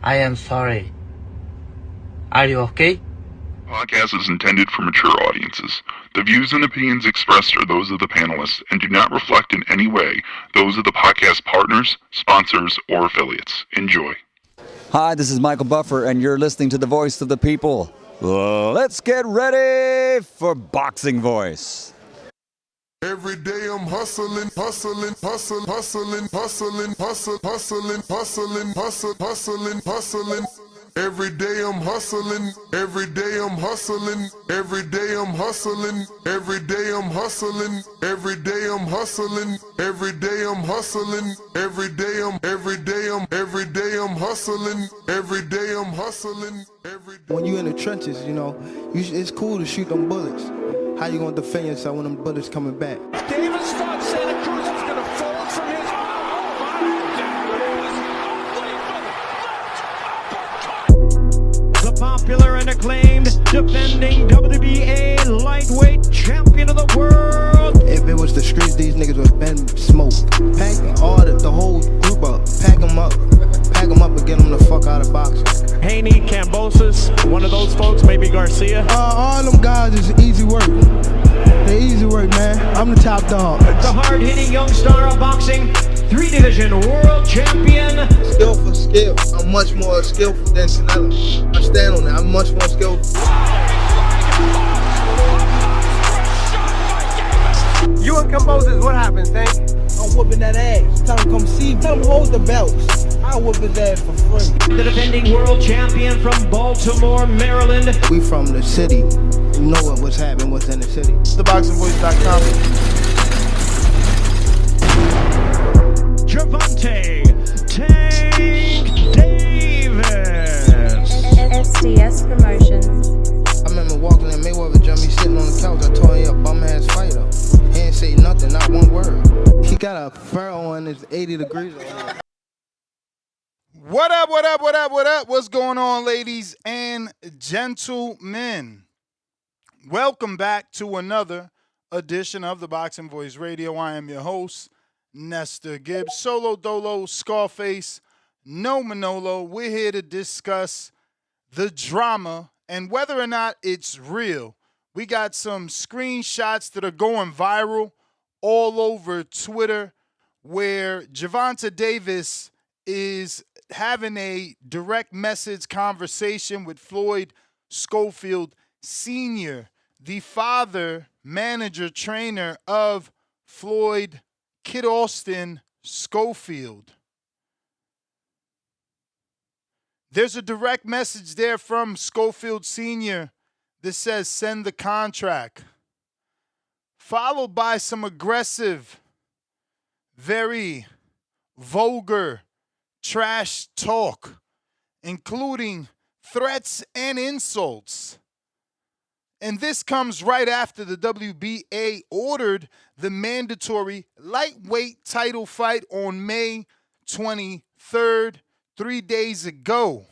I am sorry. Are you okay? Podcast is intended for mature audiences. The views and opinions expressed are those of the panelists and do not reflect in any way those of the podcast partners, sponsors, or affiliates. Enjoy. Hi, this is Michael Buffer, and you're listening to the Voice of the People. Let's get ready for Boxing Voice. Every day I'm hustling, hustling, hustling, hustling, hustling, hustling, hustling, hustling, hustling, hustling, hustling. Every day I'm hustling, every day I'm hustling, every day I'm hustling, every day I'm hustling, every day I'm hustling, every day I'm hustling, every day I'm hustling, every day I'm hustling, every day. When you in the trenches, you know, it's cool to shoot them bullets. How you gonna defend yourself when them bullets coming back? Davis thought Santa Cruz was gonna fold from his. The popular and acclaimed defending WBA lightweight champion of the world. If it was the streets, these niggas would been smoked. Pack the whole group up. Pack them up and get them the fuck out of boxing. Haney, Cambosis, one of those folks, maybe Garcia. All them guys is easy work. They easy work, man. I'm the top dog. The hard-hitting young star of boxing, 3-division world champion. Skill for skill. I'm much more skillful than Canelo. I stand on that. I'm much more skillful. You and Cambosis, what happens, Tank? I'm whooping that ass. Tell him come see me. Tell him hold the belts. I'll whoop his ass for free. The defending world champion from Baltimore, Maryland. We from the city. You know what's happening, what's in the city. TheBoxingVoice.com. Gervonta Tank Davis. SDS Promotions. I remember walking in Mayweather gym, he sitting on the couch. I told him he a bum ass fighter. He ain't say nothing, not one word. He got a furrow on his 80 degrees on him. What up, what up, what up, what up? What's going on, ladies and gentlemen? Welcome back to another edition of the Boxing Voice Radio. I am your host, Nestor Gibbs. Solo Dolo, Scarface, no Manolo. We're here to discuss the drama and whether or not it's real. We got some screenshots that are going viral all over Twitter where Gervonta Davis is having a direct message conversation with Floyd Schofield Sr., the father, manager, trainer of Floyd Kid Austin Schofield. There's a direct message there from Schofield Sr. that says, send the contract, followed by some aggressive, very vulgar trash talk, including threats and insults. And this comes right after the WBA ordered the mandatory lightweight title fight on May 23rd, 3 days ago.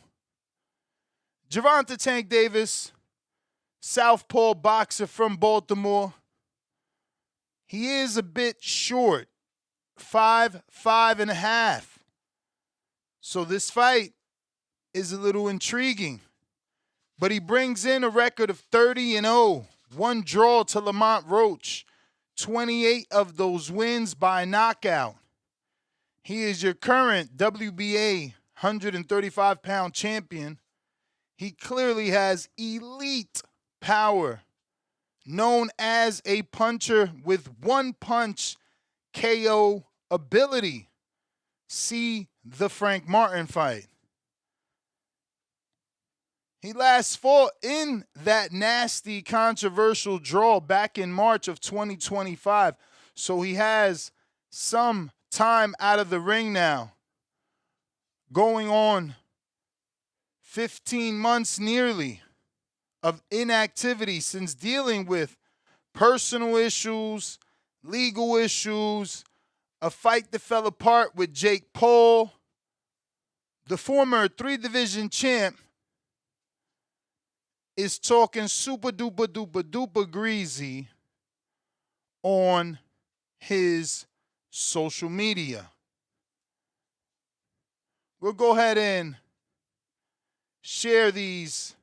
Gervonta Tank Davis, southpaw boxer from Baltimore. He is a bit short, 5'5.5". So this fight is a little intriguing. But he brings in a record of 30-0, one draw to Lamont Roach, 28 of those wins by knockout. He is your current WBA 135-pound champion. He clearly has elite power, known as a puncher with one-punch KO ability. See the Frank Martin fight. He last fought in that nasty, controversial draw back in March of 2025. So he has some time out of the ring now. Going on 15 months nearly of inactivity since dealing with personal issues, legal issues, a fight that fell apart with Jake Paul. The former 3-division champ is talking super duper duper duper greasy on his social media. We'll go ahead and share these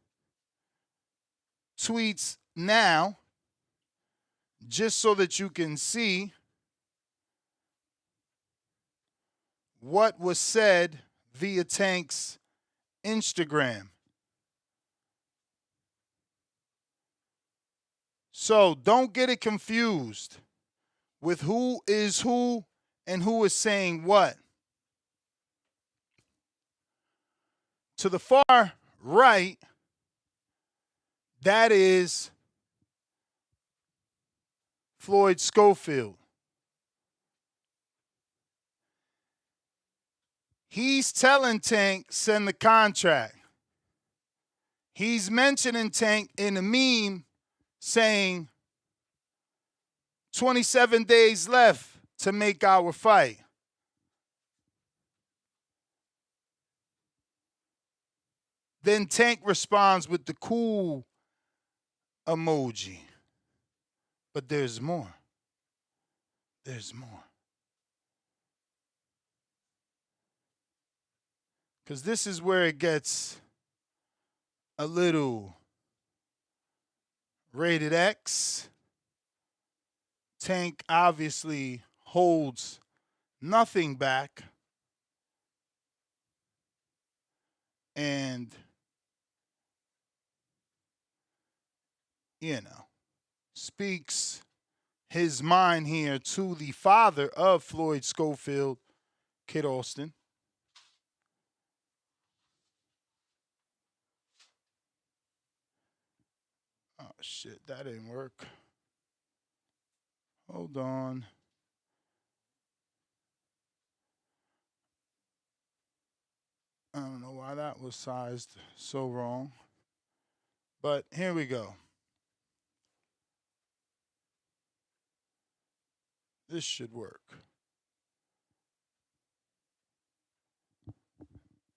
tweets now just so that you can see what was said via Tank's Instagram. So don't get it confused with who is who and who is saying what. To the far right, that is Floyd Schofield. He's telling Tank, send the contract. He's mentioning Tank in a meme saying 27 days left to make our fight. Then Tank responds with the cool emoji. But there's more. There's more. Because this is where it gets a little rated X. Tank obviously holds nothing back. And, speaks his mind here to the father of Floyd Schofield, Kid Austin. Oh, shit, that didn't work. Hold on. I don't know why that was sized so wrong. But here we go. This should work.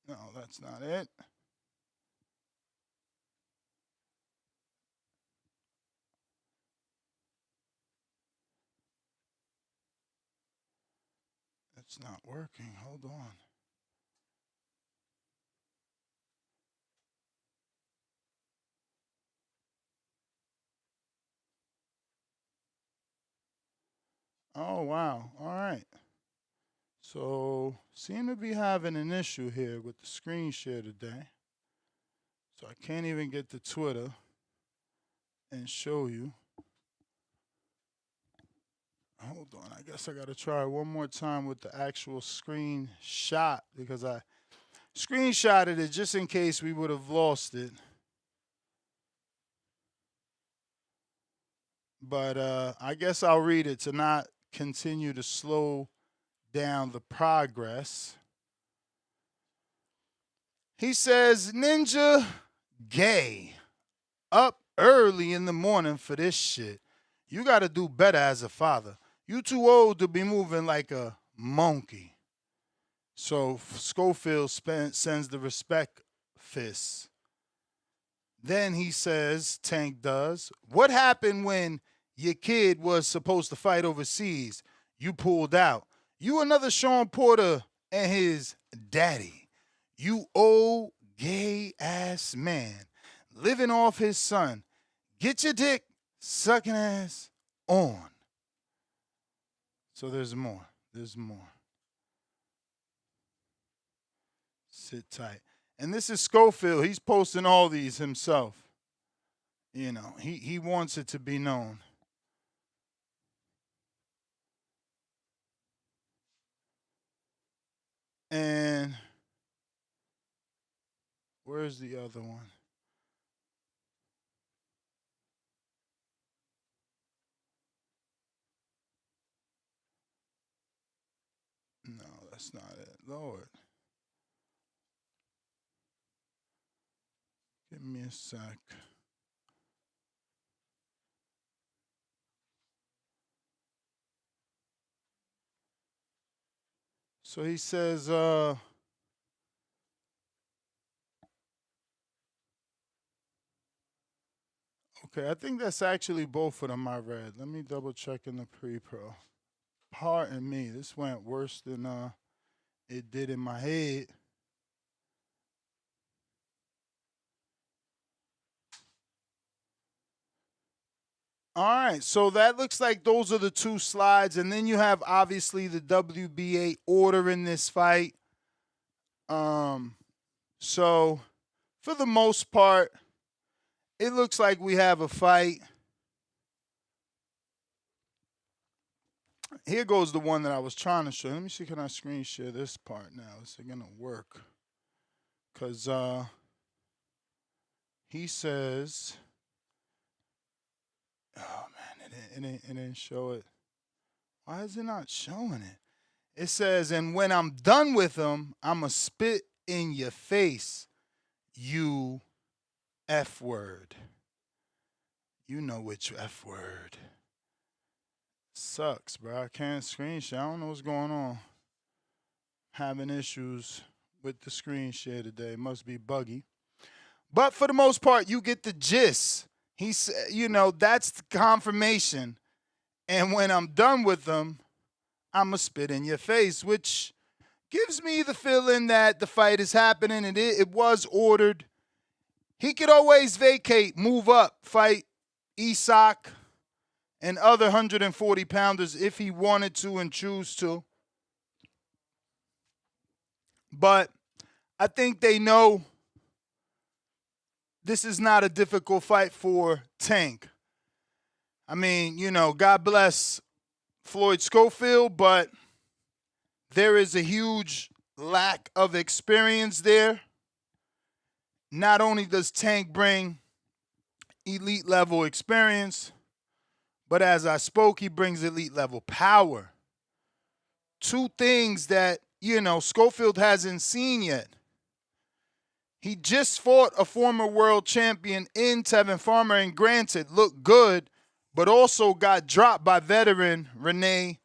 No, that's not it. It's not working. Hold on. Oh, wow. All right. So, seem to be having an issue here with the screen share today. So I can't even get to Twitter and show you. Hold on. I guess I got to try one more time with the actual screenshot because I screenshotted it just in case we would have lost it. But I guess I'll read it to not continue to slow down the progress. He says, Ninja gay. Up early in the morning for this shit. You got to do better as a father. You too old to be moving like a monkey. So Schofield sends the respect fist. Then he says, Tank does, what happened when your kid was supposed to fight overseas? You pulled out. You another Sean Porter and his daddy. You old gay ass man living off his son. Get your dick sucking ass on. So there's more. There's more. Sit tight. And this is Schofield. He's posting all these himself. He wants it to be known. And where's the other one? No, that's not it. Lord. Give me a sec. So he says, okay, I think that's actually both of them I read. Let me double check in the pre-pro. Pardon me, this went worse than, it did in my head. All right, so that looks like those are the two slides, and then you have obviously the WBA order in this fight. So for the most part, it looks like we have a fight. Here goes the one that I was trying to show. Let me see, can I screen share this part now? Is it gonna work? Because he says, oh man, it didn't show it. Why is it not showing it? It says, and when I'm done with him, I'ma spit in your face, you F word. You know which F word. Sucks, bro. I can't screen share. I don't know what's going on. Having issues with the screen share today. Must be buggy. But for the most part, you get the gist. He said, you know, that's the confirmation. And when I'm done with them, I'm going to spit in your face, which gives me the feeling that the fight is happening and it was ordered. He could always vacate, move up, fight Isak and other 140-pounders if he wanted to and choose to. But I think they know this is not a difficult fight for Tank. I mean, you know, God bless Floyd Schofield, but there is a huge lack of experience there. Not only does Tank bring elite level experience, but as I spoke, he brings elite level power. Two things that, you know, Schofield hasn't seen yet. He just fought a former world champion in Tevin Farmer and granted looked good, but also got dropped by veteran Rene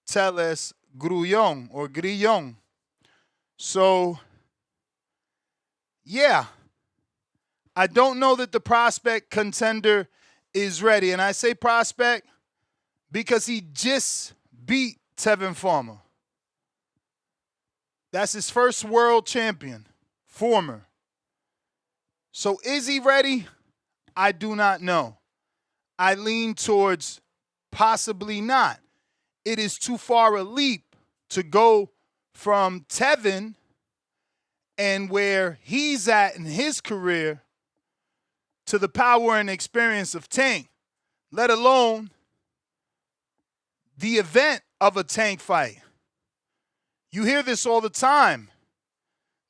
Teles Grillon. So, yeah, I don't know that the prospect contender is ready. And I say prospect because he just beat Tevin Farmer. That's his first world champion, former. So is he ready? I do not know. I lean towards possibly not. It is too far a leap to go from Tevin and where he's at in his career to the power and experience of Tank, let alone the event of a Tank fight. You hear this all the time,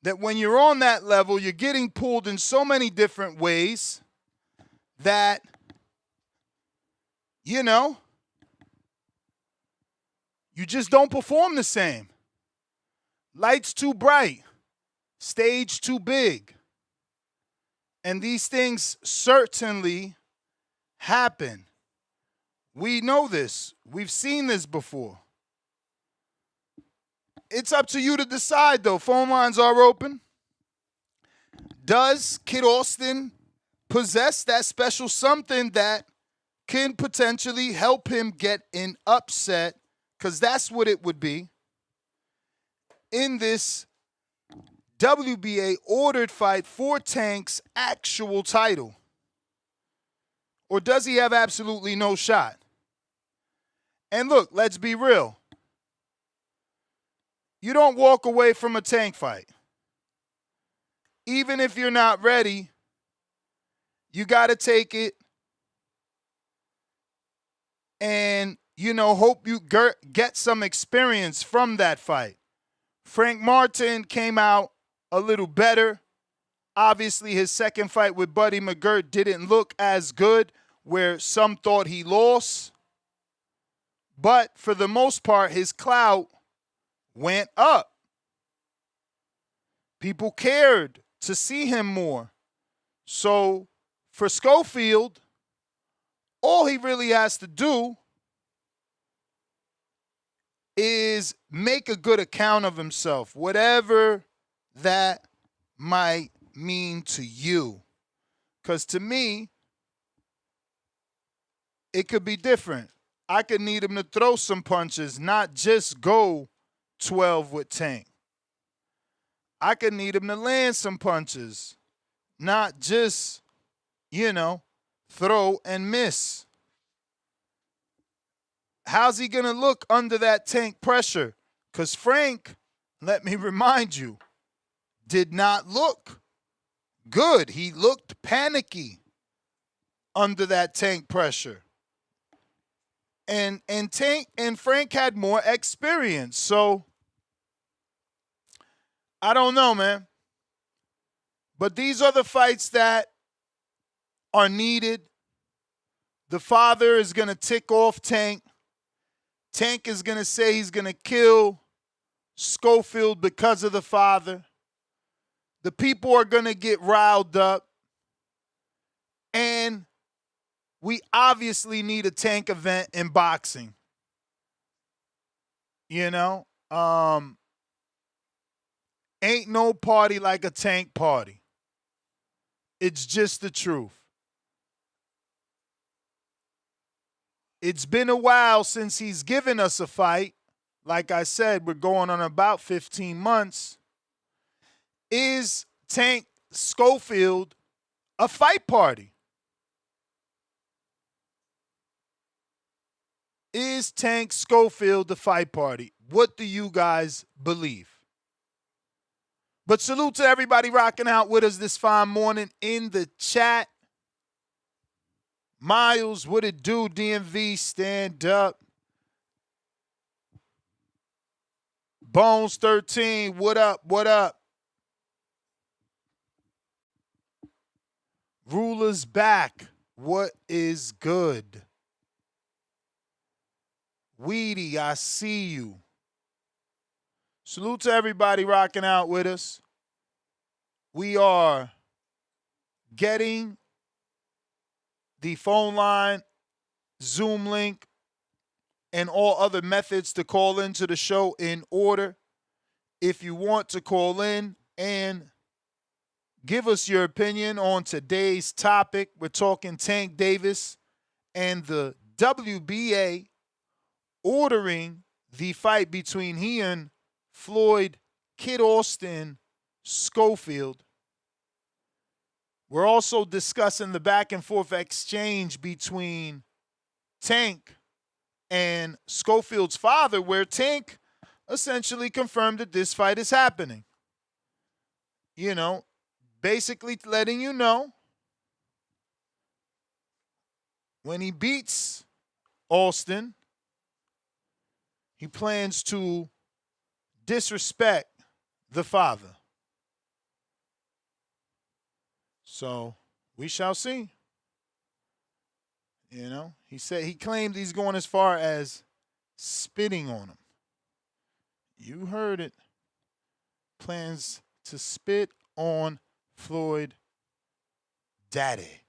that when you're on that level, you're getting pulled in so many different ways that, you know, you just don't perform the same. Lights too bright, stage too big. And these things certainly happen. We know this. We've seen this before. It's up to you to decide, though. Phone lines are open. Does Kid Austin possess that special something that can potentially help him get an upset? Because that's what it would be in this WBA ordered fight for Tank's actual title. Or does he have absolutely no shot? And look, let's be real. You don't walk away from a Tank fight. Even if you're not ready, you got to take it and, you know, hope you get some experience from that fight. Frank Martin came out a little better. Obviously, his second fight with Buddy McGirt didn't look as good, where some thought he lost. But for the most part, his clout went up. People cared to see him more. So for Schofield, all he really has to do is make a good account of himself, whatever that might mean to you. Because to me, it could be different. I could need him to throw some punches, not just go 12 with Tank. I could need him to land some punches, not just, you know, throw and miss. how's he going to look under that Tank pressure? Because Frank, let me remind you, did not look good. He looked panicky under that Tank pressure. And Frank had more experience. So I don't know, man. But these are the fights that are needed. The father is going to tick off Tank. Tank is going to say he's going to kill Schofield because of the father. The people are going to get riled up. And we obviously need a Tank event in boxing. You know? Ain't no party like a Tank party. It's just the truth. It's been a while since he's given us a fight. Like I said, we're going on about 15 months. Is Tank Schofield a fight party? Is Tank Schofield the fight party? What do you guys believe? But salute to everybody rocking out with us this fine morning in the chat. Miles, what it do? DMV, stand up. Bones 13, what up? What up? Rulers back. What is good? Weedy, I see you. Salute to everybody rocking out with us. We are getting the phone line, Zoom link, and all other methods to call into the show in order. If you want to call in and give us your opinion on today's topic, we're talking Tank Davis and the WBA ordering the fight between he and Floyd, Kid Austin, Schofield. We're also discussing the back and forth exchange between Tank and Schofield's father, where Tank essentially confirmed that this fight is happening. You know, basically letting you know when he beats Austin, he plans to disrespect the father. So we shall see. You know, he claimed he's going as far as spitting on him. You heard it. Plans to spit on Floyd daddy.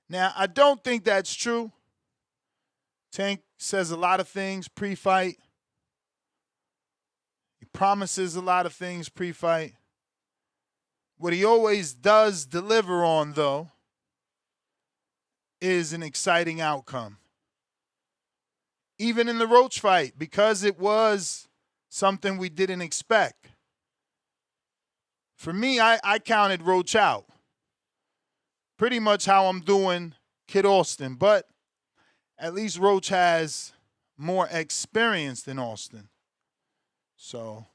Now, I don't think that's true. Tank says a lot of things pre-fight. He promises a lot of things pre-fight. What he always does deliver on, though, is an exciting outcome. Even in the Roach fight, because it was something we didn't expect. For me, I counted Roach out. Pretty much how I'm doing Kid Austin, but at least Roach has more experience than Austin. So,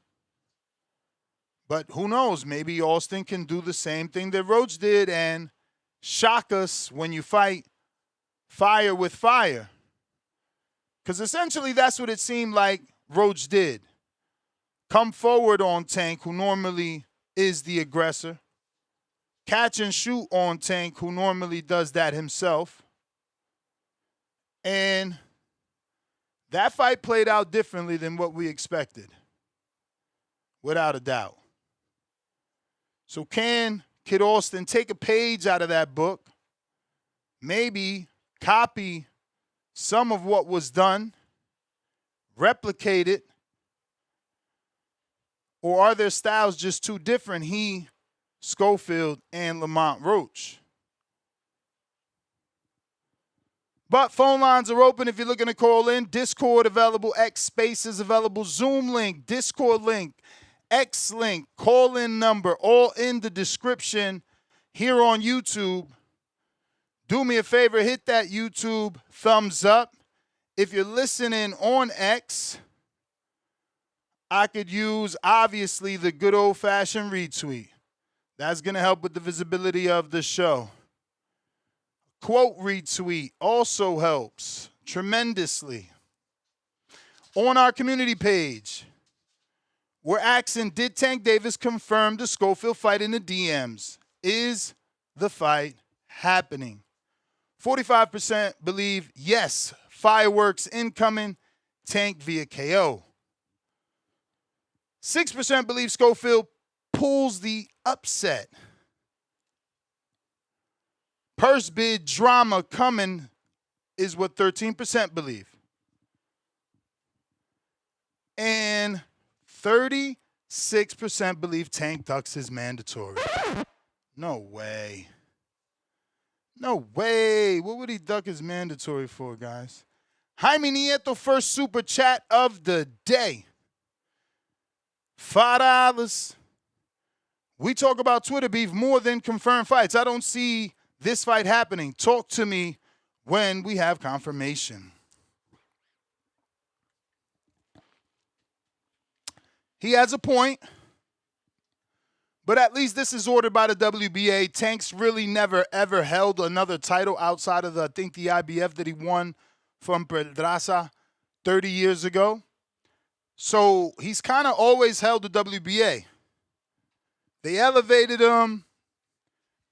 but who knows? Maybe Austin can do the same thing that Roach did and shock us when you fight fire with fire. Because essentially that's what it seemed like Roach did. Come forward on Tank, who normally is the aggressor. Catch and shoot on Tank, who normally does that himself. And that fight played out differently than what we expected. Without a doubt. So can Kid Austin take a page out of that book? Maybe copy some of what was done, replicate it, or are their styles just too different, he, Schofield, and Lamont Roach? But phone lines are open if you're looking to call in. Discord available, X Spaces available, Zoom link, Discord link, X link, call-in number, all in the description here on YouTube. Do me a favor, hit that YouTube thumbs up. If you're listening on X, I could use, obviously, the good old-fashioned retweet. That's going to help with the visibility of the show. Quote retweet also helps tremendously. On our community page, we're asking, did Tank Davis confirm the Schofield fight in the DMs? Is the fight happening? 45% believe yes, fireworks incoming, Tank via KO. 6% believe Schofield pulls the upset. Purse bid drama coming is what 13% believe. And 36% believe Tank ducks his mandatory. No way. No way. What would he duck his mandatory for, guys? Jaime Nieto, first super chat of the day. $5. We talk about Twitter beef more than confirmed fights. I don't see this fight happening. Talk to me when we have confirmation. He has a point, but at least this is ordered by the WBA. Tank's really never, ever held another title outside of, the IBF that he won from Pedraza 30 years ago. So he's kind of always held the WBA. They elevated him,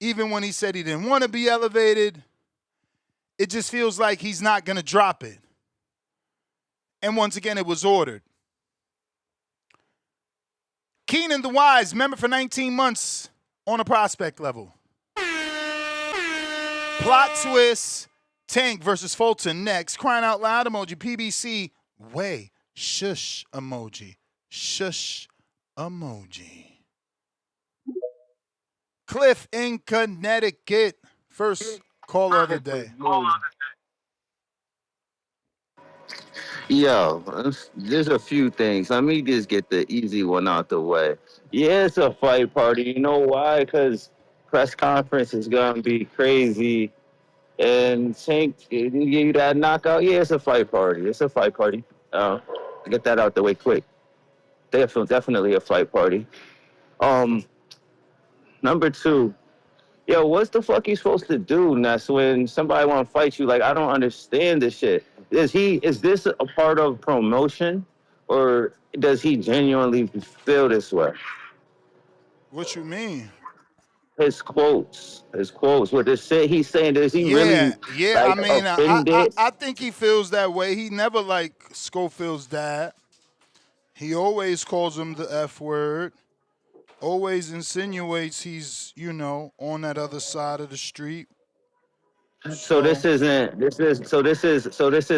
even when he said he didn't want to be elevated. It just feels like he's not going to drop it. And once again, it was ordered. Keenan the Wise, member for 19 months on a prospect level. Plot twist, Tank versus Fulton next. Crying out loud emoji, PBC, way, shush emoji, shush emoji. Cliff in Connecticut, first caller of the day. Yo, there's a few things. Let me just get the easy one out the way. Yeah, it's a fight party. You know why? Because press conference is going to be crazy. And Tank give you that knockout. Yeah, it's a fight party. It's a fight party. Get that out the way quick. Definitely a fight party. Number two, yo, what's the fuck you supposed to do, Ness, when somebody want to fight you? Like, I don't understand this shit. Is this a part of promotion, or does he genuinely feel this way? What you mean? His quotes, what this say he's saying, does he really I mean, offended? I think he feels that way. He never liked Schofield's dad. He always calls him the F word. Always insinuates he's, on that other side of the street. So this is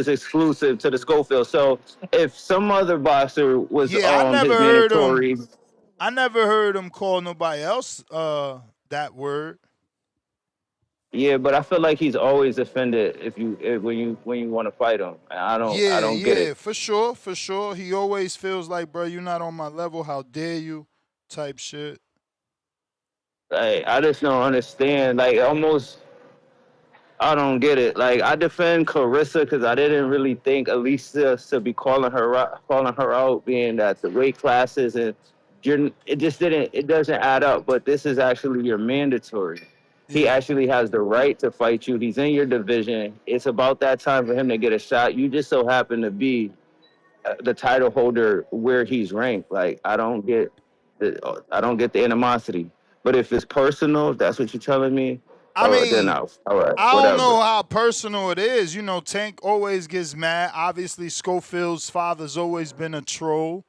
exclusive to the Schofield. So if some other boxer was his mandatory. I never heard him call nobody else that word. Yeah, but I feel like he's always offended when you want to fight him. I don't get it. For sure. He always feels like, bro, you're not on my level. How dare you? Type shit. Like, I just don't understand. Like, almost, I don't get it. Like, I defend Clarissa because I didn't really think Alicia should be calling her out, being that the weight classes and it doesn't add up. But this is actually your mandatory. Yeah. He actually has the right to fight you. He's in your division. It's about that time for him to get a shot. You just so happen to be the title holder where he's ranked. Like, I don't get the animosity. But if it's personal, if that's what you're telling me. I mean, then all right. I don't know how personal it is. Tank always gets mad. Obviously, Schofield's father's always been a troll.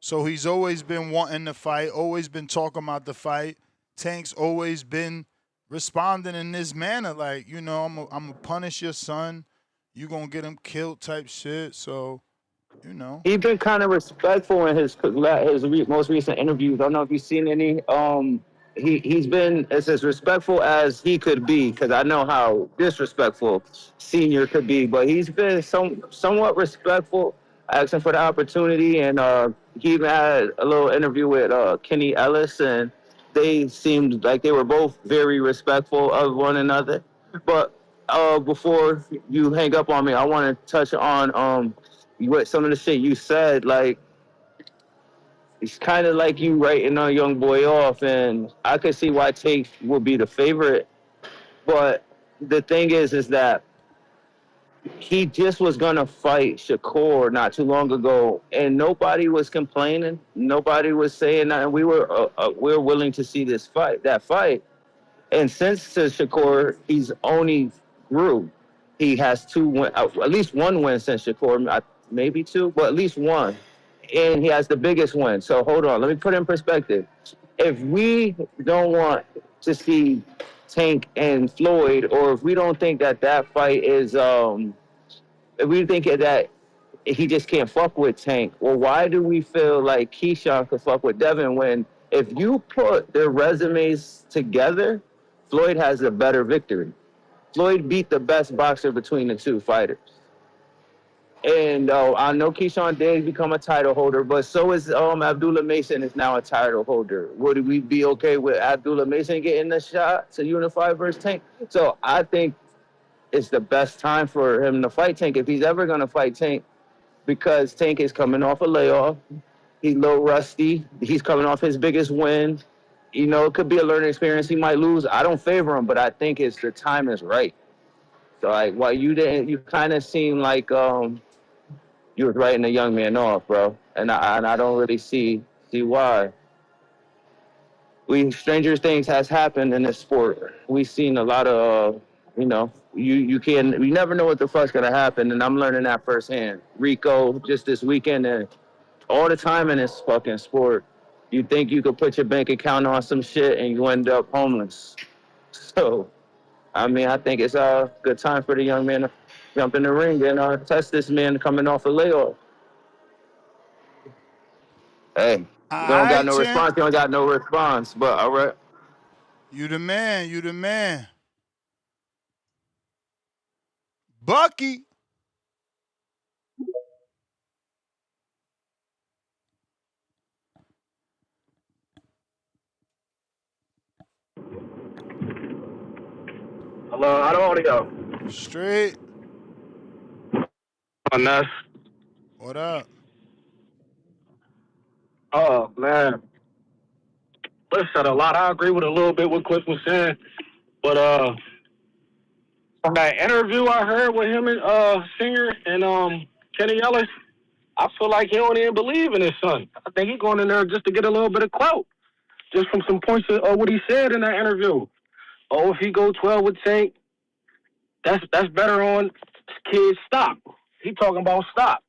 So he's always been wanting to fight, always been talking about the fight. Tank's always been responding in this manner, like, I'm going to punish your son. You going to get him killed type shit. So, He's been kind of respectful in his most recent interviews. I don't know if you've seen any. He's been as respectful as he could be, because I know how disrespectful Senior could be, but he's been somewhat respectful, asking for the opportunity, and he even had a little interview with Kenny Ellis, and they seemed like they were both very respectful of one another. But before you hang up on me, I want to touch on what some of the shit you said. Like, it's kind of like you writing a young boy off, and I could see why Tate would be the favorite. But the thing is that he just was gonna fight Shakur not too long ago, and nobody was complaining. Nobody was saying that, and we were willing to see that fight. And since to Shakur, he's only grew. He has at least one win since Shakur, maybe two, but at least one. And he has the biggest win. So hold on, let me put it in perspective. If we don't want to see Tank and Floyd, or if we don't think that fight is, if we think that he just can't fuck with Tank, well, why do we feel like Keyshawn could fuck with Devin when if you put their resumes together, Floyd has a better victory. Floyd beat the best boxer between the two fighters. And I know Keyshawn did become a title holder, but so is Abdullah Mason is now a title holder. Would we be okay with Abdullah Mason getting the shot to unify versus Tank? So I think it's the best time for him to fight Tank if he's ever going to fight Tank, because Tank is coming off a layoff. He's a little rusty. He's coming off his biggest win. You know, it could be a learning experience. He might lose. I don't favor him, but I think the time is right. So, like, while you kind of seem like you was writing a young man off, bro. And I don't really see why. Stranger things has happened in this sport. We've seen a lot of, you never know what the fuck's gonna happen, and I'm learning that firsthand. Rico just this weekend, and all the time in this fucking sport, you think you could put your bank account on some shit and you end up homeless. So, I mean, I think it's a good time for the young man to jump in the ring and test this man coming off a layoff. Hey, you All don't got right, no champ. response. You don't got no response. But all right. You the man. You the man. Bucky. Hello, how do audio? Straight. On us. What up? Oh man, listen, a lot. I agree with a little bit what Cliff was saying, but from that interview I heard with him and Singer and Kenny Ellis, I feel like he don't even believe in his son. I think he's going in there just to get a little bit of clout, just from some points of what he said in that interview. Oh, if he go 12 with Tank, that's better on kids stock. He talking about stock.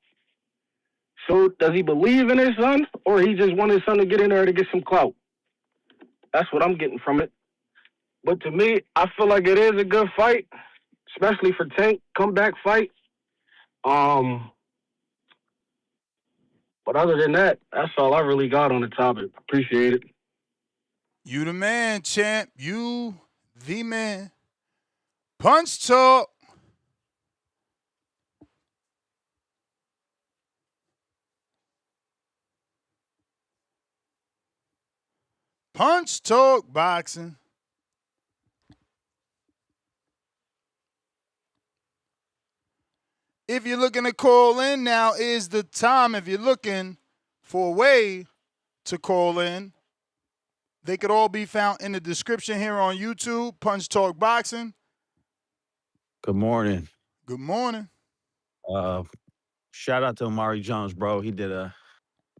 So does he believe in his son, or he just want his son to get in there to get some clout? That's what I'm getting from it. But to me, I feel like it is a good fight, especially for Tank, comeback fight. But other than that, that's all I really got on the topic. Appreciate it. You the man, champ. You the man. Punch talk. Punch talk boxing. If you're looking to call in, now is the time. If you're looking for a way to call in, they could all be found in the description here on YouTube. Punch Talk Boxing. Good morning. Good morning. Shout out to Amari Jones, bro. He did a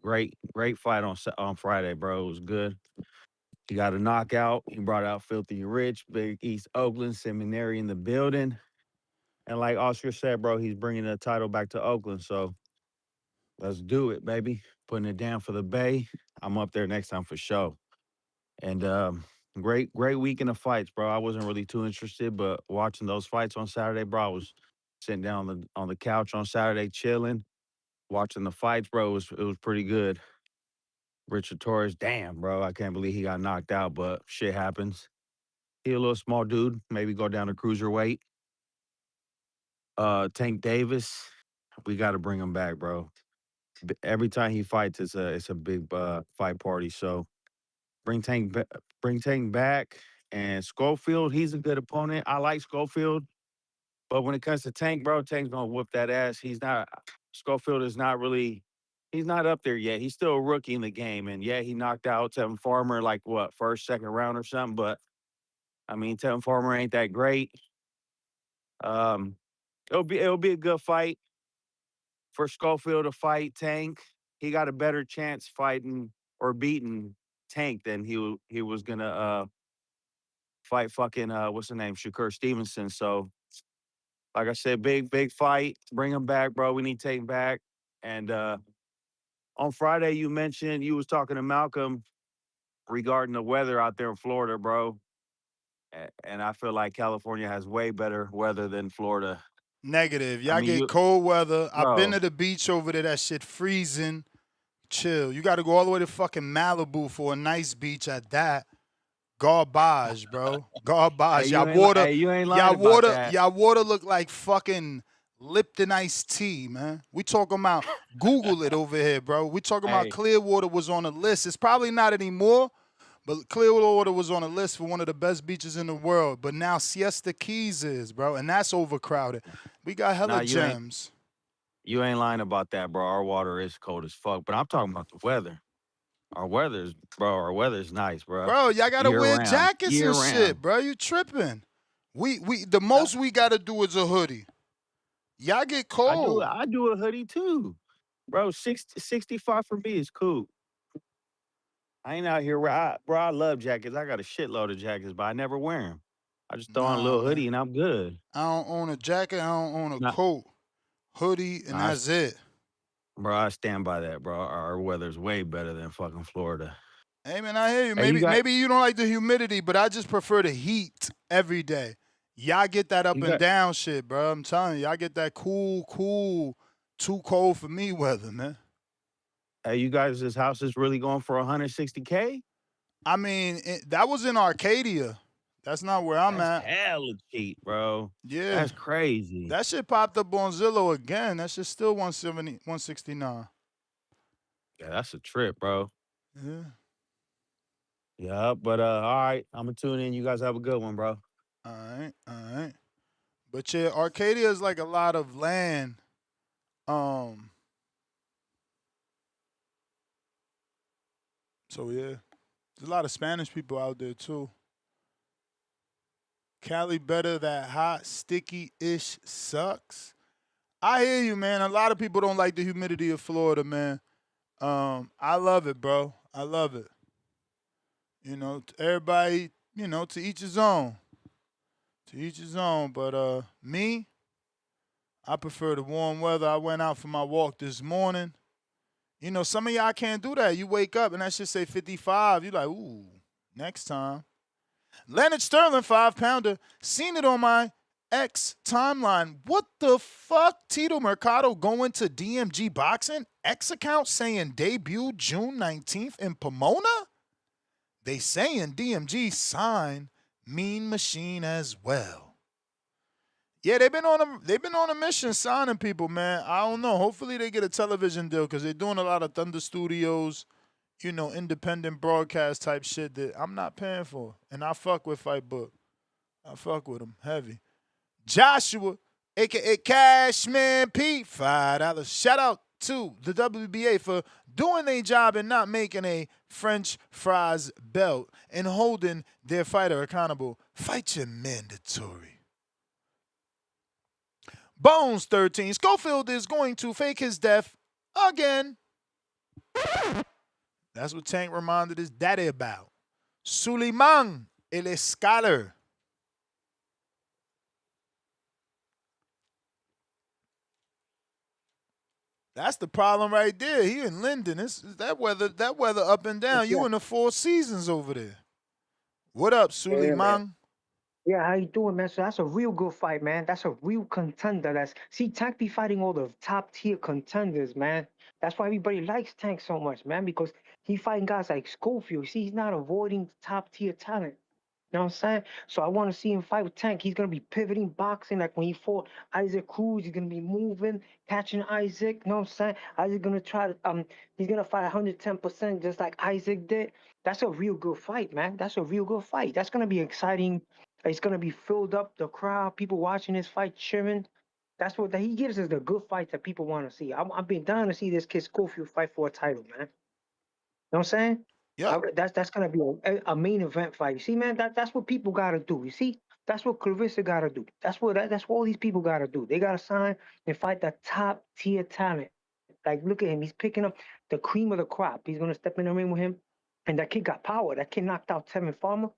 great fight on Friday, bro. It was good. He got a knockout. He brought out Filthy Rich, Big East Oakland, Seminary in the building. And like Oscar said, bro, he's bringing the title back to Oakland. So let's do it, baby. Putting it down for the Bay. I'm up there next time for sure. And great weekend of fights, bro. I wasn't really too interested, but watching those fights on Saturday, bro, I was sitting down on the couch on Saturday chilling, watching the fights, bro. It was pretty good. Richard Torres, damn, bro, I can't believe he got knocked out, but shit happens. He a little small dude, maybe go down to cruiserweight. Tank Davis, we got to bring him back, bro. Every time he fights, it's a big fight party. So bring Tank back. And Schofield, he's a good opponent. I like Schofield. But when it comes to Tank, bro, Tank's gonna whoop that ass. Schofield is not really, he's not up there yet. He's still a rookie in the game. And yeah, he knocked out Tevin Farmer like what, first, second round or something. But I mean, Tevin Farmer ain't that great. Um, it'll be a good fight for Schofield to fight Tank. He got a better chance fighting or beating Tank than he was gonna fight fucking what's the name, Shakur Stevenson. So like I said, big fight. Bring him back, bro. We need to take him back. And on Friday, you mentioned you was talking to Malcolm regarding the weather out there in Florida, bro. And I feel like California has way better weather than Florida. Negative. I Y'all mean, get cold weather. I've been bro. to the beach over there. That shit freezing. Chill. You got to go all the way to fucking Malibu for a nice beach at that. Garbage, bro. Garbage. You ain't lying about that. Y'all water look like fucking Lipton iced tea, man. We talking about Google it over here, bro. We talking about Clearwater was on a list. It's probably not anymore, but Clearwater was on a list for one of the best beaches in the world. But now Siesta Keys is, bro, and that's overcrowded. We got hella gems. You ain't lying about that, bro. Our water is cold as fuck, but I'm talking about the weather. Our weather's nice, bro. Bro, y'all gotta wear jackets and round. shit, bro. You tripping? The most we gotta do is a hoodie. Y'all get cold. I do a hoodie too, bro. 65 for me is cool. I ain't out here, bro. I love jackets. I got a shitload of jackets, but I never wear them. I just throw on a little hoodie and I'm good. I don't own a jacket. I don't own a coat, hoodie, and that's it. Bro, I stand by that, bro. Our weather's way better than fucking Florida. Hey, man, I hear you. Maybe you don't like the humidity, but I just prefer the heat every day. Y'all get that up and down shit, bro. I'm telling you, y'all get that cool, too cold for me weather, man. Hey, you guys, this house is really going for $160K? I mean, that was in Arcadia. That's not where I'm at. Hella cheap, bro. Yeah. That's crazy. That shit popped up on Zillow again. That shit's still 170, 169. Yeah, that's a trip, bro. Yeah. Yeah, but all right. I'm gonna tune in. You guys have a good one, bro. All right. But yeah, Arcadia is like a lot of land. So yeah. There's a lot of Spanish people out there too. Cali better, that hot, sticky-ish sucks. I hear you, man. A lot of people don't like the humidity of Florida, man. I love it, bro. I love it. You know, everybody, you know, to each his own. To each his own. But me, I prefer the warm weather. I went out for my walk this morning. You know, some of y'all can't do that. You wake up and that shit say 55. You're like, ooh, next time. Leonard Sterling, 5-pounder. Seen it on my X timeline. What the fuck? Tito Mercado going to DMG Boxing? X account saying debut June 19th in Pomona? They saying DMG signed Mean Machine as well. Yeah, they've been on a mission signing people, man. I don't know. Hopefully they get a television deal because they're doing a lot of Thunder Studios, you know, independent broadcast type shit that I'm not paying for. And I fuck with Fight Book. I fuck with them heavy. Joshua, a.k.a. Cashman Pete, $5. Shout out to the WBA for doing their job and not making a French fries belt and holding their fighter accountable. Fight your mandatory. Bones 13. Schofield is going to fake his death again. That's what Tank reminded his daddy about. Suleiman El Escaler. That's the problem right there. He in Linden. That weather up and down. You in the Four Seasons over there. What up, Suleiman? Yeah, how you doing, man? So that's a real good fight, man. That's a real contender. Tank be fighting all the top tier contenders, man. That's why everybody likes Tank so much, man, because he fighting guys like Schofield. See, he's not avoiding top tier talent. You know what I'm saying? So I want to see him fight with Tank. He's gonna be pivoting boxing, like when he fought Isaac Cruz. He's gonna be moving, catching Isaac. You know what I'm saying? Isaac gonna he's gonna fight 110% just like Isaac did. That's a real good fight, man. That's a real good fight. That's gonna be exciting It's gonna be filled up, the crowd, people watching this fight, cheering. That's what he gives us, the good fights that people want to see. I've been dying to see this kid Schofield fight for a title, man. You know what I'm saying? Yep. That's gonna be a main event fight. You see, man, that's what people gotta do. You see, that's what Clarissa gotta do. That's what all these people gotta do. They gotta sign and fight the top tier talent. Like, look at him. He's picking up the cream of the crop. He's gonna step in the ring with him. And that kid got power. That kid knocked out Tevin Farmer.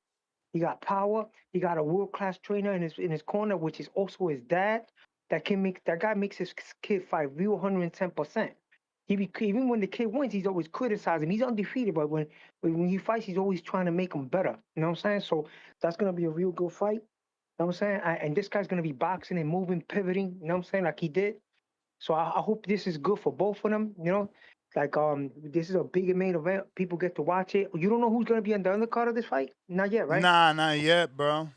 He got power. He got a world class trainer in his corner, which is also his dad. That guy makes his kid fight real 110%. Even when the kid wins, he's always criticizing him. He's undefeated, but when he fights, he's always trying to make him better. You know what I'm saying? So that's gonna be a real good fight. You know what I'm saying? And this guy's gonna be boxing and moving, pivoting. You know what I'm saying? Like he did. So I hope this is good for both of them. You know, like this is a big main event. People get to watch it. You don't know who's gonna be on the undercard of this fight? Not yet, right? Nah, not yet, bro.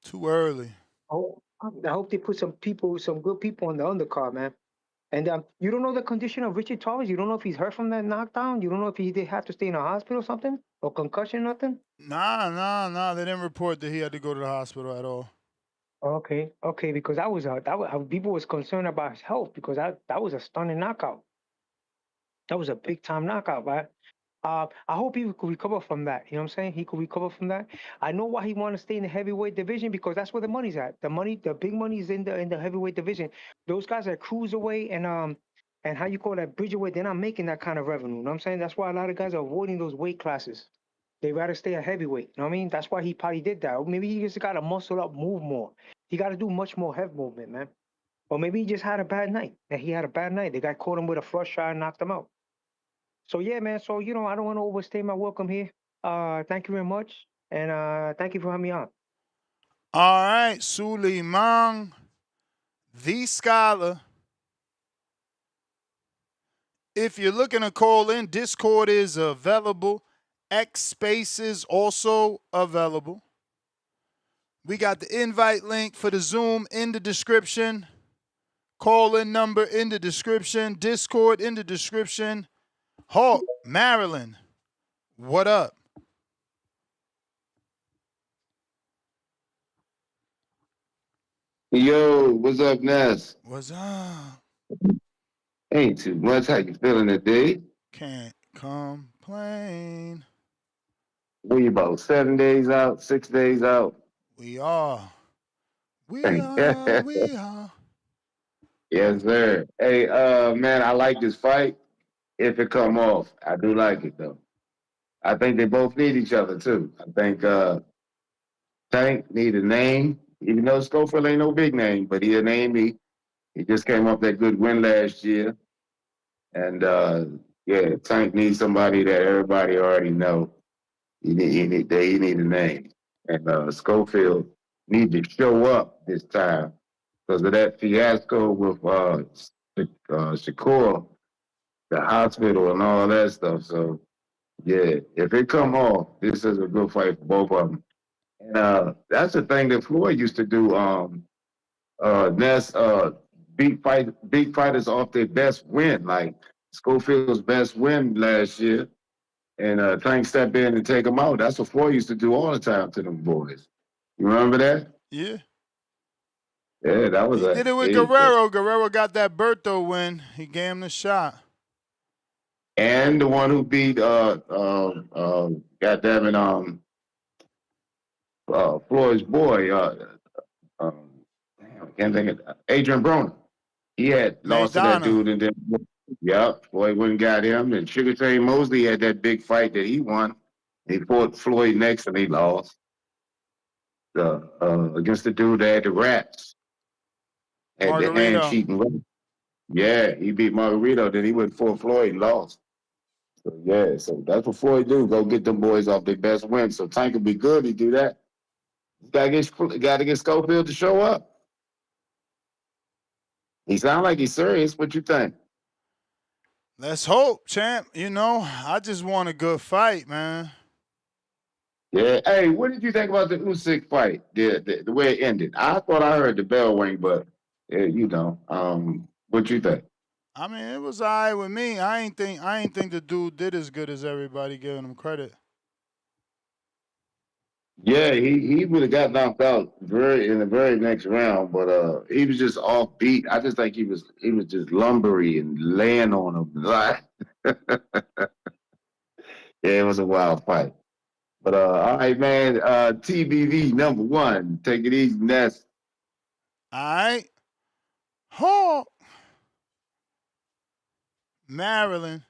Too early. Oh, I hope they put some good people on the undercard, man. And you don't know the condition of Richard Torres. You don't know if he's hurt from that knockdown. You don't know if he did have to stay in a hospital or something, or concussion, nothing. Nah. They didn't report that he had to go to the hospital at all. Okay, because people was concerned about his health because that was a stunning knockout. That was a big time knockout, right? I hope he could recover from that. You know what I'm saying? He could recover from that. I know why he want to stay in the heavyweight division because that's where the money's at. The big money is in the heavyweight division. Those guys are cruiserweight and how you call that bridgerweight. They're not making that kind of revenue. You know what I'm saying? That's why a lot of guys are avoiding those weight classes. They rather stay a heavyweight. You know what I mean? That's why he probably did that. Or maybe he just got to muscle up, move more. He got to do much more head movement, man. Or maybe he just had a bad night. And he had a bad night. The guy caught him with a flush shot and knocked him out. So yeah, man. So I don't want to overstay my welcome here. Thank you very much, and thank you for having me on. All right, Suleiman, the scholar. If you're looking to call in, Discord is available. X Space is also available. We got the invite link for the Zoom in the description. Call-in number in the description. Discord in the description. Hawk, Maryland, what up? Yo, what's up, Ness? What's up? Ain't too much. How you feeling today? Can't complain. We about 7 days out, 6 days out. We are. We are. Yes, sir. Hey, man, I like this fight. If it come off, I do like it though. I think they both need each other too. I think Tank need a name, even though Schofield ain't no big name, but he a name. He just came off that good win last year, and yeah, Tank needs somebody that everybody already know. He need a name, and Schofield need to show up this time because of that fiasco with Shakur, the hospital, and all that stuff. So yeah, if it come off, this is a good fight for both of them. And that's the thing that Floyd used to do. Ness beat fighters off their best win, like Schofield's best win last year. And Tank step in and take them out. That's what Floyd used to do all the time to them boys. You remember that? Yeah. Yeah, that was he did it with Guerrero. Guerrero got that Berto win. He gave him the shot. And the one who beat Floyd's boy, I can't think of Adrian Broner. He had lost to that dude, and then Floyd went and got him. And Sugar Shane Mosley had that big fight that he won. He fought Floyd next, and he lost against the dude that had the raps, had the hand cheating. Yeah, he beat Margarito. Then he went for Floyd and lost. So yeah, so that's what Floyd do. Go get them boys off their best win. So Tank will be good. He do that. Got to get Schofield to show up. He sound like he's serious. What you think? Let's hope, champ. I just want a good fight, man. Yeah. Hey, what did you think about the Usyk fight? The way it ended. I thought I heard the bell ring, but what you think? I mean, it was all right with me. I ain't think the dude did as good as everybody giving him credit. Yeah, he would have got knocked out in the very next round, but he was just off beat. I just think he was just lumbery and laying on him. Like, yeah, it was a wild fight. But all right, man. TBV number one. Take it easy, Ness. All right. Hawk. Maryland.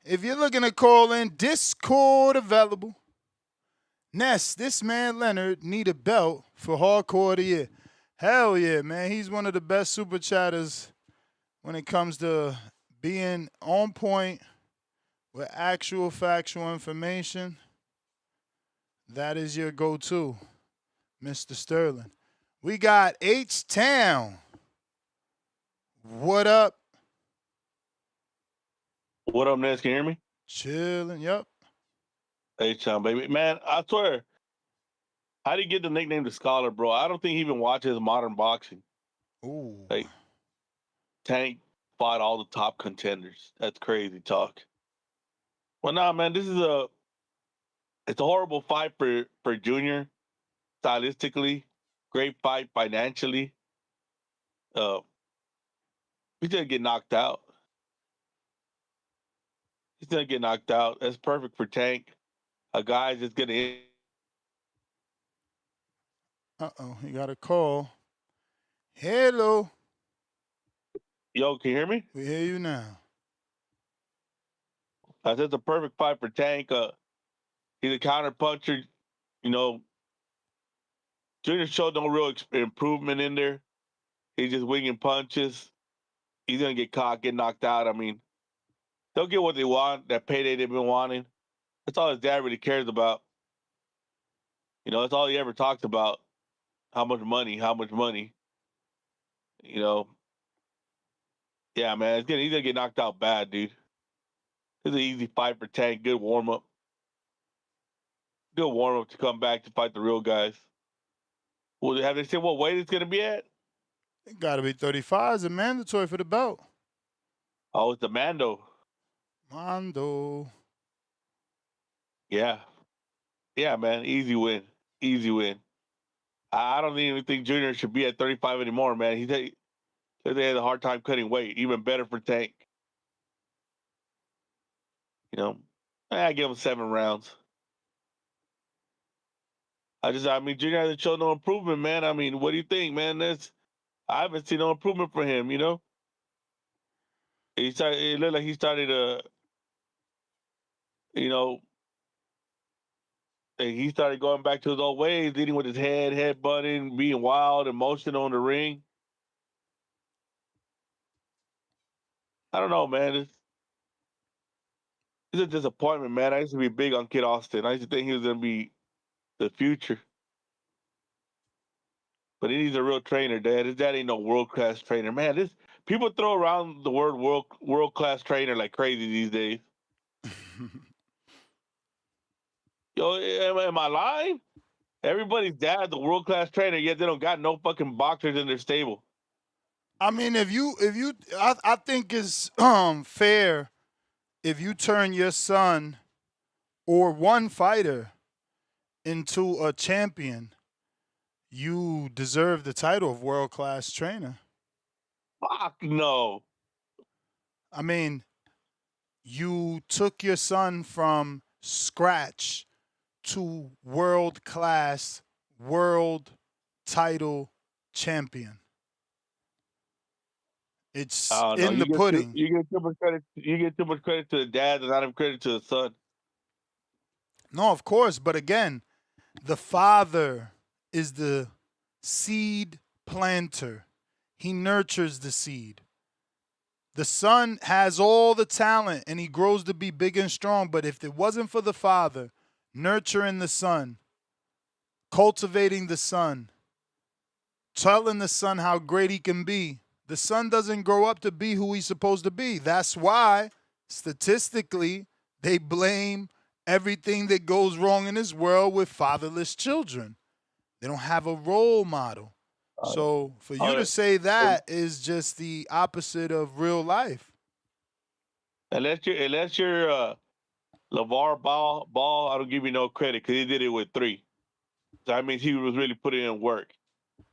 If you're looking to call in, Discord available. Ness, this man Leonard need a belt for Hardcore of the Year. Hell yeah, man. He's one of the best super chatters when it comes to being on point with actual factual information. That is your go-to, Mr. Sterling. We got H-Town. What up? What up, Ness? Can you hear me? Chilling, yep. H-Town, baby. Man, I swear, how do you get the nickname the Scholar, bro? I don't think he even watches modern boxing. Ooh. Like, Tank fought all the top contenders. That's crazy talk. Well, nah, man, it's a horrible fight for Junior, stylistically. Great fight financially. He's gonna get knocked out. He's gonna get knocked out. That's perfect for Tank. A guy's just gonna. Uh-oh, he got a call. Hello. Yo, can you hear me? We hear you now. That's a perfect fight for Tank. He's a counter puncher. You know, Junior showed no real improvement in there. He's just winging punches. He's gonna get caught, get knocked out. I mean, they'll get what they want. That payday they've been wanting. That's all his dad really cares about. You know, that's all he ever talks about. How much money? How much money? You know. Yeah, man, he's gonna get knocked out bad, dude. It's an easy fight for Tank. Good warm up. Good warm up to come back to fight the real guys. Well, have they said what weight it's gonna be at? It got to be 35. It's a mandatory for the belt. Oh, it's the Mando. Mando. Yeah. Yeah, man. Easy win. Easy win. I don't even think Junior should be at 35 anymore, man. They had a hard time cutting weight. Even better for Tank. You know, I give him 7 rounds. I mean, Junior hasn't shown no improvement, man. I mean, what do you think, man? I haven't seen no improvement for him, you know? It looked like he started you know, he started going back to his old ways, leading with his head butting, being wild, emotional in the ring. I don't know, man. It's a disappointment, man. I used to be big on Kid Austin. I used to think he was going to be the future. But he needs a real trainer, Dad. His dad ain't no world-class trainer. Man, people throw around the word world-class trainer like crazy these days. Yo, am I lying? Everybody's dad's a world-class trainer, yet they don't got no fucking boxers in their stable. I mean, I think it's fair if you turn your son or one fighter into a champion, you deserve the title of world-class trainer. Fuck no. I mean, you took your son from scratch to world-class, world title champion. It's in the pudding. You get too much credit. You get too much credit to the dad and not enough credit to the son. No, of course, but again, the father is the seed planter. He nurtures the seed. The son has all the talent and he grows to be big and strong, but if it wasn't for the father nurturing the son, cultivating the son, telling the son how great he can be, the son doesn't grow up to be who he's supposed to be. That's why, statistically, they blame everything that goes wrong in this world with fatherless children. They don't have a role model. So for you to say that is just the opposite of real life. Unless you're LeVar Ball, I don't give you no credit because he did it with 3. So that means he was really putting in work.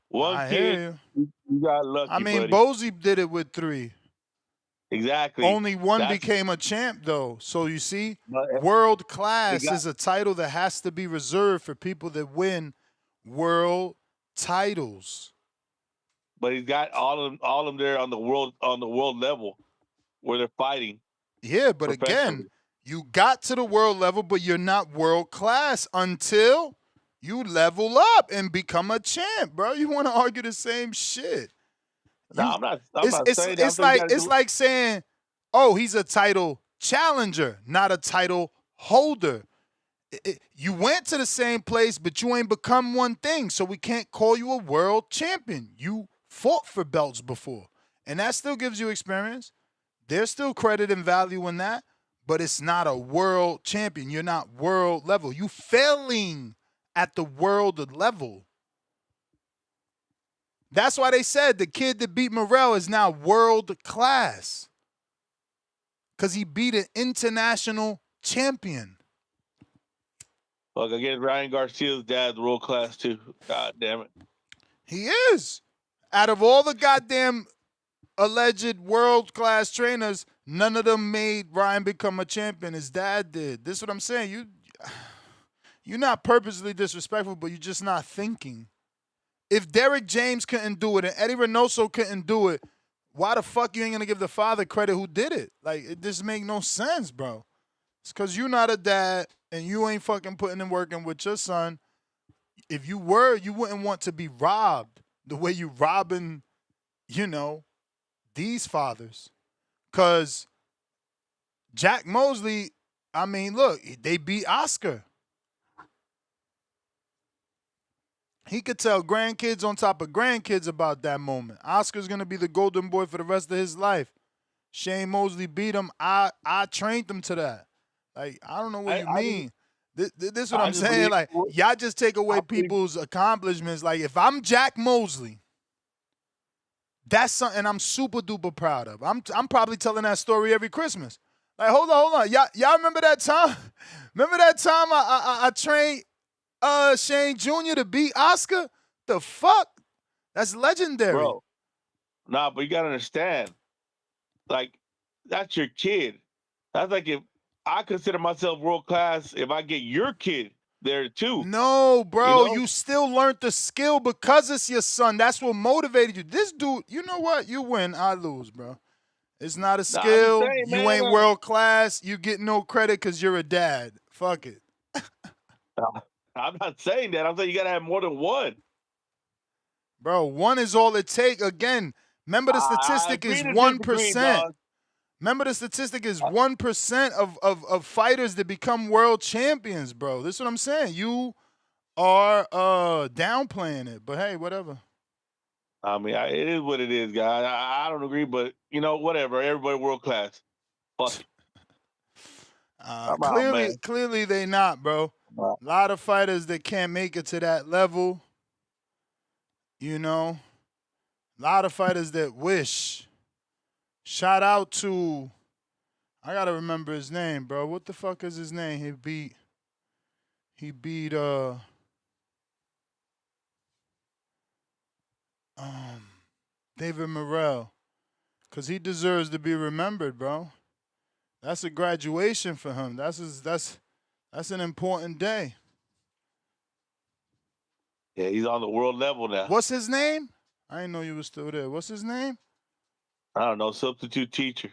One I kid, hear you got lucky, I mean, buddy. Bozy did it with 3. Exactly. Only one That's became a champ, though. So you see, but world it class got, is a title that has to be reserved for people that win world titles. but he's got all of them there on the world level where they're fighting Yeah, but again, professionally. you got to the world level, but you're not world class until you level up and become a champ, bro. You want to argue the same shit? No, I'm not saying that. I'm saying you got to It's do. like saying, oh, he's a title challenger, not a title holder. You went to the same place, but you ain't become one thing, so we can't call you a world champion. You fought for belts before, and that still gives you experience. There's still credit and value in that, but it's not a world champion. You're not world level. You failing at the world level. That's why they said the kid that beat Morrell is now world class, because he beat an international champion. Look, again, Ryan Garcia's dad's world class too. God damn it. He is. Out of all the goddamn alleged world-class trainers, none of them made Ryan become a champion. His dad did. This is what I'm saying. You're not purposely disrespectful, but you're just not thinking. If Derek James couldn't do it and Eddie Reynoso couldn't do it, why the fuck you ain't gonna give the father credit who did it? Like, it just make no sense, bro. It's because you're not a dad and you ain't fucking putting in working with your son. If you were, you wouldn't want to be robbed the way you robbing, these fathers. Because Jack Mosley, I mean, look, they beat Oscar. He could tell grandkids on top of grandkids about that moment. Oscar's going to be the golden boy for the rest of his life. Shane Mosley beat him. I trained him to that. Like, I don't know what you mean. This is what I'm saying. Like, y'all just take away people's accomplishments. Like, if I'm Jack Mosley, that's something I'm super duper proud of. I'm probably telling that story every Christmas. Like, hold on. Y'all remember that time? Remember that time I trained Shane Jr. to beat Oscar? The fuck? That's legendary. Bro. Nah, but you gotta understand. Like, that's your kid. That's like if I consider myself world class if I get your kid there too. No, bro, you still learned the skill because it's your son. That's what motivated you. This dude, you know what? You win, I lose, bro. It's not a skill. Saying, you man, ain't world class. You get no credit because you're a dad. Fuck it. I'm not saying that. I'm saying you gotta have more than one. Bro, one is all it take. Again, remember the statistic is 1%. Remember the statistic is 1% of fighters that become world champions, bro. This is what I'm saying. You are downplaying it, but hey, whatever. I mean, it is what it is, guys. I don't agree, but whatever. Everybody world class. Fuck. Clearly they not, bro. A lot of fighters that can't make it to that level. A lot of fighters that wish. Shout out to, I gotta remember his name, bro. What the fuck is his name? He beat David Morrell. Cause he deserves to be remembered, bro. That's a graduation for him. That's an important day. Yeah, he's on the world level now. What's his name? I didn't know you was still there. What's his name? I don't know, substitute teacher.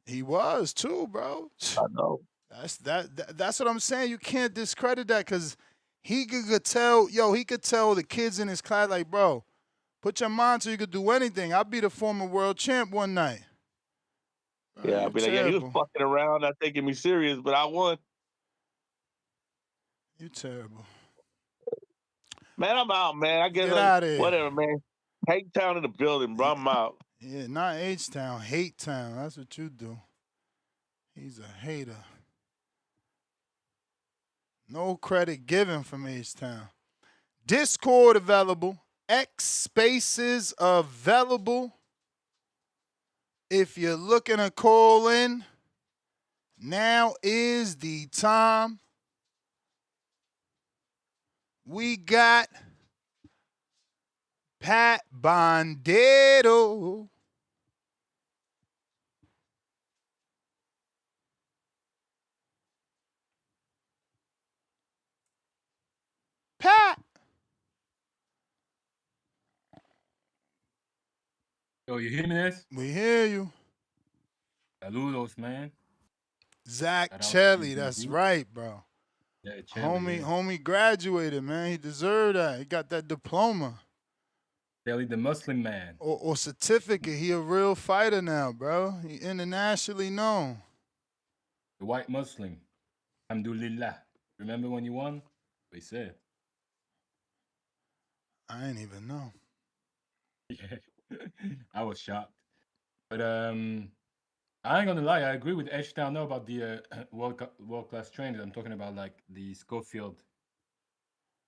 He was too, bro. I know. That's what I'm saying. You can't discredit that because he could tell the kids in his class, like, bro, put your mind so you could do anything. I'll be the former world champ one night. Bro, yeah, I'll be like, yeah, he was fucking around, not taking me serious, but I won. You terrible. Man, I'm out, man. I guess Get out of here. Whatever, man. Hate Town in the building, bro. I'm out. Yeah, not H-Town, Hate Town. That's what you do. He's a hater. No credit given from H-Town. Discord available. X Spaces available. If you're looking to call in, now is the time. We got Pat Bondero. Pat. Yo, you hear me, this? We hear you. Saludos, man. Zach Shout out to Chelly, that's DB. right, bro. Yeah, Chelly, Homie graduated, man. He deserved that. He got that diploma. Chelly the Muslim man. Or certificate. He a real fighter now, bro. He internationally known. The white Muslim. Alhamdulillah. Remember when you won? We said. I ain't even know. Yeah. I was shocked. But I ain't gonna lie, I agree with Edge down now about the world class trainers. I'm talking about like the Schofield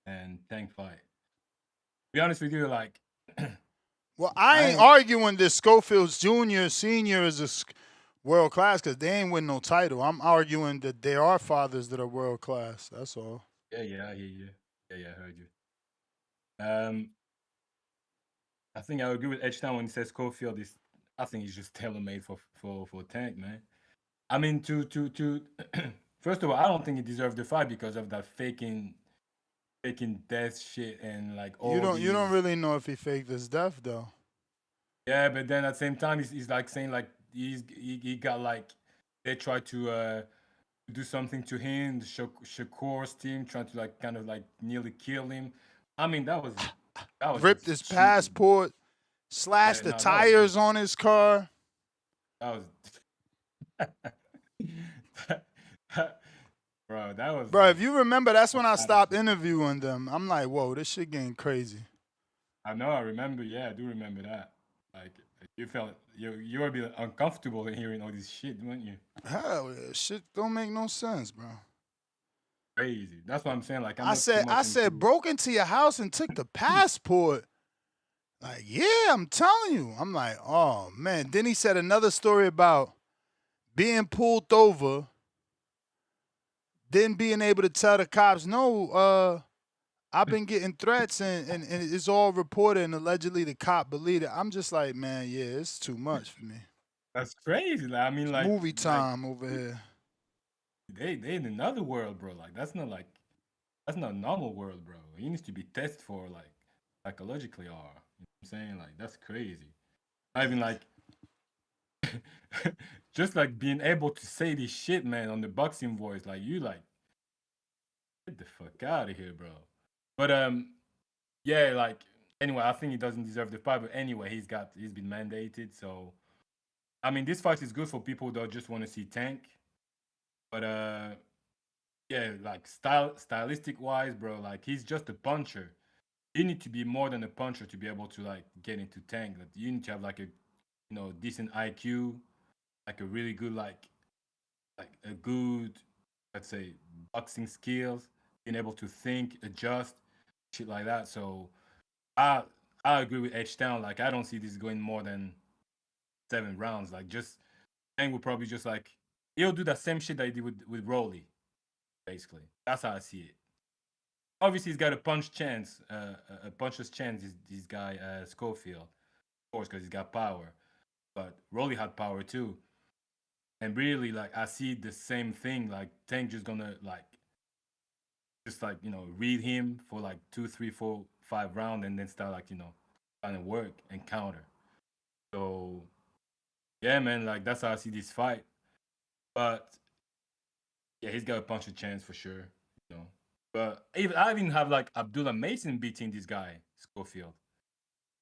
and Tank fight. To be honest with you, like Well, I ain't arguing that Schofield's junior, senior is a world class because they ain't win no title. I'm arguing that there are fathers that are world class. That's all. Yeah, I hear you. Yeah, I heard you. I think I agree with Edge Town when he says Schofield is. I think he's just tailor made for Tank, man. I mean, to first of all, I don't think he deserved the fight because of that faking death shit and like all. You don't really know if he faked his death though. Yeah, but then at the same time, he's like saying like he got like they tried to do something to him. The Shakur's team trying to like kind of like nearly kill him. I mean that was ripped his passport, slashed the tires on his car. That was bro, that was bro. If you remember, that's when I stopped interviewing them. I'm like, whoa, this shit getting crazy. I know, I remember. Yeah, I do remember that. Like, you felt you were a bit uncomfortable hearing all this shit, weren't you? Hell yeah, shit don't make no sense, bro. Crazy. That's what I'm saying. Like, I said, broke into your house and took the passport. Like, yeah, I'm telling you. I'm like, oh man. Then he said another story about being pulled over, then being able to tell the cops, no, I've been getting threats and it's all reported and allegedly the cop believed it. I'm just like, man, yeah, it's too much for me. That's crazy. I mean, like movie time over here. They in another world, bro. Like that's not a normal world, bro. He needs to be tested for like psychologically or you know what I'm saying? Like that's crazy. I even like just like being able to say this shit, man, on the boxing voice, like you like get the fuck out of here, bro. But yeah, like anyway, I think he doesn't deserve the fight, but anyway, he's been mandated, so I mean this fight is good for people that just want to see Tank. But yeah, like stylistic wise, bro, like he's just a puncher. You need to be more than a puncher to be able to like get into Tank. Like, you need to have like a decent IQ, like a really good like a good, let's say, boxing skills, being able to think, adjust, shit like that. So I agree with H Town. Like I don't see this going more than 7 rounds. Like just Tank will probably just like he'll do the same shit that he did with Rolly, basically. That's how I see it. Obviously, he's got a puncher's chance. This guy Schofield, of course, because he's got power. But Rolly had power too. And really, like I see the same thing. Like Tank just gonna like just like read him for like 2, 3, 4, 5 rounds, and then start like trying to work and counter. So yeah, man, like that's how I see this fight. But yeah, he's got a punch of chance for sure. But I even have like Abdullah Mason beating this guy Schofield.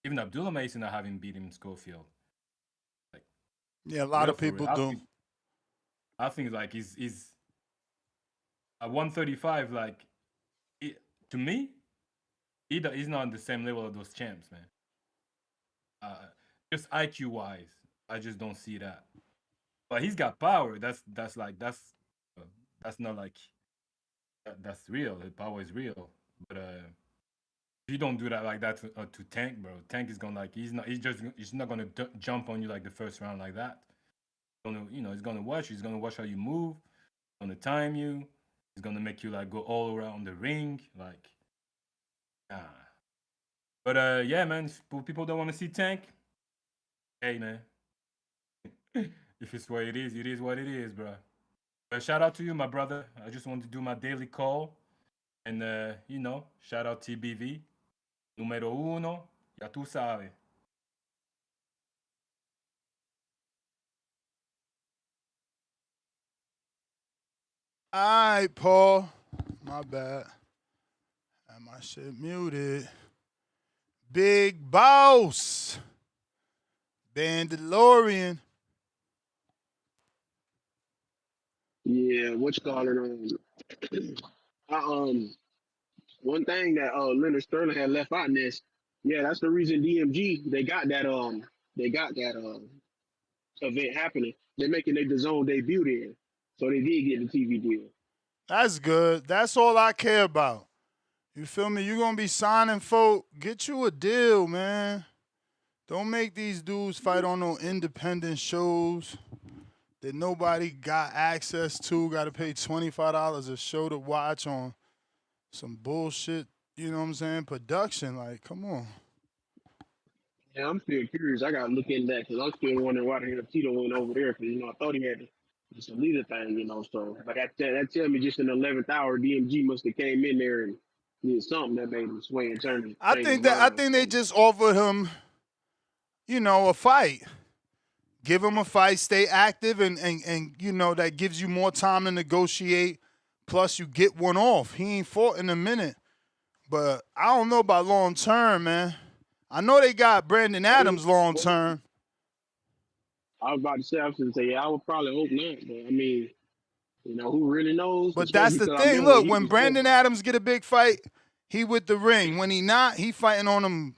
Even Abdullah Mason, I have him beat him Schofield. Like yeah, a lot of people do. I think like he's at 135. Like to me, he's not on the same level of those champs, man. Just IQ wise, I just don't see that. But he's got power. That's not like that's real. The power is real. But if you don't do that like that to Tank, bro, Tank is gonna like he's not gonna jump on you like the first round like that. He's gonna watch. He's gonna watch how you move. He's gonna time you. He's gonna make you like go all around the ring. Like Nah. But yeah, man. If people don't want to see Tank, hey, man. If it's what it is what it is, bro. But shout out to you, my brother. I just want to do my daily call. And, shout out TBV. Número uno. Ya tú sabes. All right, Paul. My bad. Had my shit muted. Big Boss. Bandalorian. Yeah, what you call it? I, one thing that Leonard Sterling had left out in this, yeah, that's the reason DMG they got that event happening. They're making their DAZN debut there, so they did get the TV deal. That's good. That's all I care about. You feel me? You gonna be signing folk. Get you a deal, man. Don't make these dudes fight on no independent shows that nobody got access to. Got to pay $25 a show to watch on some bullshit. You know what I'm saying? Production. Like, come on. Yeah, I'm still curious. I gotta look into that because I'm still wondering why the hell Tito went over there. Because I thought he had this leader thing, So, but that tell me just in the 11th hour, DMG must have came in there and did something that made him sway and change his I mind. think they just offered him, a fight. Give him a fight, stay active, and that gives you more time to negotiate. Plus, you get one off. He ain't fought in a minute. But I don't know about long term, man. I know they got Brandon Adams long term. I was about to say, I was going to say, yeah, I would probably hope not. But I mean, who really knows? But that's the thing. Look, when Brandon Adams get a big fight, he with the ring. When he not, he fighting on them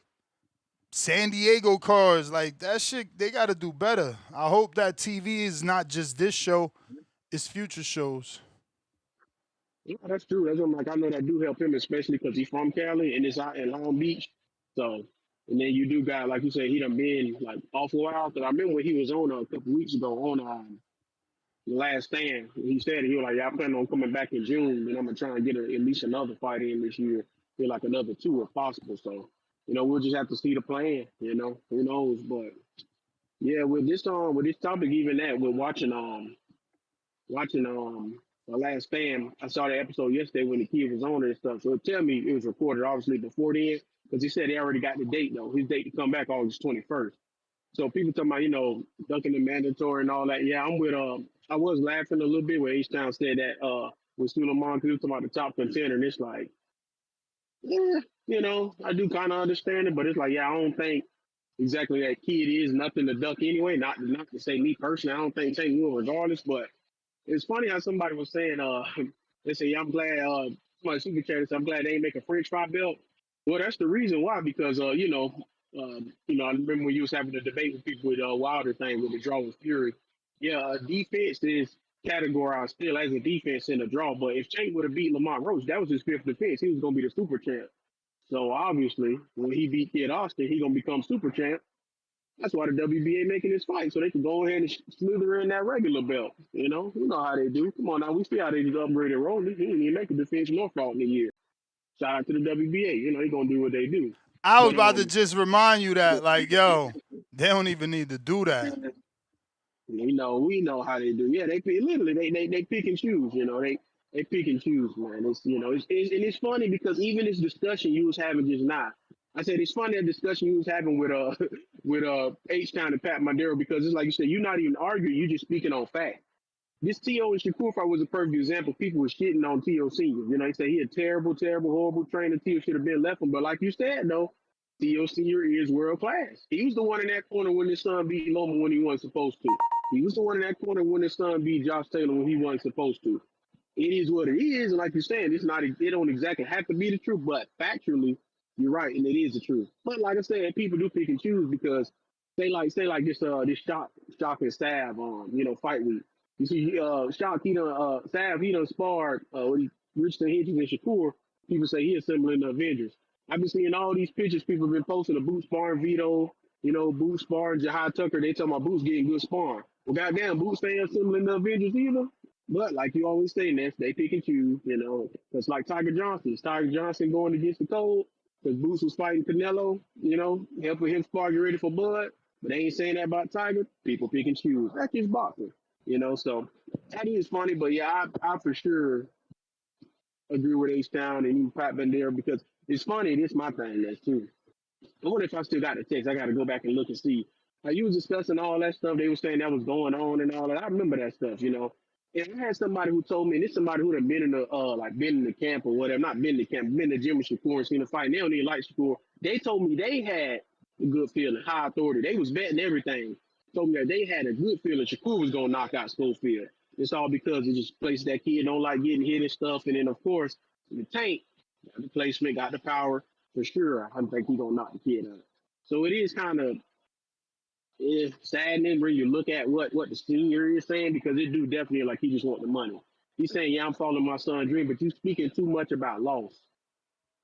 San Diego cars. Like, that shit, they got to do better. I hope that TV is not just this show, it's future shows. Yeah, that's true. That's what I'm like. I know that do help him, especially because he's from Cali and it's out in Long Beach. So, and then you do got, like you said, he done been like off a while. Because I remember when he was on a couple weeks ago on The Last Stand. He said he was like, "Yeah, I plan on coming back in June, and I'm gonna try and get at least another fight in this year, get like another two if possible." So, we'll just have to see the plan. Who knows? But yeah, with this topic, even that we're watching The Last Stand. I saw the episode yesterday when the kid was on it and stuff. So it tell me it was recorded obviously before then because he said they already got the date though. His date to come back August 21st. So people talking about ducking the mandatory and all that. Yeah, I'm with I was laughing a little bit when H Town said that with Suleiman he was talking about the top contender and it's like yeah, I do kind of understand it, but it's like yeah, I don't think exactly that kid is nothing to duck anyway. Not to say me personally, I don't think Tank will regardless, but it's funny how somebody was saying, they say, yeah, I'm glad, somebody super chat said, I'm glad they ain't make a French fry belt. Well, that's the reason why, because, I remember when you was having a debate with people with Wilder thing with the draw with Fury. Yeah, defense is categorized still as a defense in a draw, but if Tank would have beat Lamont Roach, that was his fifth defense. He was going to be the super champ. So obviously, when he beat Kid Austin, he going to become super champ. That's why the WBA making this fight, so they can go ahead and slither in that regular belt. You know how they do. Come on now, we see how they just upgraded Rolly. He didn't even make a defense nor fought in a year. Shout out to the WBA. They gonna do what they do. I was But about to just remind you that, like, yo, they don't even need to do that. we know how they do. Yeah, they literally they pick and choose. They pick and choose, man. And it's funny because even this discussion you was having just now, I said it's funny that discussion you was having with with H Town and Pat Madero because it's like you said you're not even arguing, you're just speaking on fact. This T.O. and Shakur fight was a perfect example. People were shitting on T.O. Senior. They say he a terrible, terrible, horrible trainer. T.O. should have been left him, but like you said though, T.O. Senior is world class. He was the one in that corner when his son beat Loma when he wasn't supposed to. He was the one in that corner when his son beat Josh Taylor when he wasn't supposed to. It is what it is, and like you're saying, it don't exactly have to be the truth, but factually, you're right, and it is the truth. But like I said, people do pick and choose because say like this shock and Sav fight week. You see, Shock Sav he done sparred with Richardson Hitchens and Shakur. People say he assembling the Avengers. I've been seeing all these pictures people have been posting of Boots sparring Vito, Boots sparring Jahai Tucker. They talking about Boots getting good sparring. Well, goddamn, Boots ain't assembling the Avengers either. But like you always say, Ness, they pick and choose, because like Tiger Johnson, is Tiger Johnson going against the code? Because Boots was fighting Canelo, helping him spar get ready for Bud. But they ain't saying that about Tiger. People pick and choose. That's just boxing. So that is funny. But yeah, I for sure agree with H-Town and you Pat been there because it's funny. This my thing, that's too. I wonder if I still got the text. I got to go back and look and see. You was discussing all that stuff. They were saying that was going on and all that. I remember that stuff. And I had somebody who told me, and this somebody who had been in the been in the camp or whatever, not been in the camp, been in the gym with Shakur and seen the fight. And they don't even like Shakur. They told me they had a good feeling, high authority. They was betting everything. Told me that they had a good feeling Shakur was gonna knock out Schofield. It's all because it just places that kid don't like getting hit and stuff. And then of course the tank got the placement, got the power for sure. I think he gonna knock the kid out. So it is kind of saddening when you look at what the senior is saying because it do definitely like he just want the money. He's saying, "Yeah, I'm following my son's dream," but you speaking too much about loss.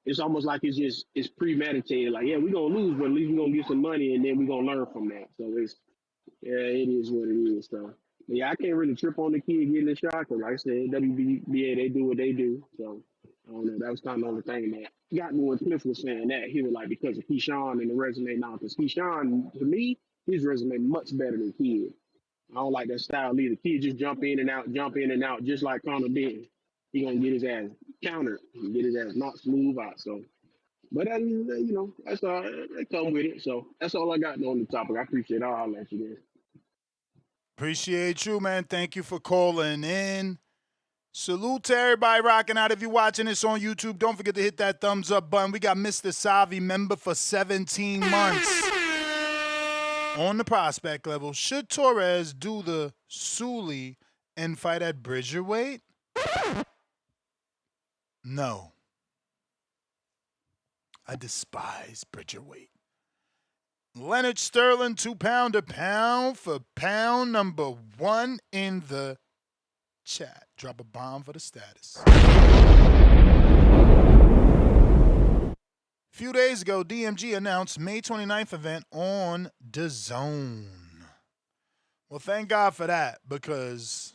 It's almost like it's premeditated. Like, yeah, we're gonna lose, but at least we're gonna get some money and then we're gonna learn from that. So it is what it is. So yeah, I can't really trip on the kid getting the shot because, like I said, WBA they do what they do. So I don't know. That was kind of the only thing that got me when Cliff was saying that. He was like, because of Keyshawn and the resume now. Because Keyshawn, to me, his resume much better than Kid. I don't like that style either. Kid just jump in and out, just like Conor did. He gonna get his ass countered, and get his ass knocked smooth out. So, but that's all. They come with it. So that's all I got on the topic. I appreciate it. I'll let you guys. Appreciate you, man. Thank you for calling in. Salute to everybody rocking out. If you're watching this on YouTube, don't forget to hit that thumbs up button. We got Mr. Savi, member for 17 months. On the prospect level, should Torres do the Sully and fight at Bridgerweight? No. I despise Bridgerweight. Leonard Sterling, 2-pounder, pound for pound, number one in the chat. Drop a bomb for the status. A few days ago, DMG announced May 29th event on DAZN. Well, thank God for that because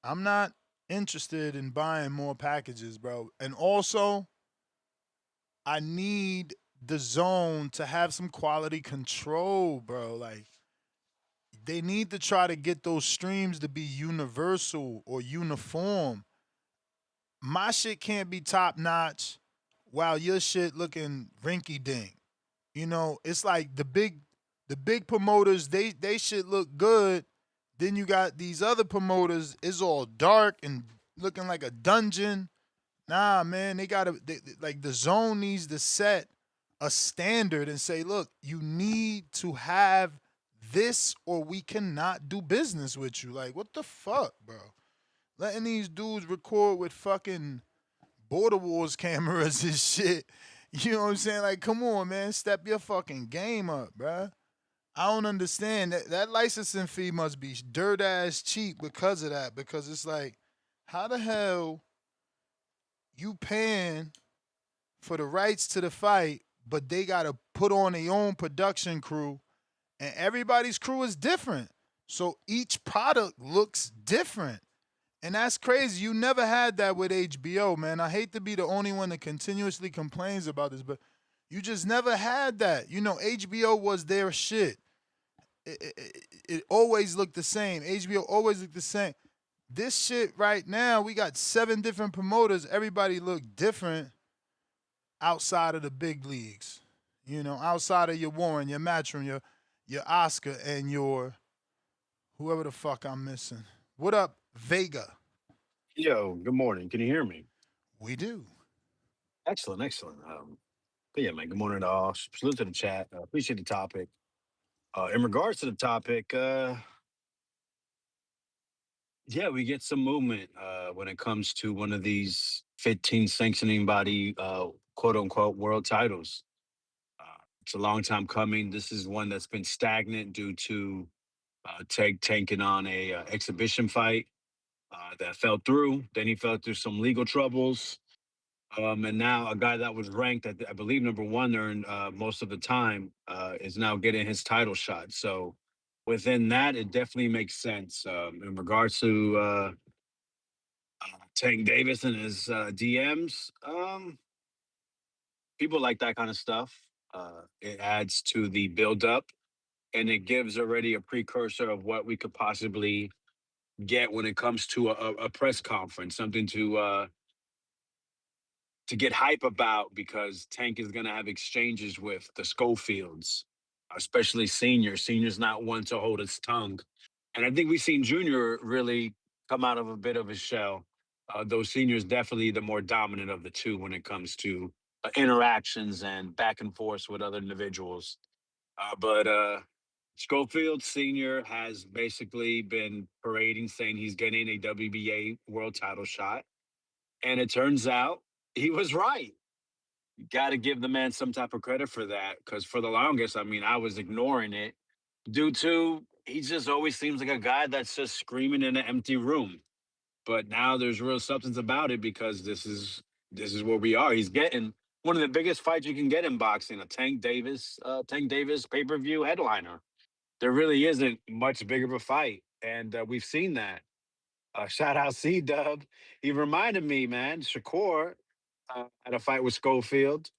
I'm not interested in buying more packages, bro. And also, I need DAZN to have some quality control, bro. Like, they need to try to get those streams to be universal or uniform. My shit can't be top notch while your shit looking rinky dink. It's like the big promoters, they shit look good. Then you got these other promoters, it's all dark and looking like a dungeon. Nah, man, like the zone needs to set a standard and say, look, you need to have this or we cannot do business with you. Like, what the fuck, bro? Letting these dudes record with fucking Border Wars cameras and shit. You know what I'm saying? Like, come on, man. Step your fucking game up, bro. I don't understand. That licensing fee must be dirt ass cheap because of that. Because it's like, how the hell you paying for the rights to the fight, but they got to put on their own production crew, and everybody's crew is different. So each product looks different. And that's crazy. You never had that with HBO, man. I hate to be the only one that continuously complains about this, but you just never had that. HBO was their shit. It always looked the same. HBO always looked the same. This shit right now, we got 7 different promoters. Everybody look different outside of the big leagues. Outside of your Warren, your Matchroom, your Oscar, and your whoever the fuck I'm missing. What up, Vega? Yo, good morning. Can you hear me? We do. Excellent, excellent. But yeah, man, good morning to all. Salute to the chat. Appreciate the topic. In regards to the topic, yeah, we get some movement when it comes to one of these 15 sanctioning body, quote unquote, world titles. It's a long time coming. This is one that's been stagnant due to tanking on a exhibition fight that fell through. Then he fell through some legal troubles. And now a guy that was ranked at, I believe, number one during most of the time is now getting his title shot. So within that, it definitely makes sense. In regards to Tank Davis and his DMs, People like that kind of stuff. It adds to the build-up, and it gives already a precursor of what we could possibly get when it comes to a press conference, something to get hype about because Tank is going to have exchanges with the Schofields, especially Senior. Senior's not one to hold his tongue. And I think we've seen Junior really come out of a bit of his shell. Though Senior's definitely the more dominant of the two when it comes to interactions and back and forth with other individuals. But Schofield Sr. has basically been parading saying he's getting a WBA world title shot. And it turns out he was right. You got to give the man some type of credit for that because for the longest, I mean, I was ignoring it due to he just always seems like a guy that's just screaming in an empty room. But now there's real substance about it because this is where we are. He's getting one of the biggest fights you can get in boxing, a Tank Davis pay-per-view headliner. There really isn't much bigger of a fight, and we've seen that. Shout out C Dub. He reminded me, man, Shakur had a fight with Schofield.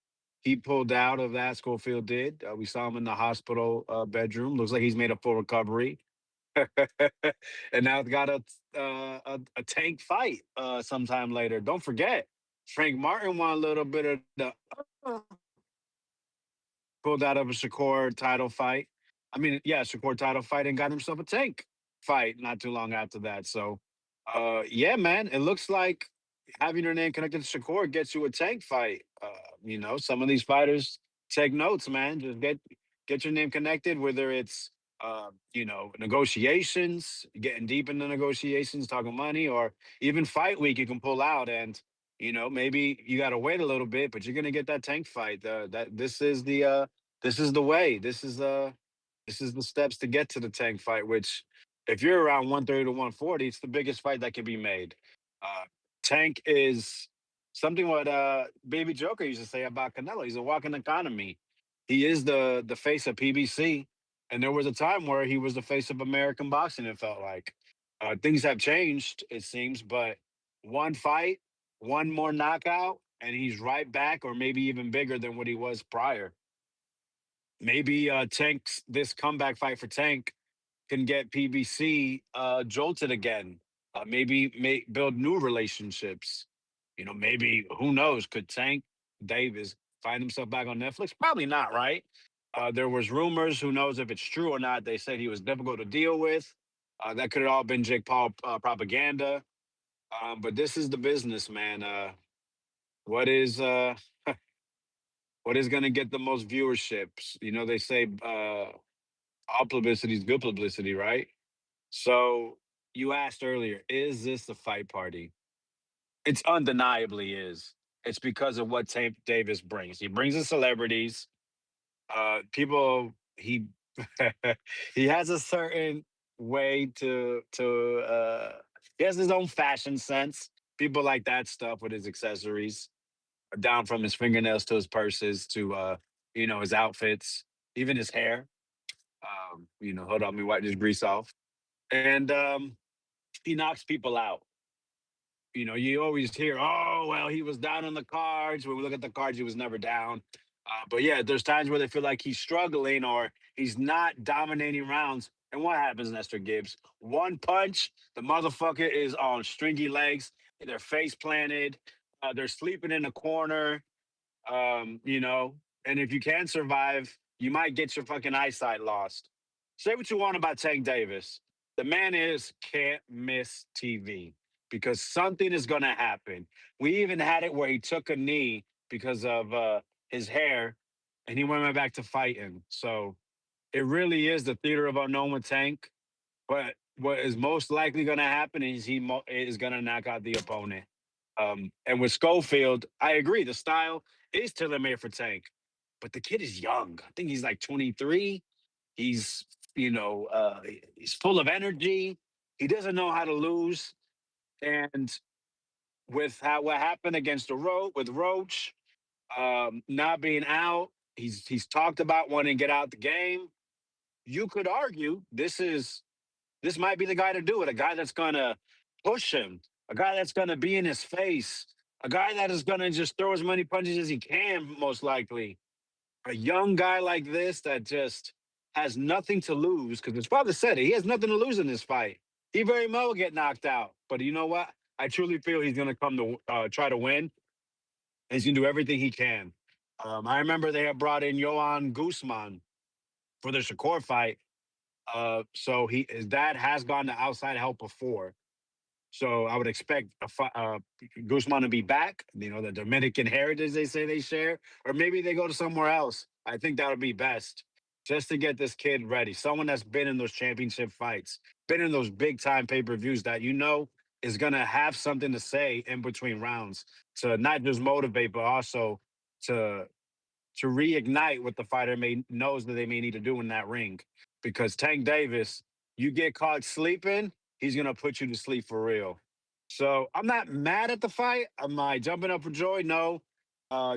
He pulled out of that. Schofield did. We saw him in the hospital bedroom. Looks like he's made a full recovery, and now it's got a Tank fight sometime later. Don't forget, Frank Martin won a little bit of the pulled out of a Shakur title fight. I mean, yeah, Shakur title fight and got himself a Tank fight not too long after that. So, yeah, man, it looks like having your name connected to Shakur gets you a Tank fight. Some of these fighters take notes, man. Just get your name connected, whether it's negotiations, getting deep into negotiations, talking money, or even fight week you can pull out and maybe you got to wait a little bit, but you're gonna get that Tank fight. This is the way. This is the steps to get to the Tank fight. Which, if you're around 130 to 140, it's the biggest fight that can be made. Uh, Tank is something what Baby Joker used to say about Canelo. He's a walking economy. He is the face of PBC, and there was a time where he was the face of American boxing. It felt like things have changed, it seems, but one fight, one more knockout, and he's right back, or maybe even bigger than what he was prior. Maybe Tank's this comeback fight for Tank can get PBC jolted again. Maybe build new relationships. Maybe who knows? Could Tank Davis find himself back on Netflix? Probably not, right? There was rumors. Who knows if it's true or not? They said he was difficult to deal with. That could have all been Jake Paul propaganda. But this is the business, man. What is what is going to get the most viewerships? They say all publicity is good publicity, right? So you asked earlier, is this a fight party? It's undeniably is. It's because of what Tank Davis brings. He brings the celebrities. People he he has a certain way to he has his own fashion sense. People like that stuff with his accessories, down from his fingernails to his purses to his outfits, even his hair. Hold on, let me wipe this grease off. And he knocks people out. You always hear, oh, well, he was down on the cards. When we look at the cards, he was never down. But yeah, there's times where they feel like he's struggling or he's not dominating rounds. And what happens, Nestor Gibbs? One punch, the motherfucker is on stringy legs. They're face planted. They're sleeping in the corner. And if you can survive, you might get your fucking eyesight lost. Say what you want about Tank Davis. The man is can't miss TV because something is going to happen. We even had it where he took a knee because of his hair and he went right back to fighting. So it really is the theater of unknown with Tank. But what is most likely going to happen is is going to knock out the opponent. And with Schofield, I agree. The style is tailor made for Tank, but the kid is young. I think he's like 23. He's, he's full of energy. He doesn't know how to lose. And with what happened against with Roach, not being out, he's talked about wanting to get out the game. You could argue this might be the guy to do it. A guy that's gonna push him. A guy that's gonna be in his face. A guy that is gonna just throw as many punches as he can, most likely. A young guy like this that just has nothing to lose, because his father said it. He has nothing to lose in this fight. He very well will get knocked out. But you know what? I truly feel he's gonna come to try to win. And he's gonna do everything he can. I remember they had brought in Johan Guzman for the Shakur fight. So his dad has gone to outside help before. So I would expect Guzman to be back. You know, the Dominican heritage they say they share, or maybe they go to somewhere else. I think that would be best, just to get this kid ready. Someone that's been in those championship fights, been in those big time pay-per-views that you know is gonna have something to say in between rounds to not just motivate, but also to reignite what the fighter may knows that they may need to do in that ring. Because Tank Davis, you get caught sleeping, he's gonna put you to sleep for real. So I'm not mad at the fight. Am I jumping up for joy? No.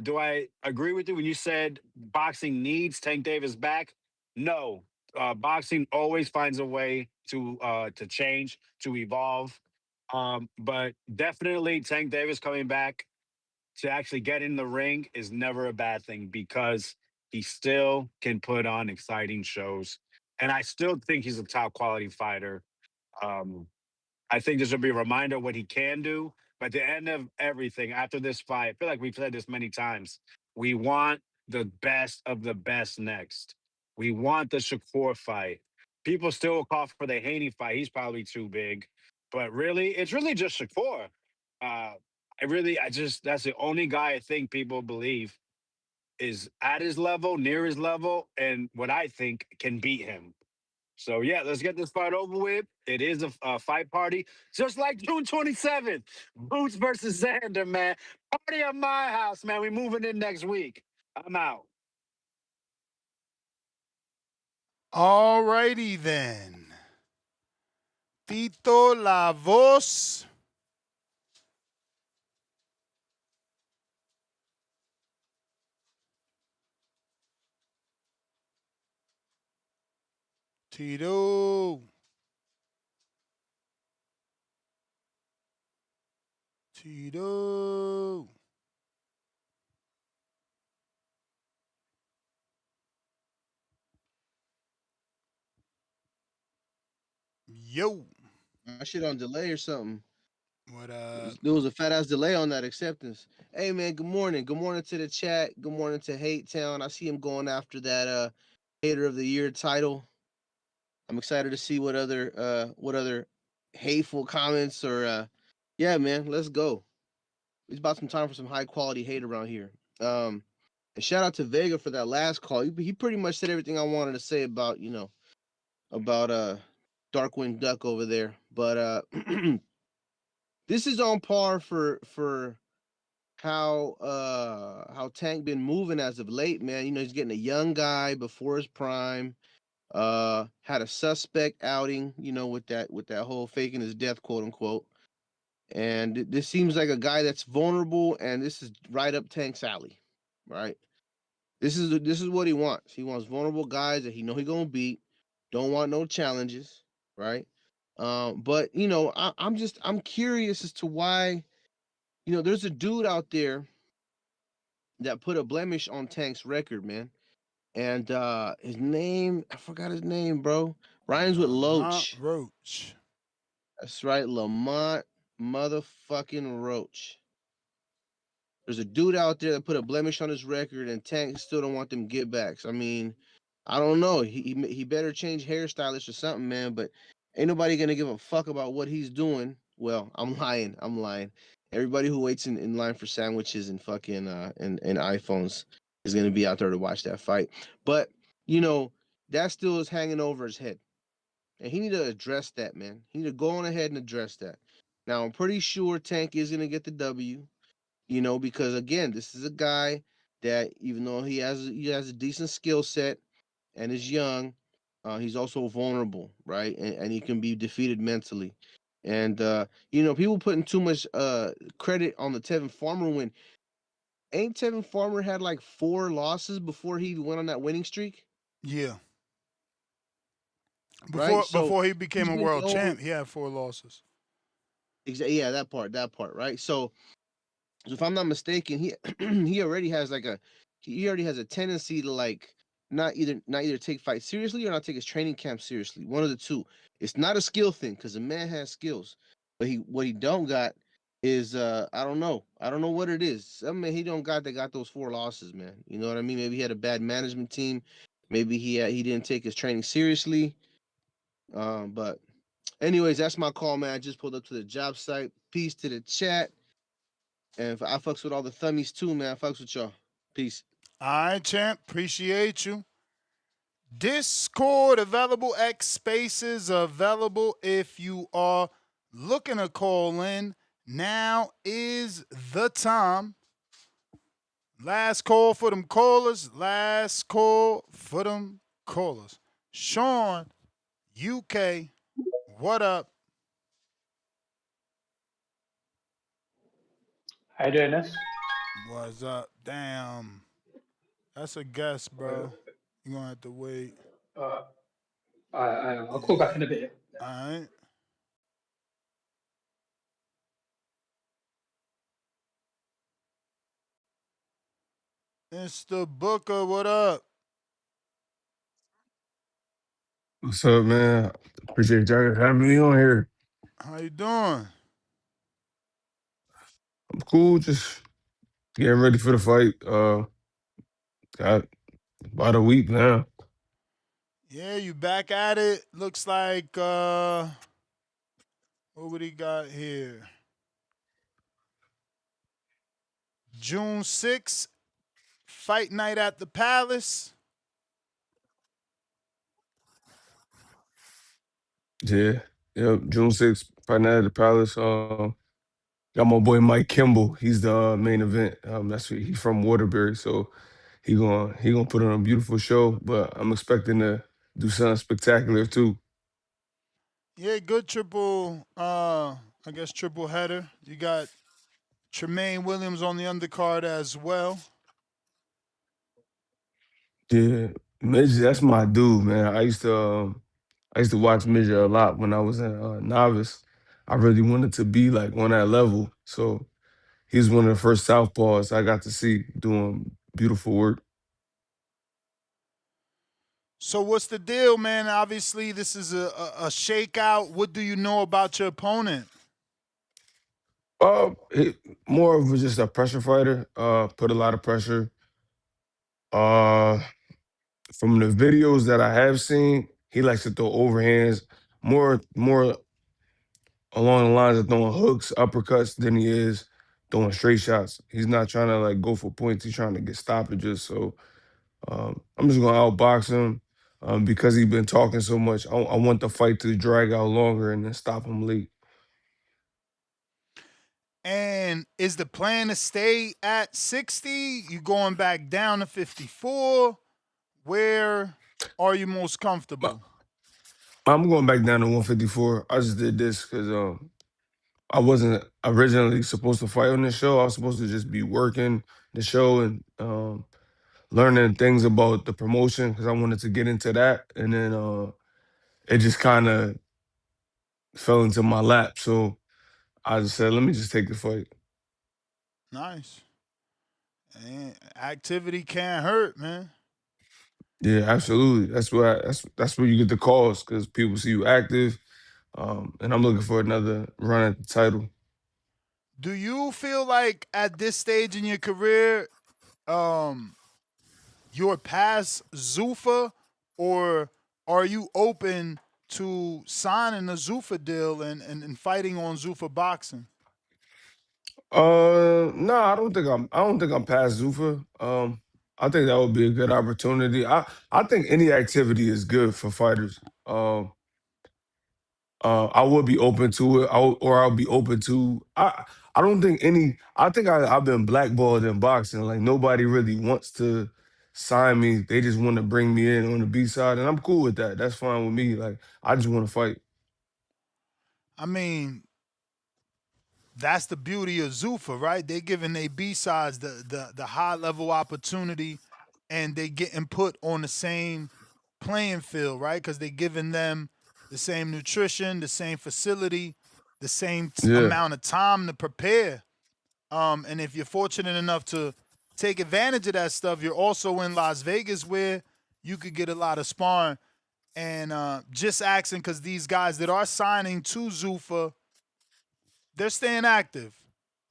Do I agree with you when you said boxing needs Tank Davis back? No. Boxing always finds a way to change, to evolve. But definitely Tank Davis coming back to actually get in the ring is never a bad thing because he still can put on exciting shows. And I still think he's a top quality fighter. Um, I think this will be a reminder of what he can do. But at the end of everything, after this fight, I feel like we've said this many times. We want the best of the best next. We want the Shakur fight. People still will call for the Haney fight. He's probably too big. But really, it's really just Shakur. That's the only guy I think people believe is at his level, near his level, and what I think can beat him. So yeah, let's get this fight over with. It is a fight party, just like June 27th. Boots versus Xander, man. Party at my house, man. We moving in next week. I'm out. All righty then. Tito La Voz. Tito. Tito. Yo. My shit on delay or something. What There was a fat ass delay on that acceptance. Hey man, good morning. Good morning to the chat. Good morning to Hate Town. I see him going after that Hater of the Year title. I'm excited to see what other hateful comments or yeah, man, let's go. It's about some time for some high quality hate around here. And shout out to Vega for that last call. He pretty much said everything I wanted to say about, about Darkwing Duck over there. But this is on par for how Tank been moving as of late, man. You know, he's getting a young guy before his prime. Had a suspect outing, with that whole faking his death, quote unquote. And this seems like a guy that's vulnerable, and this is right up Tank's alley, right? This is what he wants. He wants vulnerable guys that he gonna beat. Don't want no challenges, right? But I'm curious as to why. There's a dude out there that put a blemish on Tank's record, man. And his name, I forgot his name, bro. Rhymes with Loach. Roach. That's right, Lamont motherfucking Roach. There's a dude out there that put a blemish on his record, and Tank still don't want them get backs. I mean, I don't know. He better change hairstylists or something, man. But ain't nobody gonna give a fuck about what he's doing. Well, I'm lying. I'm lying. Everybody who waits in line for sandwiches and fucking and iPhones is gonna be out there to watch that fight. But that still is hanging over his head, and he need to address that, man. He need to go on ahead and address that. Now I'm pretty sure Tank is gonna get the W. Because again, this is a guy that even though he has a decent skill set and is young, he's also vulnerable, right? And he can be defeated mentally. And people putting too much credit on the Tevin Farmer win. Ain't Tevin Farmer had like 4 losses before he went on that winning streak? Yeah. Right? Before he became he's a been world going- champ, he had 4 losses. Yeah, that part, right? So So if I'm not mistaken, he he already has like a he already has a tendency to like not either take fight seriously or not take his training camp seriously. One of the two. It's not a skill thing because the man has skills, but he what he don't got is I don't know. I don't know what it is. Some man he don't got that got those 4 losses, man. You know what I mean? Maybe he had a bad management team. Maybe he didn't take his training seriously. But anyways, that's my call, man. I just pulled up to the job site. Peace to the chat. And I fucks with all the thummies too, man. I fucks with y'all. Peace. All right, champ. Appreciate you. Discord available, X Spaces available if you are looking to call in. Now is the time. Last call for them callers. Last call for them callers. Sean, UK, what up? How you doing, this? What's up? Damn. That's a guess, bro. You're going to have to wait. I'll call back in a bit. All right. Mr. Booker, what up? What's up, man? Appreciate y'all having me on here. How you doing? I'm cool, just getting ready for the fight. Got about a week now. Yeah, you back at it. Looks like what would he got here? June 6th, fight night at the Palace. Yeah, yep. June 6th, fighting at the Palace. Got my boy Mike Kimball. He's the main event. That's what, he's from Waterbury, so he gonna put on a beautiful show. But I'm expecting to do something spectacular too. Yeah, good triple I guess triple header. You got Tremaine Williams on the undercard as well. Yeah, Midge, that's my dude, man. I used to watch Midge a lot when I was a novice. I really wanted to be like on that level. So he's one of the first southpaws I got to see doing beautiful work. So what's the deal, man? Obviously, this is a shakeout. What do you know about your opponent? More of just a pressure fighter. Put a lot of pressure. Uh, from the videos that I have seen, he likes to throw overhands, more along the lines of throwing hooks, uppercuts than he is throwing straight shots. He's not trying to like go for points. He's trying to get stoppages. So I'm just gonna outbox him because he's been talking so much. I want the fight to drag out longer and then stop him late. And is the plan to stay at 60? You going back down to 54? Where are you most comfortable? I'm going back down to 154. I just did this because I wasn't originally supposed to fight on this show. I was supposed to just be working the show and learning things about the promotion because I wanted to get into that. And then it just kind of fell into my lap. So I just said, let me just take the fight. Nice. And activity can't hurt, man. Yeah, absolutely. That's where you get the calls because people see you active, and I'm looking for another run at the title. Do you feel like at this stage in your career, you're past Zuffa, or are you open to signing a Zuffa deal and fighting on Zuffa boxing? No, I don't think I'm past Zuffa. I think that would be a good opportunity. I think any activity is good for fighters. I would be open to it, I'll be open to. I don't think any. I think I've been blackballed in boxing. Like nobody really wants to sign me. They just want to bring me in on the B side, and I'm cool with that. That's fine with me. Like I just want to fight. I mean, that's the beauty of Zuffa, right? They giving their B sides the high level opportunity, and they getting put on the same playing field, right? Because they giving them the same nutrition, the same facility, the same Yeah, amount of time to prepare. And if you're fortunate enough to take advantage of that stuff, you're also in Las Vegas where you could get a lot of sparring. And just asking because these guys that are signing to Zuffa, they're staying active.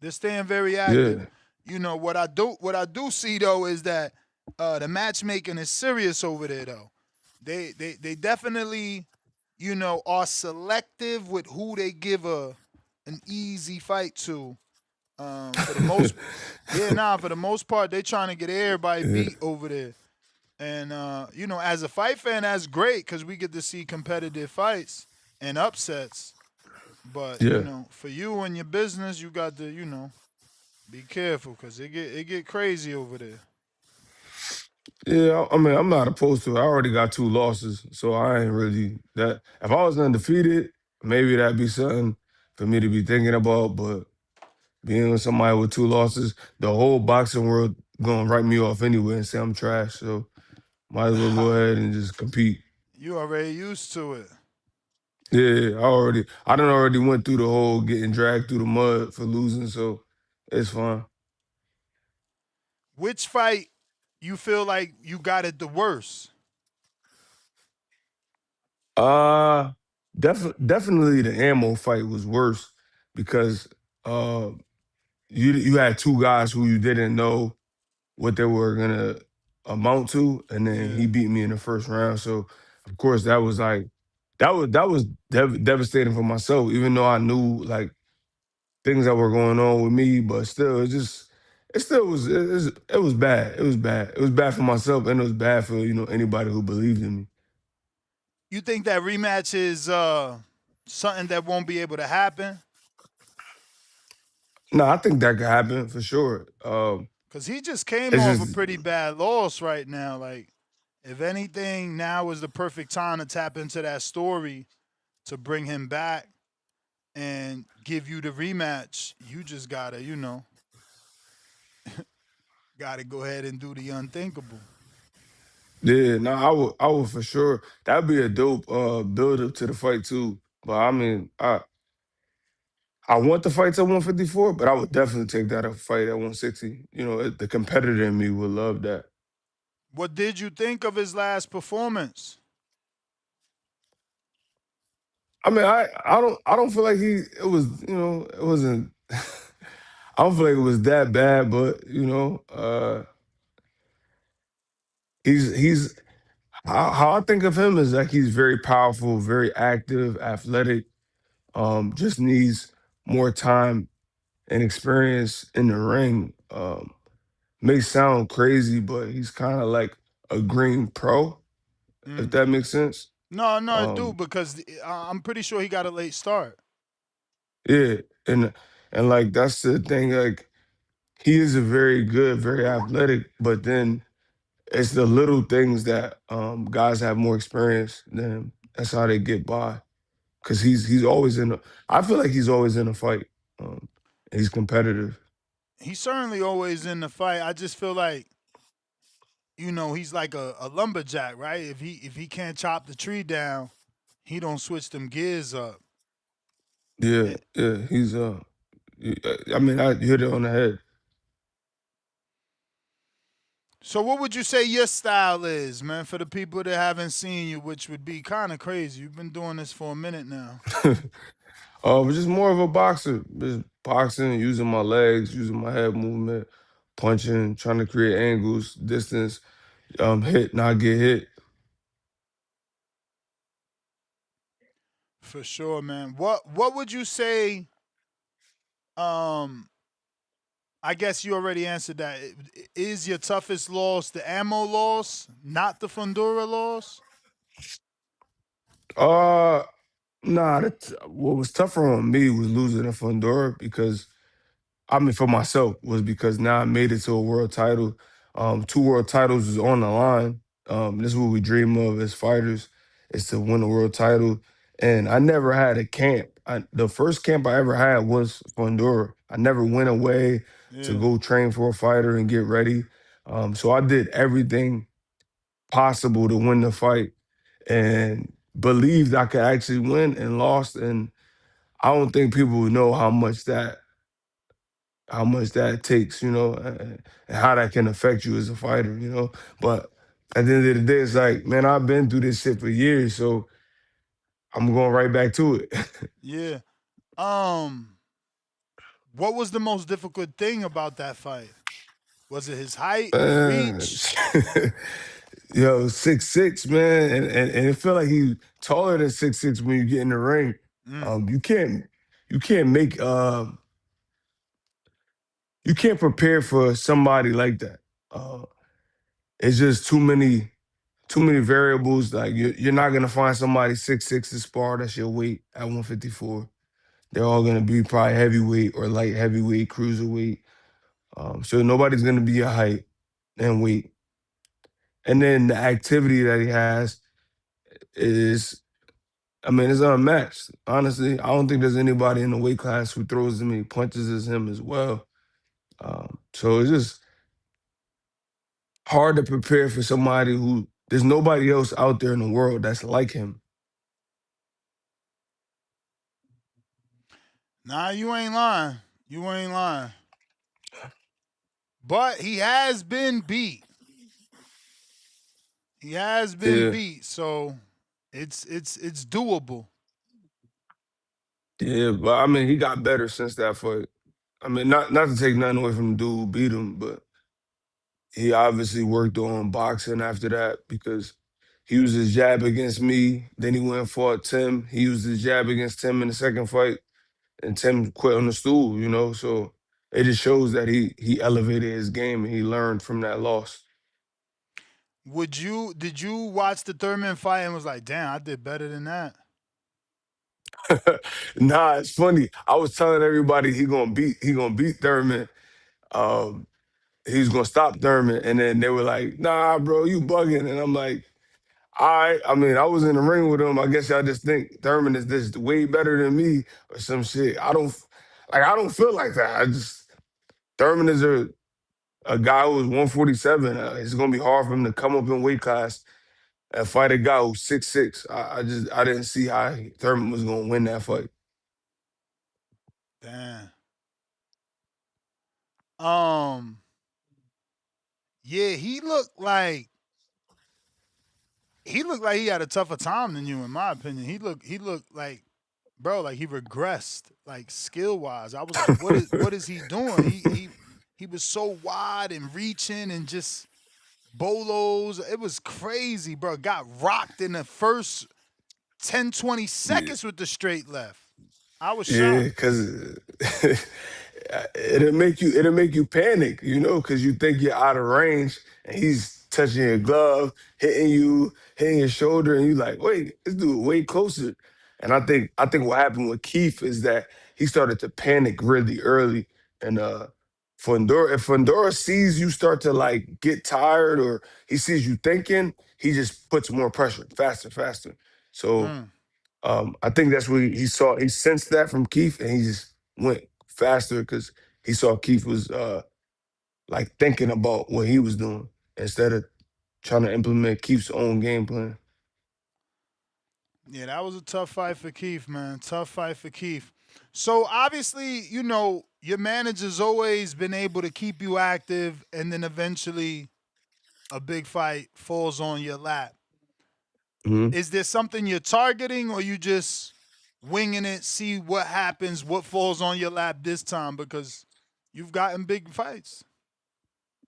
They're staying very active. Yeah, You know what I do see though is that the matchmaking is serious over there though. They definitely are selective with who they give an easy fight to. For the most for the most part they trying to get everybody yeah, beat over there. And as a fight fan, that's great because we get to see competitive fights and upsets. But yeah. for you and your business, you got to be careful because it get crazy over there. Yeah, I mean, I'm not opposed to it. I already got 2 losses, so I ain't really that. If I was undefeated, maybe that'd be something for me to be thinking about. But being with somebody with 2 losses, the whole boxing world gonna write me off anyway and say I'm trash. So might as well go ahead and just compete. You already used to it. Yeah, I done already went through the whole getting dragged through the mud for losing, so it's fine. Which fight you feel like you got it the worst? Uh, definitely the ammo fight was worse because uh you had 2 guys who you didn't know what they were gonna amount to, and then Yeah. he beat me in the first round. So of course that was like that was devastating for myself, even though I knew like things that were going on with me, but still it still was it was bad. It was bad. It was bad for myself and it was bad for, anybody who believed in me. You think that rematch is something that won't be able to happen? No, I think that could happen for sure. Because he just came It's off a just pretty bad loss right now. Like, if anything, now is the perfect time to tap into that story to bring him back and give you the rematch. You just gotta go ahead and do the unthinkable. yeah, no, I would for sure. That'd be a dope build up to the fight too. But I mean, I want the fights at 154, but I would definitely take that a fight at 160. The competitor in me would love that. What did you think of his last performance? I mean, I don't feel like it was, it wasn't I don't feel like it was that bad, but he's how I think of him is like he's very powerful, very active, athletic, just needs more time and experience in the ring. May sound crazy, but he's kind of like a green pro, if Mm. that makes sense. No, I do Um, because I'm pretty sure he got a late start. yeah, and like that's the thing. Like he is a very good, very athletic, but then it's the little things that guys have more experience than him. That's how they get by. Cause he's always in. I feel like he's always in a fight. Um, he's competitive. He's certainly always in the fight. I just feel like he's like a lumberjack, right? If he can't chop the tree down, he don't switch them gears up. Yeah, Eh, yeah. He's I mean, I hit it on the head. So what would you say your style is, man, for the people that haven't seen you, which would be kind of crazy. You've been doing this for a minute now. But just more of a boxer. Just boxing, using my legs, using my head movement, punching, trying to create angles, distance, hit, not get hit. For sure, man. What would you say um I guess you already answered that. Is your toughest loss the ammo loss, not the Fundura loss? Uh, nah. What was tougher on me was losing to Fundora because I mean, for myself, was because now I made it to a world title. 2 world titles is on the line. This is what we dream of as fighters, is to win a world title. And I never had a camp. The first camp I ever had was Fundora. I never went away to Yeah. go train for a fighter and get ready. So I did everything possible to win the fight and believed I could actually win and lost. And I don't think people would know how much that how much that takes, and how that can affect you as a fighter, But at the end of the day, it's like, man, I've been through this shit for years, so I'm going right back to it. Yeah. What was the most difficult thing about that fight? Was it his height, his Man, reach? yo, 6'6", man, and it feel like he's taller than 6'6" when you get in the ring. Mm. You can't make you can't prepare for somebody like that. Uh, it's just too many variables. Like you're not gonna find somebody 6'6" to spar that's your weight at 154. They're all gonna be probably heavyweight or light heavyweight, cruiserweight. So nobody's gonna be your height and weight. And then the activity that he has is, I mean, it's unmatched. Honestly, I don't think there's anybody in the weight class who throws as many punches as him as well. So it's just hard to prepare for somebody who there's nobody else out there in the world that's like him. Nah, you ain't lying. You ain't lying. But he has been beat. He has been Yeah, beat, so it's doable. yeah, but I mean, he got better since that fight. I mean, not to take nothing away from the dude who beat him, but he obviously worked on boxing after that because he used his jab against me. Then he went and fought Tim. He used his jab against Tim in the second fight, and Tim quit on the stool. So it just shows that he elevated his game and he learned from that loss. Did you watch the Thurman fight and was like, damn, I did better than that? Nah, it's funny. I was telling everybody he gonna beat Thurman. Um, he's gonna stop Thurman, and then they were like, "Nah, bro, you bugging." And I'm like, "All right." I mean, I was in the ring with him. I guess y'all just think Thurman is this way better than me or some shit. I don't feel like that. Thurman is a guy who was 147. It's gonna be hard for him to come up in weight class and fight a guy who's 6'6". I didn't see how Thurman was gonna win that fight. Damn. Um, yeah, he looked like he had a tougher time than you, in my opinion. He looked like, bro, like he regressed, like skill wise. I was like, what is he doing? He was so wide and reaching and just bolos. It was crazy, bro. Got rocked in the first 10, 20 Yeah, seconds with the straight left. I was yeah, shocked. because it'll make you panic, because you think you're out of range and he's touching your glove, hitting your shoulder, and you like, wait, this dude way closer. And I think what happened with Keith is that he started to panic really early. And if Fundora sees you start to like get tired or he sees you thinking, he just puts more pressure, faster, faster. So Mm. I think that's what he sensed that from Keith, and he just went faster because he saw Keith was like thinking about what he was doing instead of trying to implement Keith's own game plan. Yeah, that was a tough fight for Keith, man. Tough fight for Keith. So obviously, your manager's always been able to keep you active, and then eventually a big fight falls on your lap. Mhm. Is there something you're targeting, or you just winging it, see what happens, what falls on your lap this time? Because you've gotten big fights.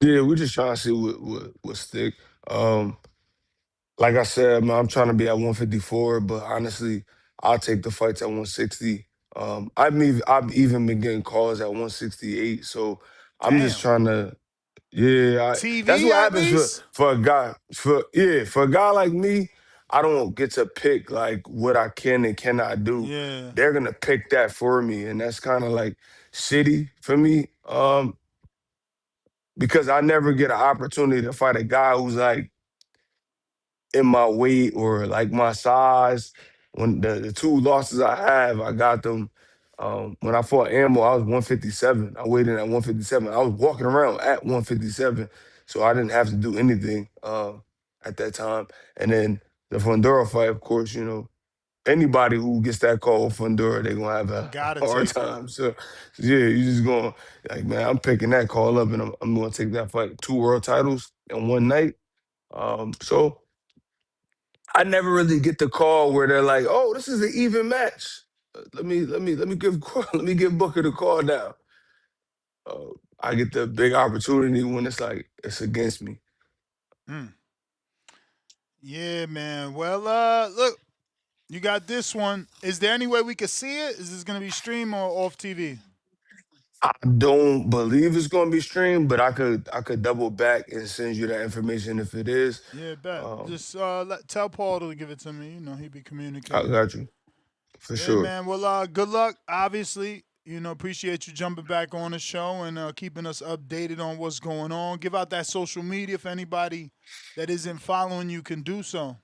Yeah, we're just trying to see what stick. Um, like I said, man, I'm trying to be at 154, but honestly, I'll take the fights at 160. I've even been getting calls at 168, so I'm just Damn. trying to. Yeah, that's TV what at happens for least? for a guy. For a guy like me, I don't get to pick like what I can and cannot do. Yeah. They're gonna pick that for me, and that's kind of like shitty for me. Because I never get an opportunity to fight a guy who's like in my weight or like my size. When the two losses I have, I got them. When I fought Ammo, I was 157. I weighed in at 157. I was walking around at 157, so I didn't have to do anything at that time. And then the Fundora fight, of course, anybody who gets that call with Fundora, they're gonna have a Gotta hard take it. time. So yeah, you just going like, man, I'm picking that call up and I'm gonna take that fight. 2 world titles in one night. So I never really get the call where they're like, "Oh, this is an even match. Let me give let me give Booker the call now." I get the big opportunity when it's like it's against me. Mm. Yeah, man. Well, look, you got this one. Is there any way we could see it? Is this gonna be streamed or off TV? I don't believe it's gonna be streamed, but I could double back and send you that information if it is. Yeah, bet. Um, Just tell Paul to give it to me. You know, he'd be I communicating. got you for Yeah, sure. man. Well, good luck. Obviously, appreciate you jumping back on the show and keeping us updated on what's going on. Give out that social media if anybody that isn't following you can do so.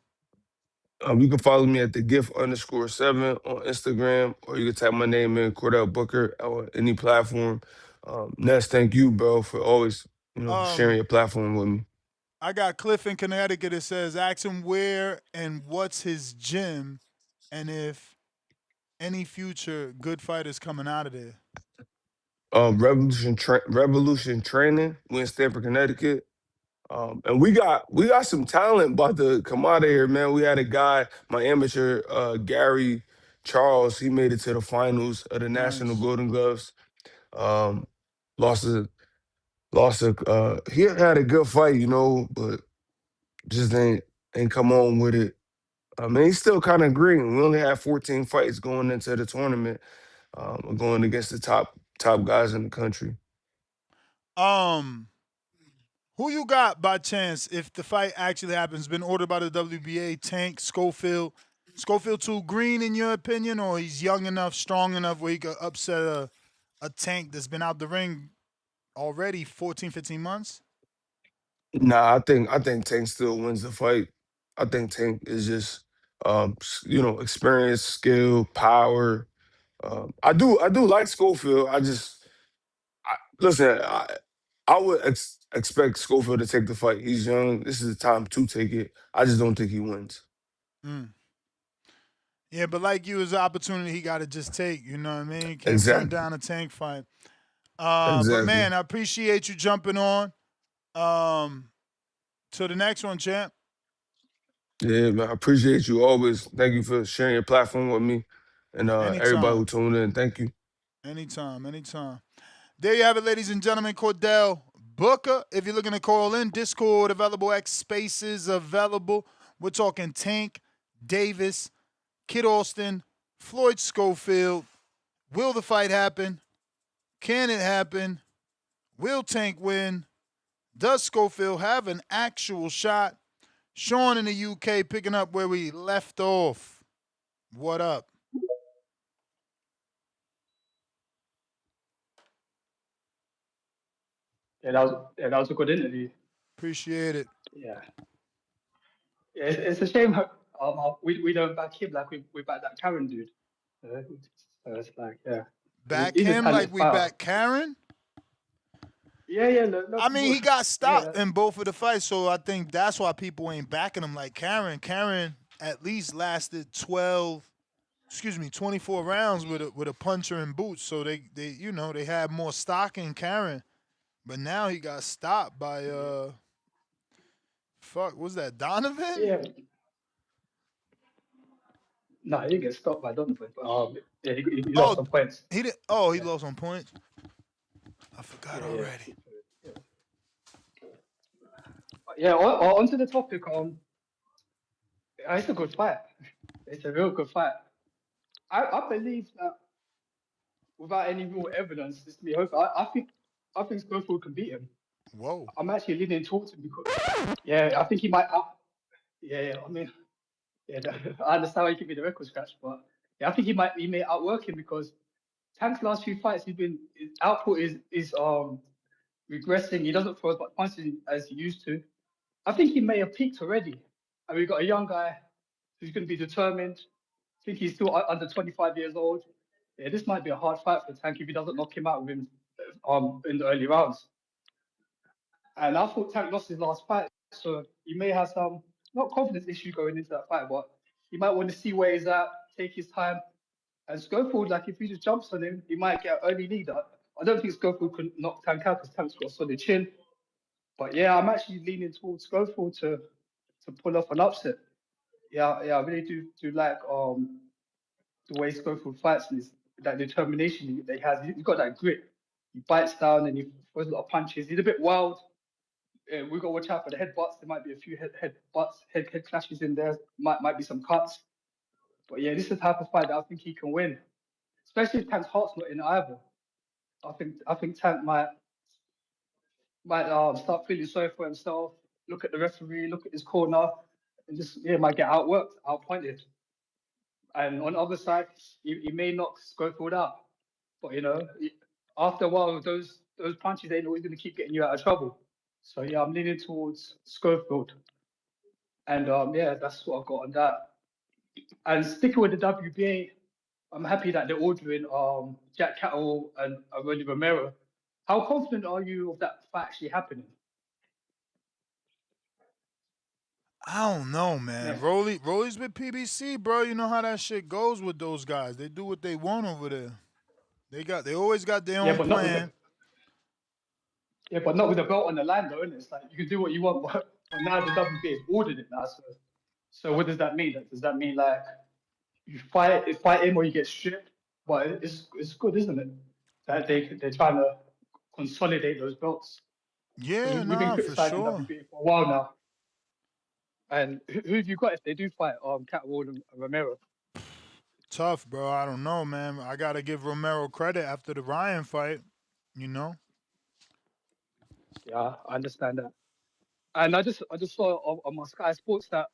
You can follow me at the gift_7 on Instagram, or you can type my name in Cordell Booker or any platform. Ness, thank you, bro, for always sharing Um, your platform with me. I got Cliff in Connecticut. It says, ask him where and what's his gym, and if any future good fighters coming out of there. Revolution Training. We in Stamford, Connecticut. And we got some talent about to come out of here, man. We had a guy, my amateur, Gary Charles. He made it to the finals of the National Nice. Golden Gloves. Um, lost a he had a good fight, but just ain't come on with it. I mean, he's still kind of green. We only had 14 fights going into the tournament, going against the top guys in the country. Um, who you got by chance if the fight actually happens? Been ordered by the WBA. Tank Schofield. Schofield too green in your opinion, or he's young enough, strong enough where he could upset a Tank that's been out the ring already 14, 15 months? Nah, I think Tank still wins the fight. I think Tank is just experience, skill, power. I do like Schofield. Listen. I would expect Schofield to take the fight. He's young. This is the time to take it. I just don't think he wins. Mm. Yeah, but like you, it's an opportunity he got to just take. You know what I mean? You can't turn Exactly. down a Tank fight. But Exactly. man, I appreciate you jumping on. To the next one, champ. Yeah, man. I appreciate you always. Thank you for sharing your platform with me. And everybody who Anytime. tuned in, thank you. Anytime. There you have it, ladies and gentlemen. Cordell Booker. If you're looking to call in, Discord available, X Spaces available. We're talking Tank, Davis, Kid Austin, Floyd Schofield. Will the fight happen? Can it happen? Will Tank win? Does Schofield have an actual shot? Sean in the UK picking up where we left off. What up? That was a good interview. Appreciate it. Yeah, yeah. It's a shame. We don't back him like we back that Karen dude. So it's like Back he's a him like talented we fighter. back Karen? Yeah. No, I mean, he got yeah. stopped in both of the fights, so I think that's why people ain't backing him like Karen. Karen at least lasted 24 rounds with a puncher and boots. So they had more stock in Karen. But now he got stopped by was that Donovan? Yeah. No, he didn't get stopped by Donovan. But, yeah, he lost Oh, some points. he did. Oh, he Yeah, lost on points. I forgot yeah. already. Yeah, onto the topic. It's a good fight. It's a real good fight. I believe that without any real evidence, this to be hope. I think Schofield can beat him. Whoa. I'm actually leaning towards him because I think he might. Yeah. I mean, yeah, I understand why he could be the record scratch, but I think he may outwork him because Tank's last few fights, his output is regressing. He doesn't throw as much punches as he used to. I think he may have peaked already. And we've got a young guy who's going to be determined. I think he's still under 25 years old. Yeah, this might be a hard fight for Tank if he doesn't knock him out with him in the early rounds. And I thought Tank lost his last fight, so he may have some not confidence issue going into that fight, but he might want to see where he's at, take his time. And Schofield, like if he just jumps on him, he might get an early lead. I don't think Schofield could knock Tank out because Tank's got a solid chin. But yeah, I'm actually leaning towards Schofield to pull off an upset. Yeah, I really do like the way Schofield fights and that determination that he has. He's got that grit. He bites down and he throws a lot of punches. He's a bit wild. We've got to watch out for the headbutts. There might be a few head clashes in there. Might be some cuts. But yeah, this is the type of fight that I think he can win. Especially if Tank's heart's not in either. I think Tank might start feeling sorry for himself, look at the referee, look at his corner, and just might get outworked, outpointed. And on the other side, he may knock Schofield out. But after a while, those punches ain't always going to keep getting you out of trouble. So yeah, I'm leaning towards Schofield. And that's what I got on that. And sticking with the WBA, I'm happy that they're ordering Jack Cattle and Ronnie Romero. How confident are you of that fight actually happening? I don't know, man. Yeah. Rolly's with PBC, bro. You know how that shit goes with those guys. They do what they want over there. They always got their Yeah, own but not with plan. the not with the belt on the line though, innit? It's like you can do what you want, but now the WBA has ordered it now. So what does that mean? Does that mean like you fight him or you get stripped? But it's good, isn't it? That they're trying to consolidate those belts. Yeah, We've been nah, for criticizing sure. WBA for a while now. And who have you got if they do fight Catwall and Romero? Tough, bro. I don't know, man. I gotta give Romero credit after the Ryan fight. You know. Yeah, I understand that. And I just saw on my Sky Sports that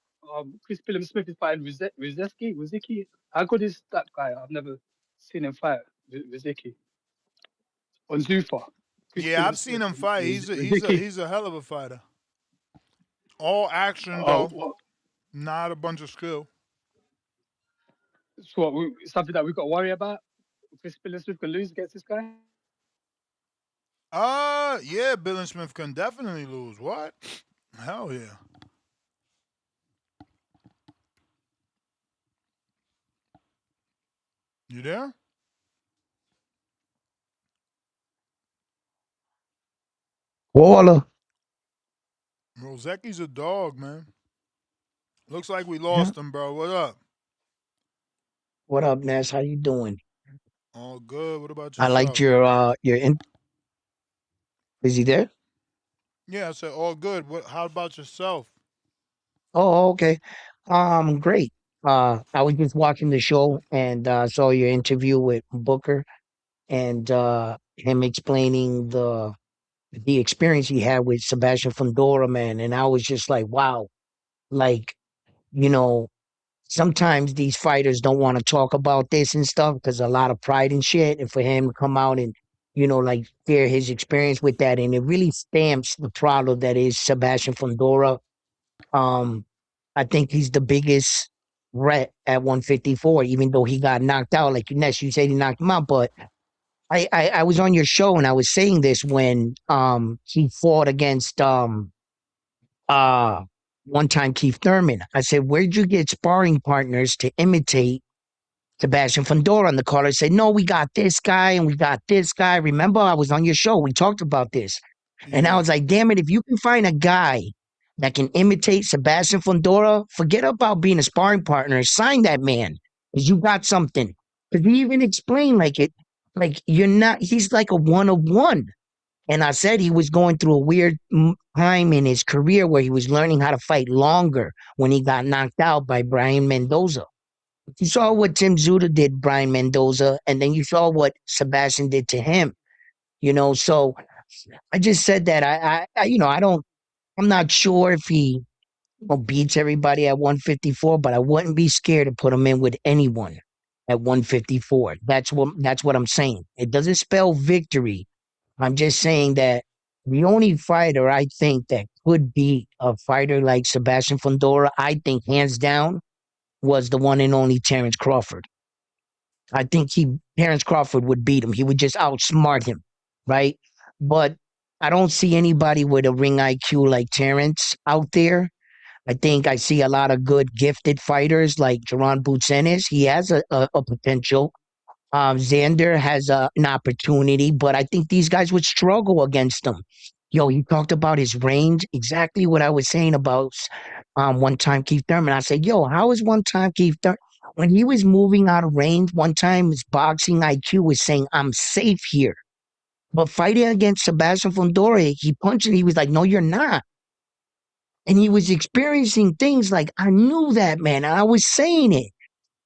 Chris Billum Smith is fighting Rizeki. How good is that guy? I've never seen him fight Rizeki on Zufa. Chris Yeah, Billum I've seen Smith him and fight. Rizeki. He's a hell of a fighter. All action Oh, though, not a bunch of skill. so something that we've got to worry about. Chris Billum Smith can lose against this guy. Yeah, Bill and Smith can definitely lose. What? Hell yeah. You there? Waller. Roseki's a dog, man. Looks like we Yeah. lost him, bro. What up? What up, Ness? How you doing? All good. What about I liked yourself? your is he there? Yeah, I said all good. How about yourself? Oh, okay. Great. I was just watching the show and saw your interview with Booker and him explaining the experience he had with Sebastian Fundora, man. And I was just like, wow, like, you know, sometimes these fighters don't want to talk about this and stuff because a lot of pride and shit. And for him to come out and, like share his experience with that, and it really stamps the product that is Sebastian Fundora. Um, I think he's the biggest threat at 154, even though he got knocked out. Like Ness, you said he knocked him out, but I was on your show and I was saying this when he fought against uh one time Keith Thurman. I said, where'd you get sparring partners to imitate Sebastian Fundora? And the caller said, no, we got this guy and we got this guy. Remember, I was on your show. We talked about this. And I Yeah. was like, damn it, if you can find a guy that can imitate Sebastian Fundora, forget about being a sparring partner. Sign that man. Because you got something. Because he even explained like you're not, he's like a one of one. And I said he was going through a weird time in his career where he was learning how to fight longer when he got knocked out by Brian Mendoza. You saw what Tim Zuda did, Brian Mendoza, and then you saw what Sebastian did to him. So I just said that I don't, I'm not sure if he beats everybody at 154, but I wouldn't be scared to put him in with anyone at 154. That's what I'm saying. It doesn't spell victory. I'm just saying that the only fighter I think that could beat a fighter like Sebastian Fundora, I think hands down, was the one and only Terrence Crawford. I think Terrence Crawford would beat him. He would just outsmart him, right? But I don't see anybody with a ring IQ like Terrence out there. I think I see a lot of good gifted fighters like Jerron Butsenis. He has a potential. Xander has an opportunity, but I think these guys would struggle against him. Yo, he talked about his range, exactly what I was saying about one time Keith Thurman. I said, yo, how is one time Keith Thurman? When he was moving out of range, one time his boxing IQ was saying, I'm safe here. But fighting against Sebastian Fundora, he punched and he was like, no, you're not. And he was experiencing things like, I knew that, man. And I was saying it.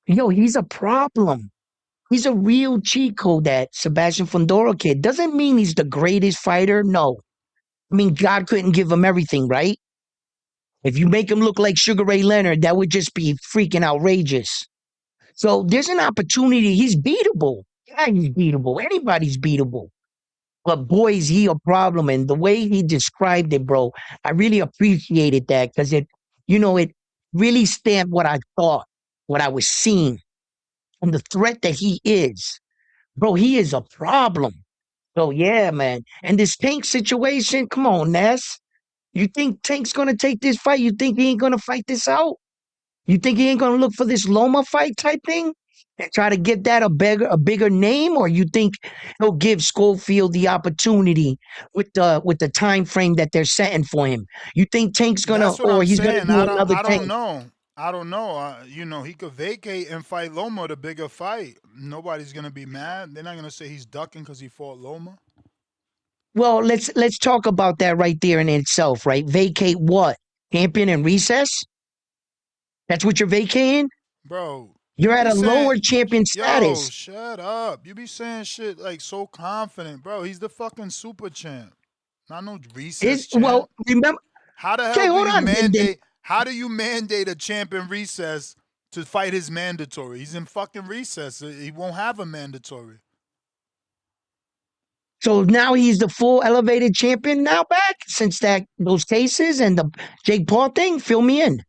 Yo, he's a problem. He's a real cheat code, that Sebastian Fundora kid. Doesn't mean he's the greatest fighter. No. I mean, God couldn't give him everything, right? If you make him look like Sugar Ray Leonard, that would just be freaking outrageous. So there's an opportunity. He's beatable. Yeah, he's beatable. Anybody's beatable. But boy, is he a problem. And the way he described it, bro, I really appreciated that because it really stamped what I thought, what I was seeing, and the threat that he is. Bro, he is a problem. So yeah, man. And this Tank situation, come on, Ness. You think Tank's gonna take this fight? You think he ain't gonna fight this out? You think he ain't gonna look for this Loma fight type thing and try to get that a bigger name, or you think he'll give Schofield the opportunity with the time frame that they're setting for him? You think Tank's gonna, That's what or I'm he's gonna saying. do another I don't Tank? know. I don't know. He could vacate and fight Loma, the bigger fight. Nobody's gonna be mad. They're not gonna say he's ducking because he fought Loma. Well, let's talk about that right there in itself, right? Vacate what? Champion and recess? That's what you're vacating? Bro, You're you at be a saying, lower champion yo, status. shut up. You be saying shit like so confident, bro. He's the fucking super champ, not no recess champ. Well, remember. How the Okay, hell do hold you on. Then mandate? How do you mandate a champ in recess to fight his mandatory? He's in fucking recess. He won't have a mandatory. so now he's the full elevated champion now back since those cases and the Jake Paul thing. Fill me in.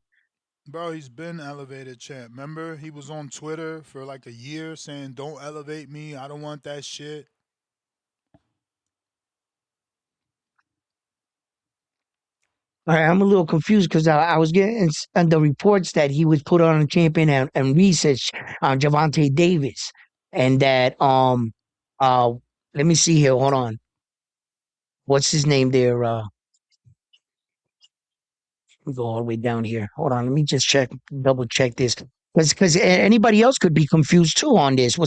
Bro, he's been elevated champ. Remember, he was on Twitter for like a year saying, "Don't elevate me. I don't want that shit." All right, I'm a little confused because I was getting the reports that he was put on a champion and research on Gervonta Davis, and that uh let me see here. Hold on. What's his name there? Let me go all the way down here. Hold on. Let me just double check this. Because anybody else could be confused too on this.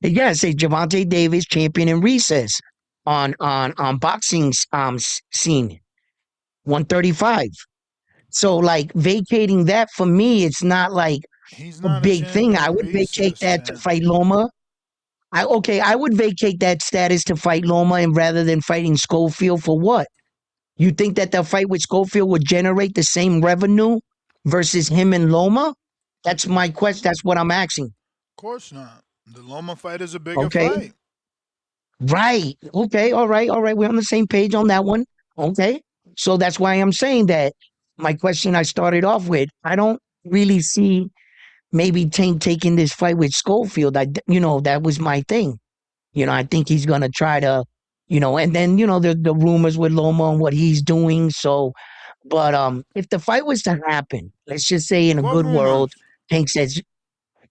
Yeah, say Gervonta Davis champion in recess on boxing scene 135. So like vacating that for me, it's not like He's a not a big thing. champion I in would vacate recess, that to champ. fight Loma. I would vacate that status to fight Loma and rather than fighting Schofield for what? You think that the fight with Schofield would generate the same revenue versus him and Loma? That's my question. That's what I'm asking. Of course not. The Loma fight is a bigger Okay. fight. Right. Okay. All right. All right. We're on the same page on that one. Okay. So that's why I'm saying that my question I started off with, I don't really see maybe Tank taking this fight with Schofield. That was my thing. I think he's going to try to, and then, the rumors with Loma and what he's doing. So, but if the fight was to happen, let's just say in a What good world, rumors? Tank says,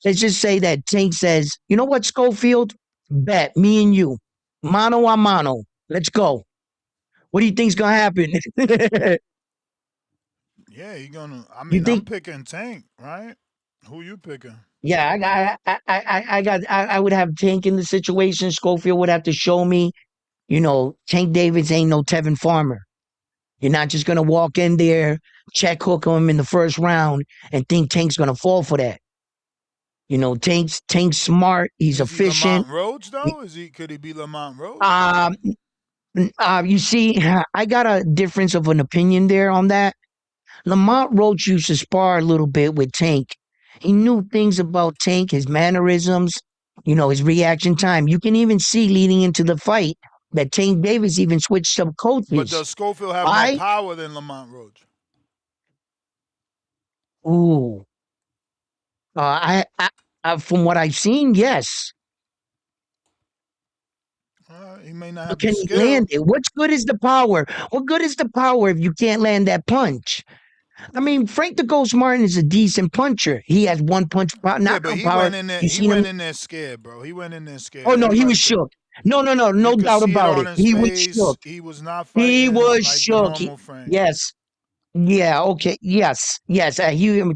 let's just say that Tank says, you know what, Schofield? Bet me and you, mano a mano. Let's go. What do you think's gonna happen? Yeah, he gonna. I You mean, I'm think? picking Tank, right? Who you picking? Yeah, I would have Tank in the situation. Schofield would have to show me, Tank Davis ain't no Tevin Farmer. You're not just gonna walk in there, check hook him in the first round, and think Tank's gonna fall for that. Tank's smart. He's Is he efficient. Lamont Rhodes though? Could he be Lamont Rhodes? Um, you see, I got a difference of an opinion there on that. Lamont Roach used to spar a little bit with Tank. He knew things about Tank, his mannerisms, his reaction time. You can even see leading into the fight that Tank Davis even switched some But coaches. does Schofield have more Why? power than Lamont Rhodes? Ooh. From what I've seen, yes. He may not But have the can he land skill. it? What's good is the power? What good is the power if you can't land that punch? I mean, Frank the Ghost Martin is a decent puncher. He has one punch Yeah, but knockout he power. went in there. You He seen him? went in there scared, bro. He went in there Oh scared. no, he Everybody was could. shook. No, no, no, You no could doubt see it about on it. his He was face. shook. He was not He fighting was like the shook. normal Frank. Yes. Yeah, okay. Yes. Yes.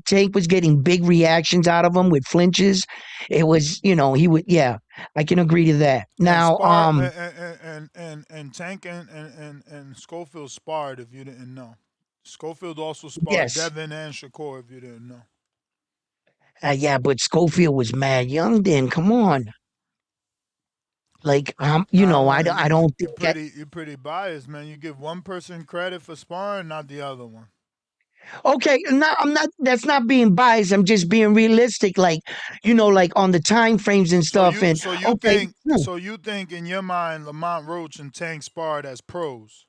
Tank was getting big reactions out of him with flinches. It was, he would yeah, I can agree to that. And Now, spar and Tank and Schofield sparred if you didn't know. Schofield also sparred yes. Devin and Shakur if you didn't know. Yeah, but Schofield was mad young then. Come on. Like, I You, don't you're think that. pretty biased, man. You give one person credit for sparring, not the other one. Okay, no, I'm not. That's not being biased. I'm just being realistic. Like, like on the time frames and So stuff. you And so you okay, think so you think in your mind Lamont Roach and Tank sparred as pros?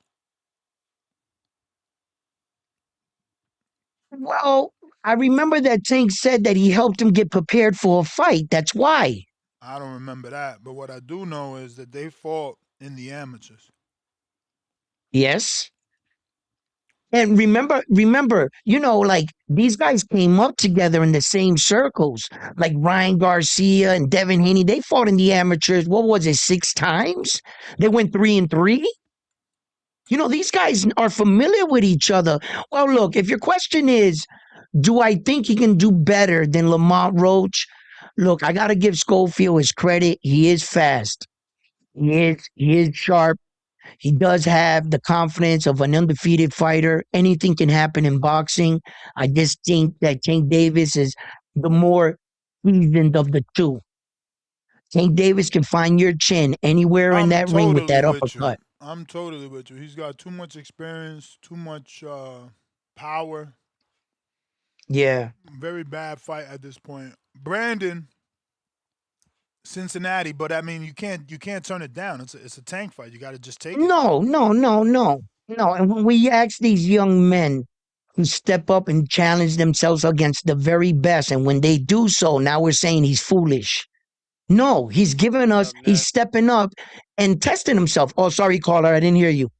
well, I remember that Tank said that he helped him get prepared for a fight. That's why. I don't remember that, but what I do know is that they fought in the amateurs. Yes. And remember, like these guys came up together in the same circles. Like Ryan Garcia and Devin Haney, they fought in the amateurs. What was it, 6 times? They went 3-3. These guys are familiar with each other. Well, look, if your question is, do I think he can do better than Lamont Roach? Look, I got to give Schofield his credit. He is fast. He is sharp. He does have the confidence of an undefeated fighter. Anything can happen in boxing. I just think that Tank Davis is the more seasoned of the two. Tank Davis can find your chin anywhere in I'm that ring with totally that with you. uppercut. I'm totally with you. He's got too much experience, too much power. Yeah. Very bad fight at this point. Brandon, Cincinnati, but I mean you can't turn it down. It's a Tank fight. You got to just take it. No, no, no, no, no. And when we ask these young men who step up and challenge themselves against the very best, and when they do so, now we're saying he's foolish. No, he's giving us, he's stepping up and testing himself. Oh, sorry, caller, I didn't hear you.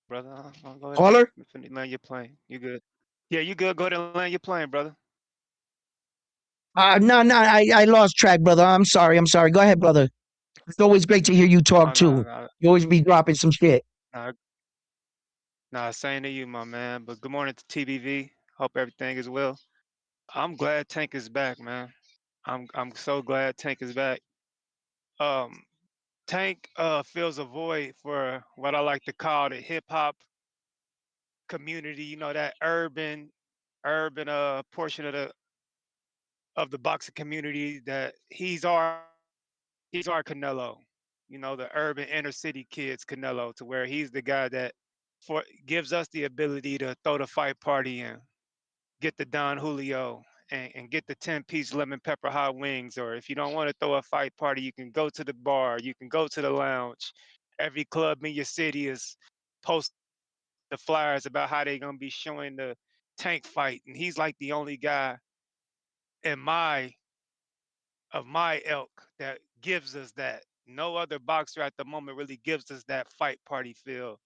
Brother, go ahead Caller? and land your plane. You good? Yeah, you good. Go ahead and land your plane, brother. No, no, I lost track, brother. I'm sorry. I'm sorry. Go ahead, brother. It's always great to hear you talk Oh, no, too. no, You always be dropping some shit. no, no, same to you, my man. But good morning to TBV. Hope everything is well. I'm glad Tank is back, man. I'm so glad Tank is back. Um, Tank fills a void for what I like to call the hip hop community. You know, that urban portion of the boxing community that he's our Canelo. You know, the urban inner city kids Canelo, to where he's the guy that for gives us the ability to throw the fight party and get the Don Julio and get the 10-piece lemon pepper hot wings. Or if you don't want to throw a fight party, you can go to the bar, you can go to the lounge. Every club in your city is post the flyers about how they're gonna be showing the Tank fight. And he's like the only guy in my ilk that gives us that. No other boxer at the moment really gives us that fight party feel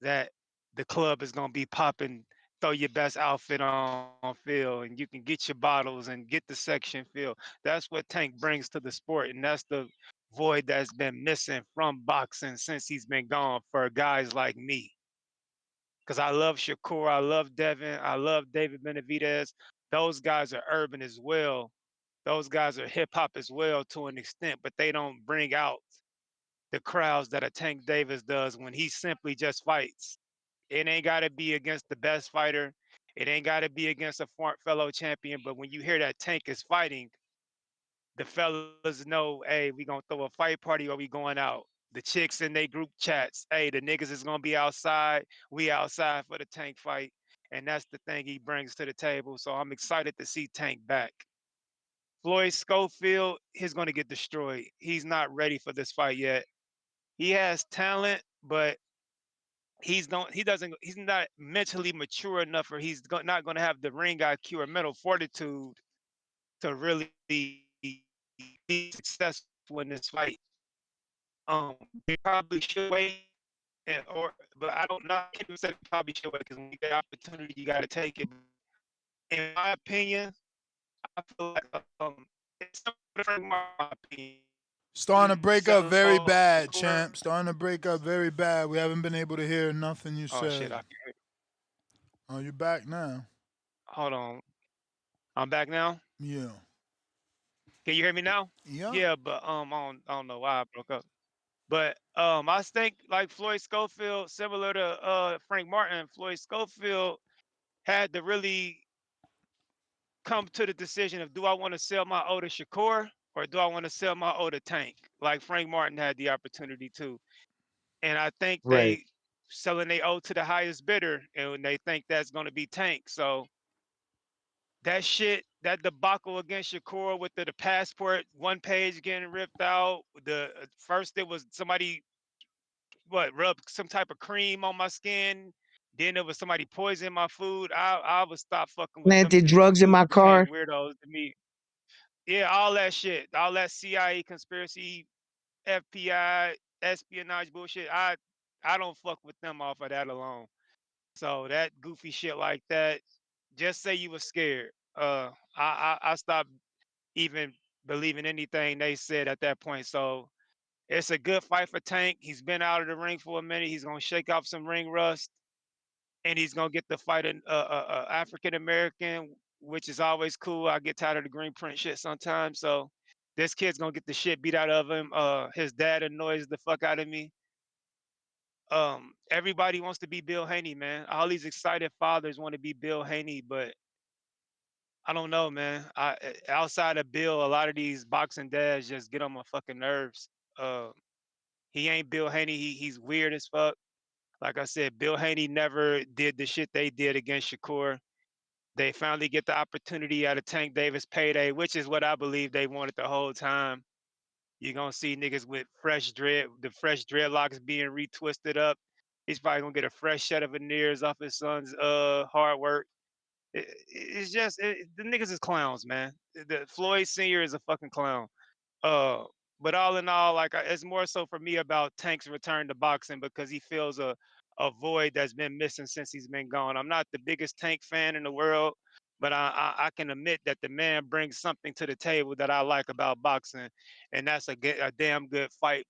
that the club is gonna be popping, throw your best outfit on feel, and you can get your bottles and get the section feel. That's what Tank brings to the sport, and that's the void that's been missing from boxing since he's been gone for guys like me. Because I love Shakur, I love Devin, I love David Benavidez. Those guys are urban as well. Those guys are hip hop as well to an extent, but they don't bring out the crowds that a Tank Davis does when he simply just fights. It ain't got to be against the best fighter. It ain't got to be against a fellow champion. But when you hear that Tank is fighting, the fellas know, hey, we gonna throw a fight party or we going out. The chicks in they group chats, hey, the niggas is gonna be outside. We outside for the Tank fight. And that's the thing he brings to the table. So I'm excited to see Tank back. Floyd Schofield, he's gonna get destroyed. He's not ready for this fight yet. He has talent, but he's not mentally mature enough, or not going to have the ring IQ or mental fortitude to really be successful in this fight. They probably should wait but I don't know. I can't even say probably should because when you get opportunity, you got to take it. In my opinion, I feel like it's different. My opinion. Starting to break up very bad, Shakur. champ. Starting to break up very bad. We haven't been able to hear nothing you Oh shit! said. I can hear. Oh, you're back now. Hold on. I'm back now. Yeah. Can you hear me now? Yeah. Yeah, but I don't know why I broke up. But I think like Floyd Schofield, similar to Frank Martin, Floyd Schofield had to really come to the decision of do I want to sell my O to Shakur or do I want to sell my O to Tank? Like Frank Martin had the opportunity to. And I think Right. they selling they O to the highest bidder and they think that's gonna be Tank. So that shit, that debacle against Shakur with the passport one page getting ripped out. The first it was somebody rubbed some type of cream on my skin. Then it was somebody poisoning my food. I would stop fucking with them Planted two. Them drugs in dudes my became car. weirdos to me. Yeah, all that shit, all that CIA conspiracy, FBI espionage bullshit. I don't fuck with them off of that alone. So that goofy shit like that, just say you were scared. I stopped even believing anything they said at that point. So it's a good fight for Tank. He's been out of the ring for a minute. He's gonna shake off some ring rust, and he's gonna get to fight an African American, which is always cool. I get tired of the green print shit sometimes. So this kid's gonna get the shit beat out of him. His dad annoys the fuck out of me. Everybody wants to be Bill Haney, man. All these excited fathers want to be Bill Haney, but I don't know, man. Outside of Bill, a lot of these boxing dads just get on my fucking nerves. Uh, he ain't Bill Haney. He's weird as fuck. Like I said, Bill Haney never did the shit they did against Shakur. They finally get the opportunity at a Tank Davis payday, which is what I believe they wanted the whole time. You're gonna see niggas with the fresh dreadlocks being retwisted up. He's probably gonna get a fresh set of veneers off his son's hard work. It's just the niggas is clowns, man. The Floyd Senior is a fucking clown. Uh, but all in all, like it's more so for me about Tank's return to boxing because he feels a void that's been missing since he's been gone. I'm not the biggest Tank fan in the world, but I can admit that the man brings something to the table that I like about boxing, and that's a damn good fight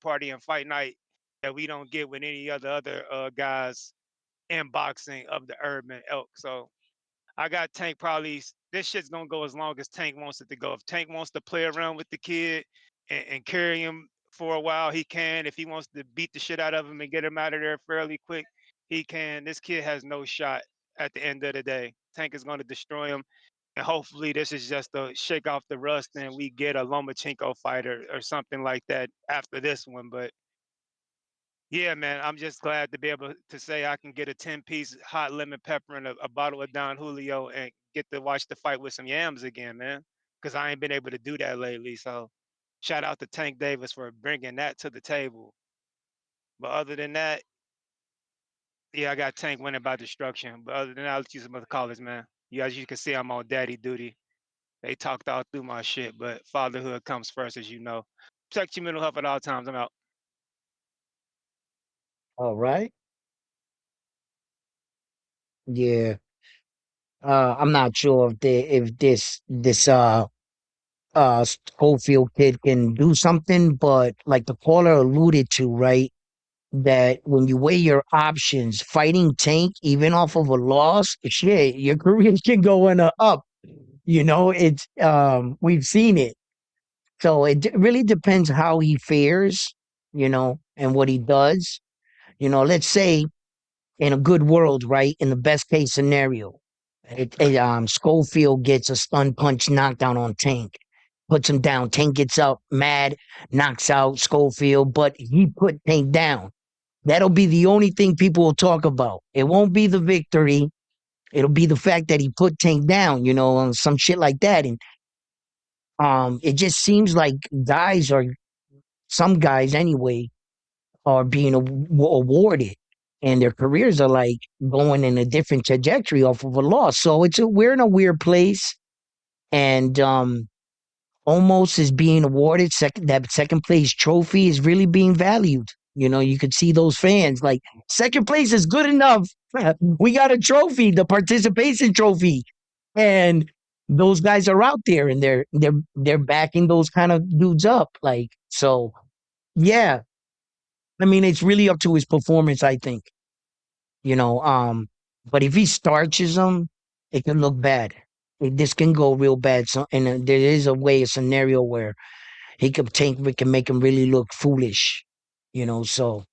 party and fight night that we don't get with any other guys in boxing of the urban elk. So I got Tank probably this shit's gonna go as long as Tank wants it to go. If Tank wants to play around with the kid and carry him for a while, he can. If he wants to beat the shit out of him and get him out of there fairly quick, he can. This kid has no shot at the end of the day. Tank is gonna destroy him. And hopefully this is just a shake off the rust and we get a Lomachenko fighter or something like that after this one. But yeah, man, I'm just glad to be able to say I can get a 10-piece hot lemon pepper and a bottle of Don Julio and get to watch the fight with some yams again, man. Because I ain't been able to do that lately. So shout out to Tank Davis for bringing that to the table. But other than that, yeah, I got Tank winning by destruction. But other than that, I'll let you some other callers, man. You as you can see, I'm on daddy duty. They talked all through my shit, but fatherhood comes first, as you know. Protect your mental health at all times. I'm out. All right. Yeah. I'm not sure if this Schofield kid can do something, but like the caller alluded to, right? That when you weigh your options, fighting Tank, even off of a loss, shit, your career can go in a up. It's we've seen it. So really depends how he fares, and what he does. Let's say in a good world, right? In the best case scenario, Schofield gets a stun punch knockdown on Tank, puts him down. Tank gets up, mad, knocks out Schofield, but he put Tank down. That'll be the only thing people will talk about. It won't be the victory. It'll be the fact that he put Tank down, on some shit like that. And it just seems like some guys anyway, are being awarded, and their careers are like going in a different trajectory off of a loss. So we're in a weird place, and almost is being awarded that second place trophy is really being valued. You could see those fans like second place is good enough. We got a trophy, the participation trophy, and those guys are out there and they're backing those kind of dudes up. Like so, yeah. I mean, it's really up to his performance, I think. You know, but if he starches them, it can look bad. This can go real bad. So, and there is a scenario where we can make him really look foolish. So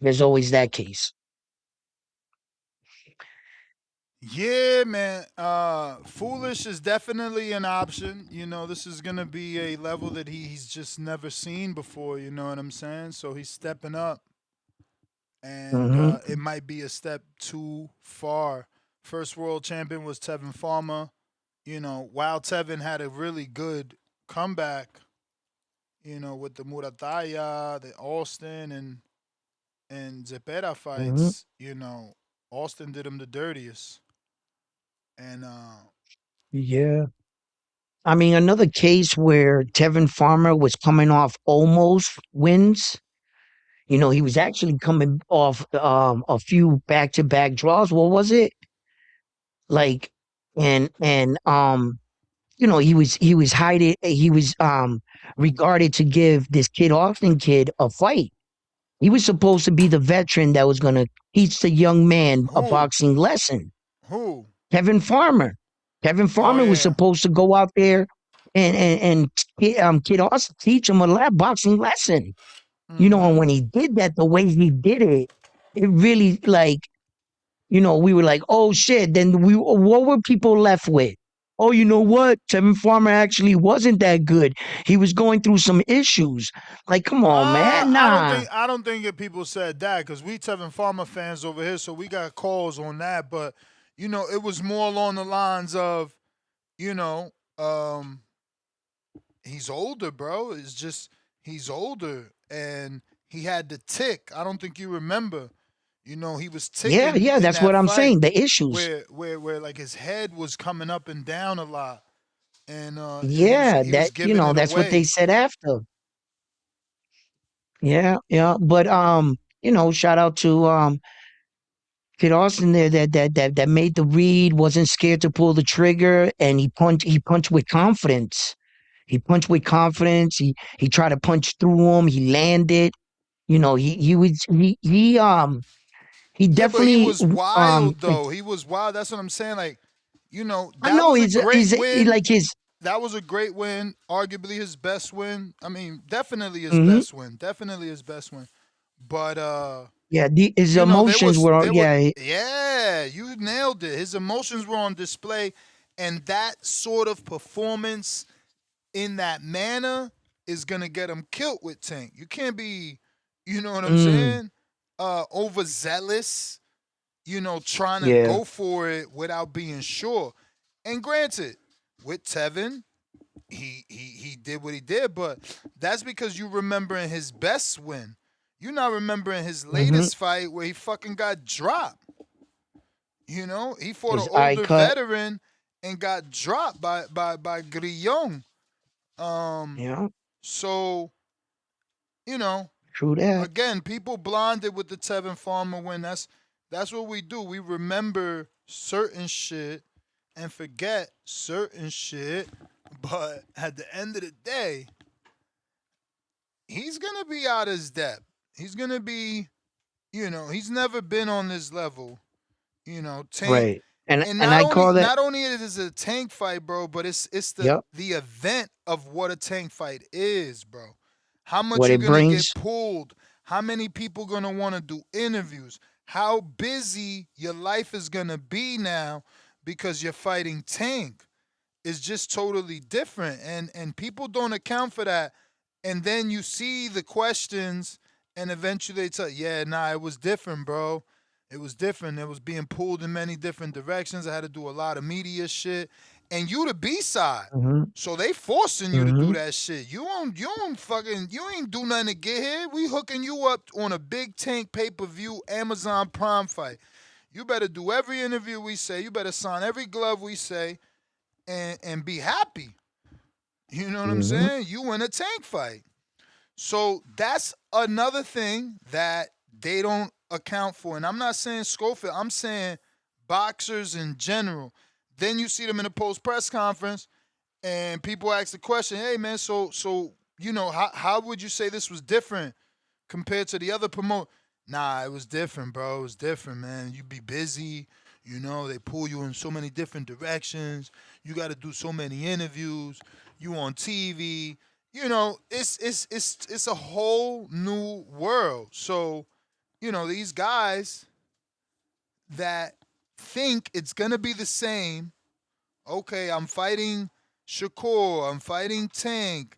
there's always that case. Yeah, man. Foolish is definitely an option. This is gonna be a level that he's just never seen before. You know what I'm saying? So he's stepping up, and Hmm. it might be a step too far. First world champion was Tevin Farmer. While Tevin had a really good comeback, with the Murataya, the Austin, and Zepeda Hmm. fights. Austin did him the dirtiest, and Yeah. I mean, another case where Tevin Farmer was coming off almost wins. He was actually coming off a few back to back draws. What was it? Like, and he was hiding. He was regarded to give this kid Austin kid a fight. He was supposed to be the veteran that was going to teach the young man a who boxing lesson. who? Kevin Farmer. Kevin Oh Farmer was yeah. supposed to go out there and Kid Austin teach him a boxing lesson. And Mm-hmm. when he did that, the way he did it, it really we were like, oh shit. Then what were people left with? Oh, you know what? Kevin Farmer actually wasn't that good. He was going through some issues. Like, come on, man. I don't Nah. think that people said that because we Tevin Farmer fans over here, so we got calls on that. But it was more along the lines of, you know, um, he's older, bro. It's just he's older and he had the tick. I don't think you remember. He was Yeah, ticking yeah, in that's that what I'm fight saying. The issues. where like his head was coming up and down a lot, and Yeah, he was giving it that's what they away. said after. Yeah, yeah. But shout out to Kid Austin there that made the read, wasn't scared to pull the trigger, and he punched with confidence. He punched with confidence. He tried to punch through him. He landed. He Yeah, but he definitely was wild though. He was wild. That's what I'm saying. Like, I that know was a he's great win. like his That was a great win. Arguably his best win. I mean, definitely his mhm. best win. Definitely his best win. But Yeah, his there emotions was were there were yeah. yeah, you nailed it. His emotions were on display, and that sort of performance in that manner is gonna get him killed with Tank. You can't be, you know what I'm Mm, saying? Overzealous, trying to yeah. go for it without being sure. And granted, with Tevin, he did what he did, but that's because you remembering his best win. You're not remembering his Hmm. latest fight where he fucking got dropped. He fought an His eye older cut. veteran and got dropped by Grillon. Um, Yeah, so you know, true that. again, people blinded with the Tevin Farmer win. That's what we do. We remember certain shit and forget certain shit. But at the end of the day, he's gonna be out his depth. He's gonna be, he's never been on this level. Tank, Right. And and and not I only call that not only is it a tank fight, bro, but it's yep, the event of what a tank fight is, bro. How much what you it gonna get brings. pulled? How many people gonna want to do interviews? How busy your life is gonna be now because you're fighting Tank is just totally different, and people don't account for that. And then you see the questions, and eventually they tell, yeah, nah, it was different, bro. It was different. It was being pulled in many different directions. I had to do a lot of media shit, and you the B side. Hmm. So they forcing you to do Hmm. that shit. You ain't do nothing to get here. We hooking you up on a big Tank pay-per-view Amazon Prime fight. You better do every interview we say. You better sign every glove we say, and be happy. You know what I'm Hmm. saying? You win a Tank fight. So that's another thing that they don't account for. And I'm not saying Schofield, I'm saying boxers in general. Then you see them in a post press conference and people ask the question, hey man, so how would you say this was different compared to the other promote? Nah, it was different, bro. It was different, man. You be busy, they pull you in so many different directions. You got to do so many interviews. You on TV. It's a whole new world. So, these guys that think it's gonna be the same. Okay, I'm fighting Shakur, I'm fighting Tank,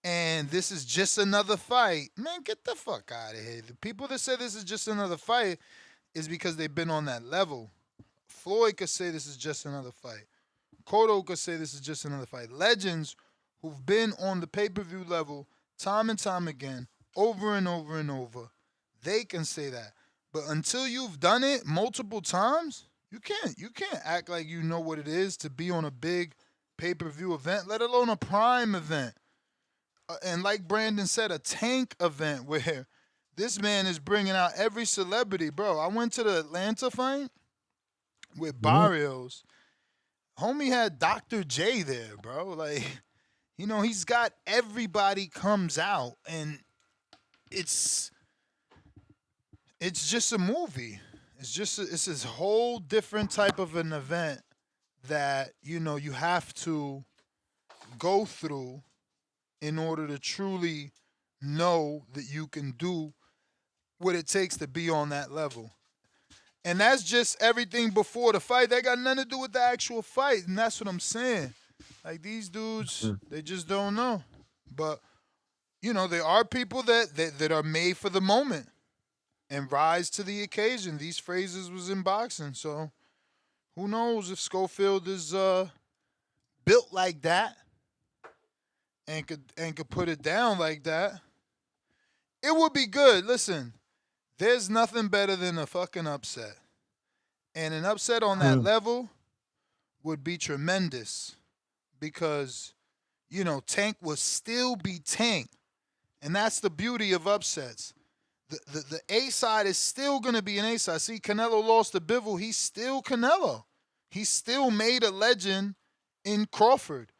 and this is just another fight. Man, get the fuck out of here. The people that say this is just another fight is because they've been on that level. Floyd could say this is just another fight. Cotto could say this is just another fight. Legends who've been on the pay-per-view level time and time again, over and over and over, they can say that. But until you've done it multiple times, you can't act like you know what it is to be on a big pay-per-view event, let alone a prime event. And like Brandon said, a tank event where this man is bringing out every celebrity. Bro, I went to the Atlanta fight with Barrios. Homie had Dr. J there, bro. Like, he's got everybody comes out, and it's just a movie. It's this whole different type of an event that you have to go through in order to truly know that you can do what it takes to be on that level. And that's just everything before the fight. That got nothing to do with the actual fight. And that's what I'm saying. Like, these dudes, they just don't know. But, there are people that are made for the moment and rise to the occasion. These phrases was in boxing. So, who knows if Schofield is built like that and could put it down like that. It would be good. Listen, there's nothing better than a fucking upset. And an upset on that level would be tremendous because, Tank will still be Tank. And that's the beauty of upsets. The A side is still going to be an A side. See, Canelo lost to Bivol. He's still Canelo. He still made a legend in Crawford.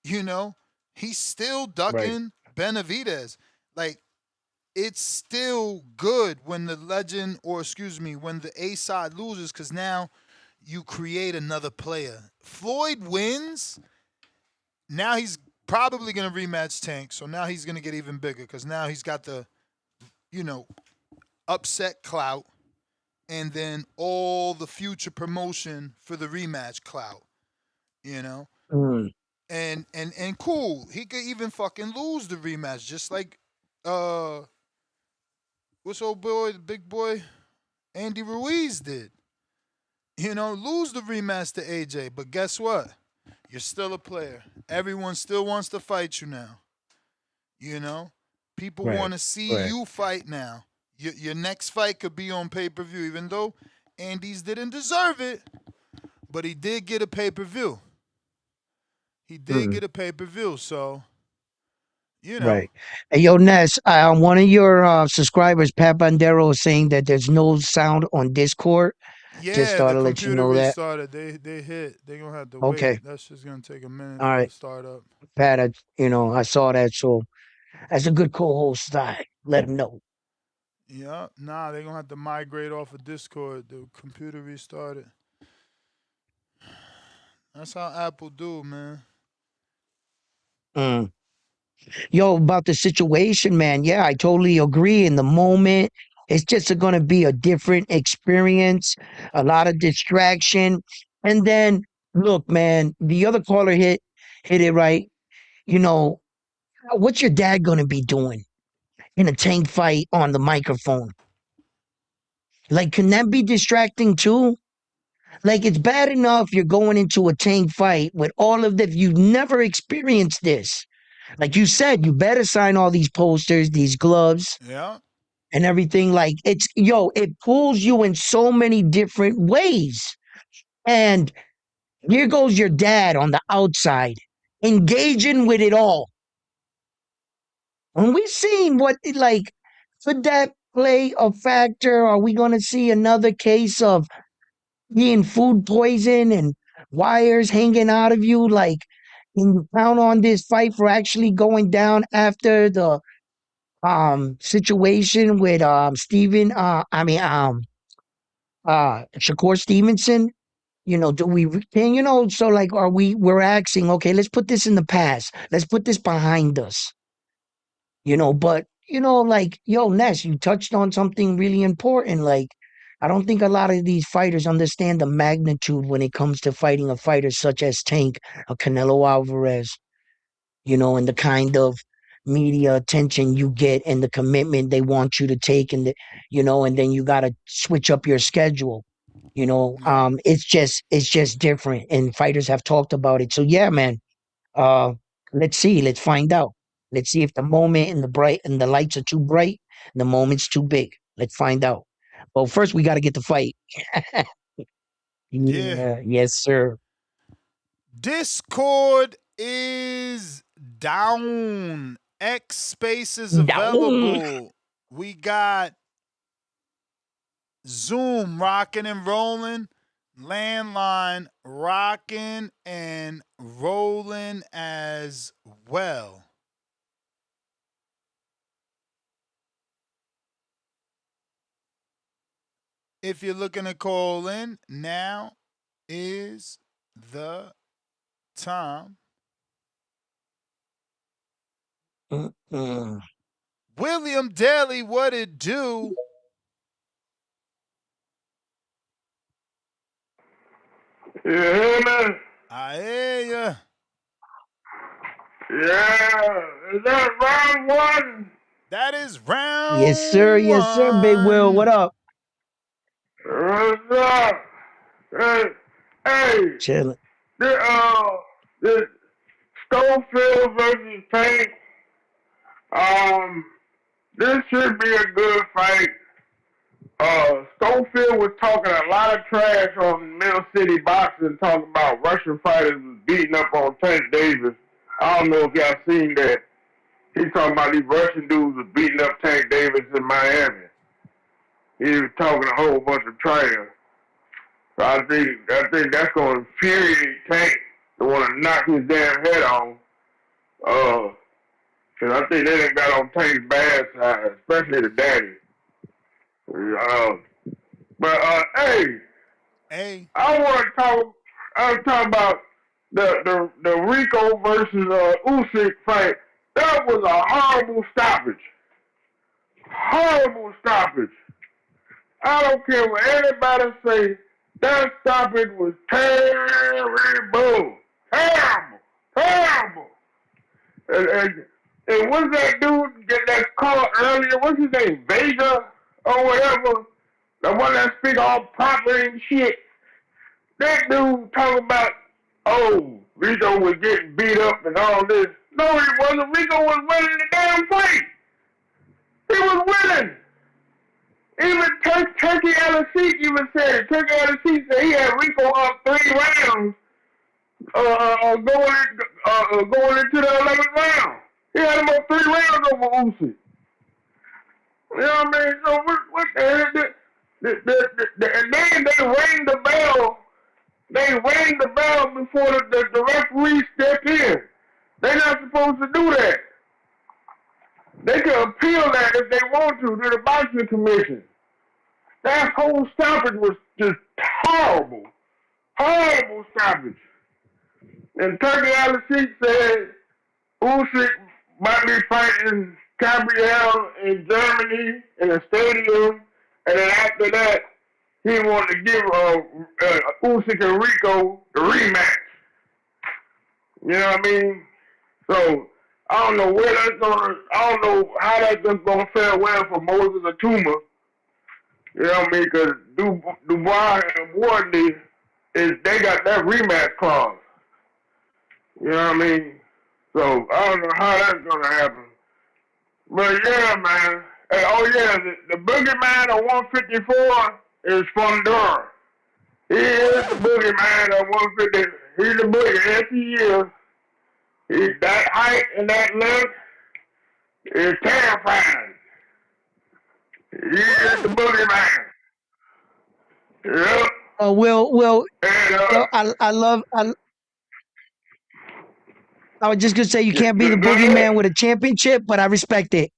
He's still ducking Benavidez. Like, it's still good when the legend, or when the A side loses, because now you create another player. Floyd wins. Now he's probably going to rematch Tank. So now he's going to get even bigger because now he's got the, upset clout and then all the future promotion for the rematch clout, And cool. He could even fucking lose the rematch just like what's old boy, the big boy, Andy Ruiz did. Lose the rematch to AJ, but guess what? You're still a player. Everyone still wants to fight you now. People want to see you fight now. Your next fight could be on pay-per-view, even though Andy's didn't deserve it, but he did get a pay-per-view. He did get a pay-per-view, so, Right. Hey, yo, Ness, one of your subscribers, Pat Bandero, is saying that there's no sound on Discord. Just Yeah, thought the to let you computer know that. restarted. They hit. They're going to have to Okay. wait. That's just going to take a minute All for it to right. start up. Pat, I saw that. So as a good co-host, I let him know. Yeah, they're going to have to migrate off of Discord. The computer restarted. That's how Apple do, man. Yo, about the situation, man. Yeah, I totally agree. In the moment, it's just going to be a different experience, a lot of distraction. And then, look, man, the other caller hit it right. What's your dad going to be doing in a tank fight on the microphone? Like, can that be distracting too? Like, it's bad enough you're going into a tank fight with all of that. You've never experienced this. Like you said, you better sign all these posters, these gloves, Yeah. and everything. Like, it pulls you in so many different ways. And here goes your dad on the outside, engaging with it all. And we seen what like could that play a factor? Are we gonna see another case of being food poison and wires hanging out of you? Like, can you count on this fight for actually going down after the situation with Steven Shakur Stevenson? You know, do we can you know, so like are we're asking, okay, let's put this in the past. Let's put this behind us. You know, but you know, like, yo, Ness, you touched on something really important. Like, I don't think a lot of these fighters understand the magnitude when it comes to fighting a fighter such as Tank, a Canelo Alvarez, you know, and the kind of media attention you get and the commitment they want you to take and the, you know, and then you got to switch up your schedule. You know, it's just different and fighters have talked about it. So yeah, man, uh, let's see. Let's find out. Let's see if the moment and the bright and the lights are too bright, and the moment's too big. Let's find out. Well, first we got to get the fight. Yeah. Yeah, yes, sir. Discord is down. X space is Down. available. We got Zoom rocking and rolling. Landline rocking and rolling as well. If you're looking to call in, now is the time. William Daly, what it do? You hear me? I hear ya. Yeah. Is that round one? That is Yes, sir. round Yes, sir. Big Will, what one. up? What's up? Hey, Chilling. the Schofield versus Tank. This should be a good fight. Schofield was talking a lot of trash on Middle City Boxing, talking about Russian fighters beating up on Tank Davis. I don't know if y'all seen that. He's talking about these Russian dudes was beating up Tank Davis in Miami. He was talking a whole bunch of trash. So I think that's going to infuriate Tank to want to knock his damn head off. Cause I think they done got on Tank's bad side, especially the daddy. Hey, I want to talk. I was talking about the Rico versus Usyk fight. That was a horrible stoppage. Horrible stoppage. I don't care what anybody say. That stoppage was terrible. Terrible. Terrible. And what's that dude that's called earlier? What's his name? Vega or whatever? The one that speak all proper and shit. That dude talking about, oh, Rico was getting beat up and all this. No, he wasn't. Rico was winning the damn fight. He was winning. Even Turkey LSC even said it. Turkey LSC said he had Rico up 3 rounds going into the 11th round. He had him up 3 rounds over Usyk. You know what I mean? So what the hell? And then they rang the bell. They rang the bell before the referee stepped in. They're not supposed to do that. They can appeal that if they want to the boxing commission. That whole stoppage was just horrible. Horrible stoppage. And Turkey Alashik said Usyk might be fighting Gabriel in Germany in a stadium, and then after that, he wanted to give Usyk and Rico the rematch. You know what I mean? So I don't know where that's gonna. I don't know how that's gonna fare well for Moses Atuma. You know what I mean? Because Dubois and Wardley they got that rematch clause. You know what I mean? So I don't know how that's gonna happen. But yeah, man. Hey, oh yeah, the boogeyman at 154 is Fondura. He is the boogeyman at 150. He's the boogie. Yes, he is. He's that height and that length. It's terrifying. He is the boogeyman. Yep. Will, And I was just gonna say you can't be the go ahead. boogeyman with a championship, but I respect it.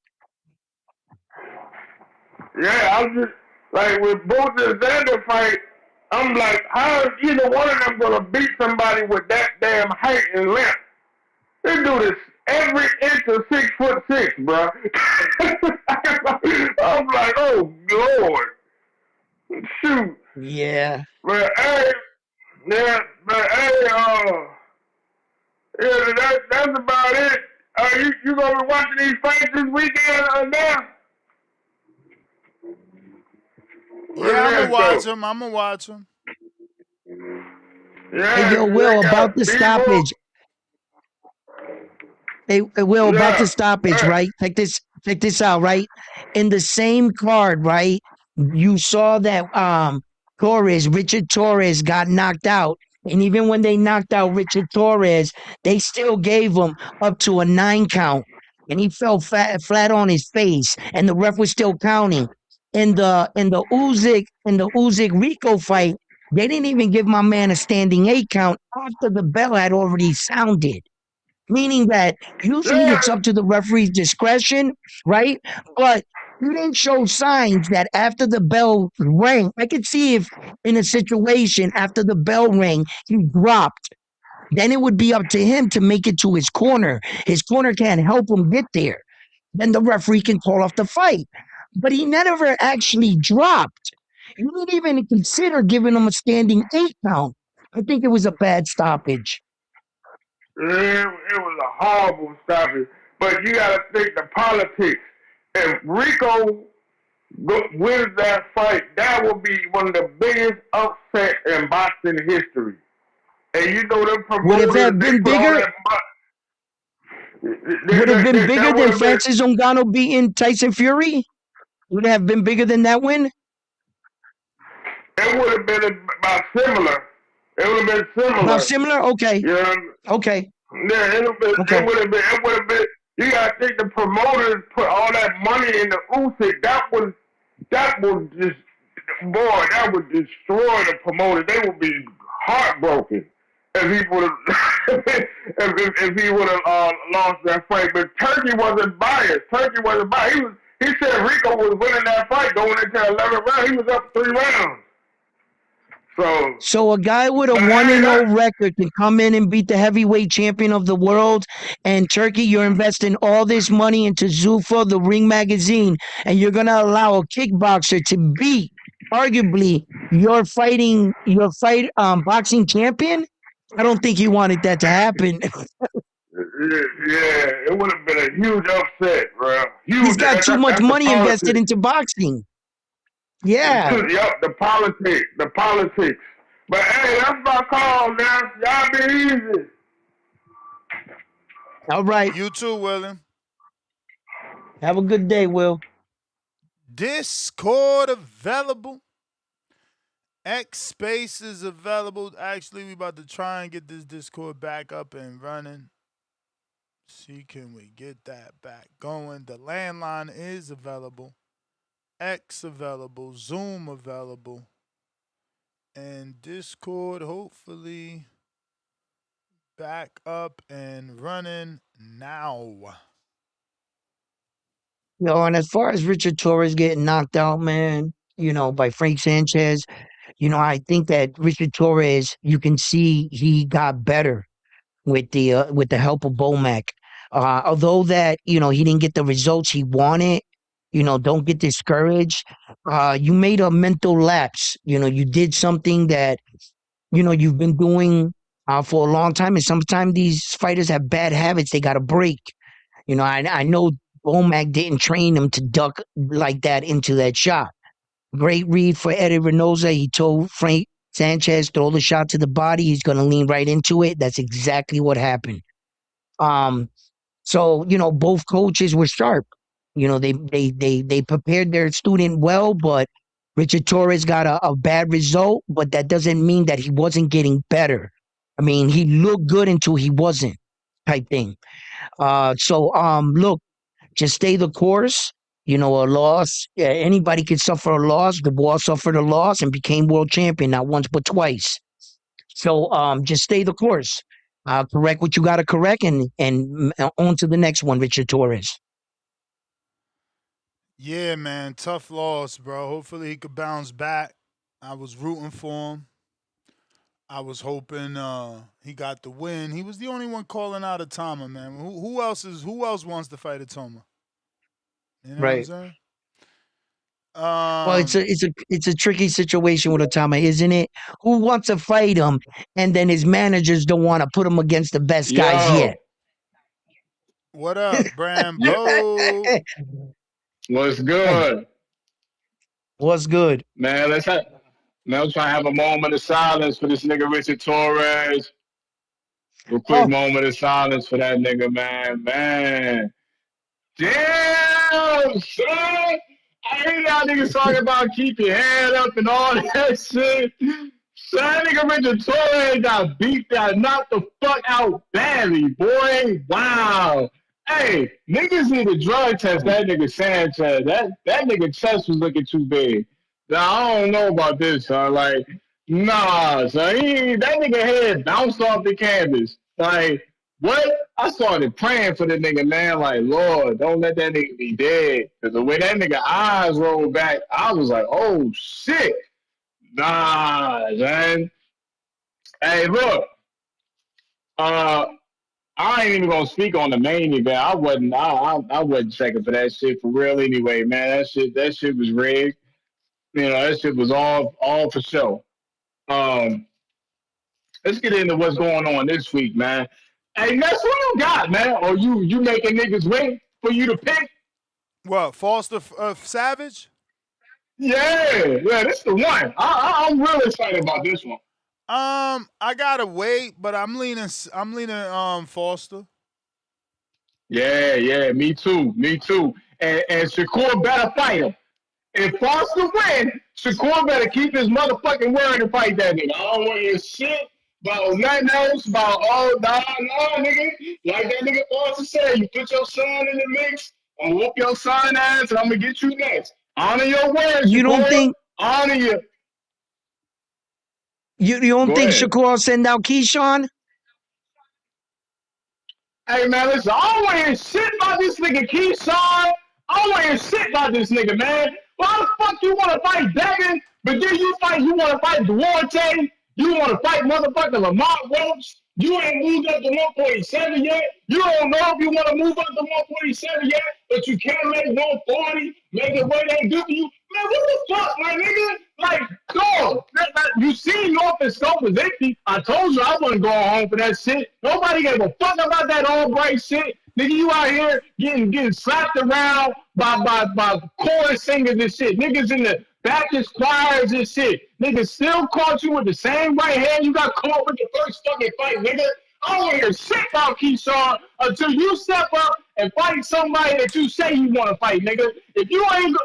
Yeah, I was just like with both the Xander fight. I'm like, how is either one of them gonna beat somebody with that damn height and length? This dude is every inch of 6'6", bro. I'm like, oh Lord, shoot. Yeah. But hey, yeah, but hey, yeah, that's about it. You gonna be watching these fights this weekend now? Yeah, I'm gonna watch him. I'm gonna watch him. Yeah, Hey, yo, they Will, about got the Beaver. stoppage. Hey, Will, about Yeah. the stoppage, right? Check this out, right? In the same card, right? You saw that Richard Torres got knocked out. And even when they knocked out Richard Torres, they still gave him up to a 9 count. And he fell flat on his face. And the ref was still counting. In the Usyk Rico fight, they didn't even give my man a standing 8 count after the bell had already sounded, meaning that usually Yeah. it's up to the referee's discretion, right? But you didn't show signs that after the bell rang. I could see if in a situation after the bell rang, he dropped. Then it would be up to him to make it to his corner. His corner can't help him get there. Then the referee can call off the fight. But he never actually dropped. You didn't even consider giving him a standing 8 count. I think it was a bad stoppage. It was a horrible stoppage. But you got to think the politics. If Rico wins that fight, that will be one of the biggest upsets in boxing history. And you know them Would it promoters, have they been put all bigger? that Would have been bigger that would than have been, Francis Ngannou beating Tyson Fury? Would it have been bigger than that win? it would have been about similar. It would have been About similar. similar? Okay. You know? Okay. Yeah, Okay. it would have been, you gotta think the promoters put all that money in the Usyk. That was just, boy, that would destroy the promoters. They would be heartbroken if he would have, if he would have lost that fight. But Turkey wasn't biased. He said Rico was winning that fight going into 11th round. He was up 3 rounds. So a guy with a 1-0 record can come in and beat the heavyweight champion of the world. And Turkey, you're investing all this money into Zuffa, the Ring magazine, and you're gonna allow a kickboxer to beat arguably boxing champion? I don't think he wanted that to happen. Yeah, it would have been a huge upset, bro. Huge. He's got too much That's the money invested politics. into boxing. Yeah. Yep, the politics. But hey, that's my call, man. Y'all be easy. All right. You too, William. Have a good day, Will. Discord available. X Space is available. Actually, we about to try and get this Discord back up and running. See, can we get that back going? The landline is available. X available. Zoom available. And Discord hopefully back up and running now. And as far as Richard Torres getting knocked out, man, by Frank Sanchez, I think that Richard Torres, you can see he got better with the help of Bomac. Although that, he didn't get the results he wanted, don't get discouraged. You made a mental lapse. You did something that, you've been doing for a long time. And sometimes these fighters have bad habits they got to break. I know Bomac didn't train him to duck like that into that shot. Great read for Eddie Reynosa. He told Frank Sanchez, throw the shot to the body. He's going to lean right into it. That's exactly what happened. So, both coaches were sharp. They prepared their student well, but Richard Torres got a bad result, but that doesn't mean that he wasn't getting better. I mean, he looked good until he wasn't, type thing. Look, Just stay the course. You know, a loss. Anybody could suffer a loss. Dubois suffered a loss and became world champion not once but twice. So just stay the course. Correct what you got to correct, and on to the next one, Richard Torres. Yeah, man, tough loss, bro. Hopefully he could bounce back. I was rooting for him. I was hoping he got the win. He was the only one calling out a Tama, man. Who else wants to fight a Toma? You know what I'm Right. saying? Well, it's a tricky situation with Otama, isn't it? Who wants to fight him, and then his managers don't want to put him against the best guys Yo, yet. What up, Brambo? what's Hey, good? what's good? Man, let's try to have a moment of silence for this nigga Richard Torres. A quick Oh, moment of silence for that nigga, man. Man. Damn, son. I hear y'all niggas talking about keep your head up and all that shit. Son, that nigga Richard Torres got knocked the fuck out badly, boy. Wow. Hey, niggas need to drug test that nigga Sanchez. That nigga chest was looking too big. Now, I don't know about this, son. Like, nah, son. That nigga head bounced off the canvas. Like, what? I started praying for the nigga, man. Like, Lord, don't let that nigga be dead. Because the way that nigga eyes rolled back, I was like, oh, shit. Nah, man. Hey, look. I ain't even gonna speak on the main event. I wasn't checking for that shit for real anyway, man. That shit was rigged. You know, that shit was all for show. Um, let's get into what's going on this week, man. Hey, Ness, what you got, man? Or you making niggas wait for you to pick? What, Foster Savage? Yeah, this the one. I'm really excited about this one. I gotta wait, but I'm leaning Foster. Yeah, me too. And Shakur better fight him. If Foster win, Shakur better keep his motherfucking word and fight that nigga. I don't want to hear shit about nothing else, about nah, nigga. Like that nigga Foster said, you put your son in the mix, I'm gonna whoop your son ass, and I'm gonna get you next. Honor your words, You don't Shakur. think Honor your. you don't Go think ahead. Shakur will send out Keyshawn? Hey man, listen, I don't want to hear shit about this nigga Keyshawn. I don't want to hear shit about this nigga, man. Why the fuck you want to fight Devin, but then you want to fight Duarte? You want to fight motherfucking Lamont Roach? You ain't moved up to 147 yet. You don't know if you want to move up to 147 yet, but you can't make 140, make it what they do to you. Man, what the fuck, my nigga? Like, dog, you see North and Scope was empty. I told you I wasn't going home for that shit. Nobody gave a fuck about that all bright shit. Nigga, you out here getting slapped around by chorus singers and shit. Niggas in the Baptist choirs and shit. Niggas still caught you with the same right hand you got caught with the first fucking fight, nigga. I don't want to hear shit about Keyshawn until you step up and fight somebody that you say you want to fight, nigga. If you ain't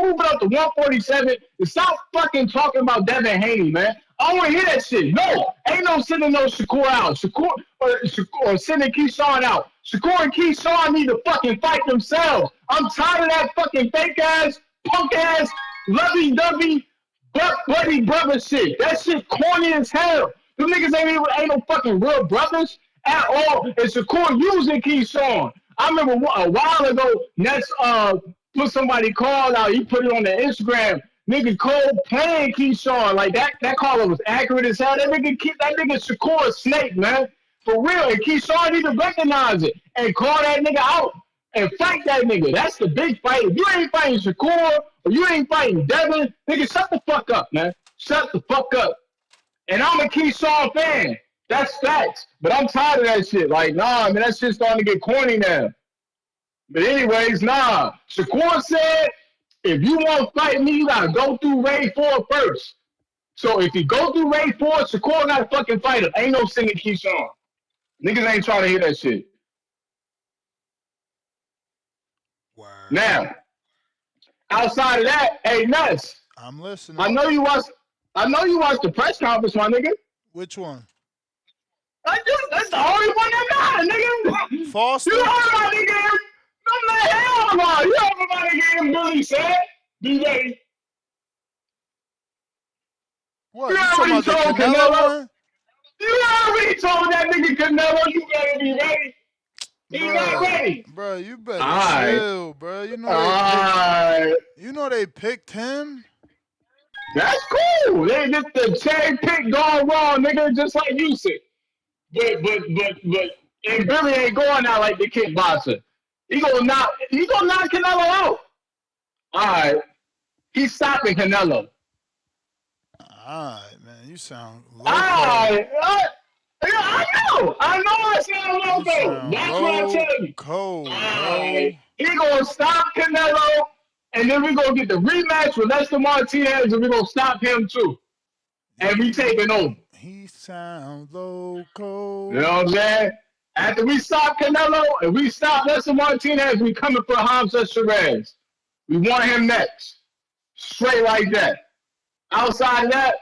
moving up to 147, then stop fucking talking about Devin Haney, man. I don't want to hear that shit. No, ain't no sending no Shakur out. Shakur or sending Keyshawn out. Shakur and Keyshawn need to fucking fight themselves. I'm tired of that fucking fake ass, punk ass, lovey dovey, buddy brother shit. That shit corny as hell. Them niggas ain't no fucking real brothers at all. And Shakur using Keyshawn. I remember a while ago, Nets put somebody called out. He put it on the Instagram. Nigga Cole playing Keyshawn. Like that caller was accurate as hell. That nigga Shakur a snake, man. For real. And Keyshawn need to recognize it and call that nigga out and fight that nigga. That's the big fight. If you ain't fighting Shakur or you ain't fighting Devin, nigga, shut the fuck up, man. Shut the fuck up. And I'm a Keyshawn fan. That's facts. But I'm tired of that shit. Like, nah, man, that shit's starting to get corny now. But anyways, nah. Shakur said, if you want to fight me, you got to go through Ray 4 first. So if you go through Ray 4, Shakur got to fucking fight him. Ain't no singing Keyshawn. Niggas ain't trying to hear that shit. Word. Now, outside of that, hey, Nuts. I'm listening. I know you watched the press conference, my nigga. Which one? That's the only one that matters, nigga. Foster? You heard my nigga. I'm like, hell no. You everybody get him Billy said. Be ready. You What? You talking already about the told Canelo Canelo. one? You already told that nigga Canelo you better be ready. He not Bruh, ready. bruh, you better Alright. chill, bruh. Alright. You know they picked him? That's cool. They just the cherry pick gone wrong, nigga, just like you said. But and Billy ain't going out like the kickboxer. He gonna knock Canelo out. Alright. He's stopping Canelo. Alright, man. You sound loco. Alright. Yeah, I know I sound You loco. sound That's what I tell you. loco, Alright. bro. He gonna stop Canelo, and then we gonna get the rematch with Lester Martinez, and we gonna stop him too. And we taking over. He sound You know loco. what I'm saying? After we stop Canelo and we stop Lester Martinez, we coming for Hamza Shiraz. We want him next. Straight like that. Outside of that,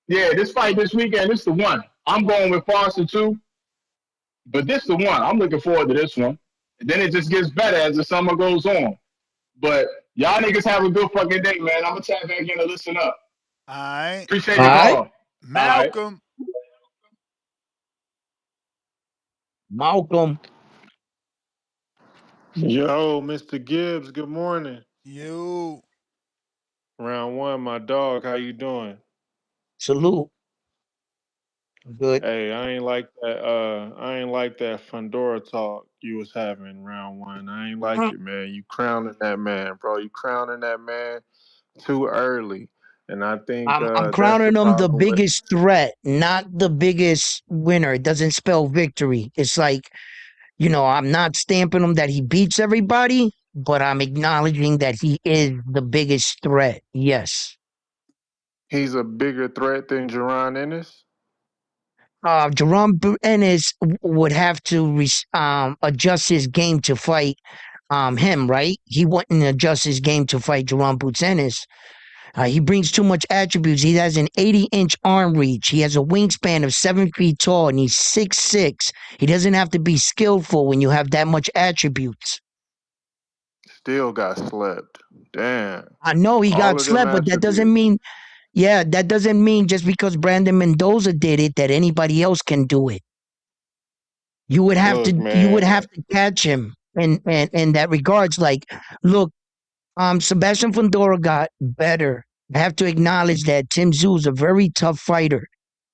yeah, this fight this weekend, this the one. I'm going with Foster too, but this the one. I'm looking forward to this one. And then it just gets better as the summer goes on. But y'all niggas have a good fucking day, man. I'm gonna tap back in and listen up. Alright. Appreciate the Alright. call. All right. Malcolm. Malcolm. Yo, Mr. Gibbs, good morning. You. Round one, my dog, how you doing? Salute. Good. Hey, I ain't like that Fundora talk you was having round one. I ain't like it, man. You crowning that man, bro. You crowning that man too early. And I think I'm that's the crowning him the problem with biggest threat, not the biggest winner. It doesn't spell victory. It's like, I'm not stamping him that he beats everybody, but I'm acknowledging that he is the biggest threat. Yes. he's a bigger threat than Jerron Ennis. Jerome Ennis would have to adjust his game to fight him, right? He wouldn't adjust his game to fight Jerome Boots Ennis. He brings too much attributes. He has an 80-inch arm reach. He has a wingspan of 7 feet tall, and he's 6'6". He doesn't have to be skillful when you have that much attributes. Still got slept. Damn. I know he All got of them slept, but that doesn't attributes. mean, that doesn't mean just because Brandon Mendoza did it that anybody else can do it. You would have Look, to, you would man. have to catch him in that regards. Like, look, Sebastian Fundora got better. I have to acknowledge that Tim Tszyu is a very tough fighter.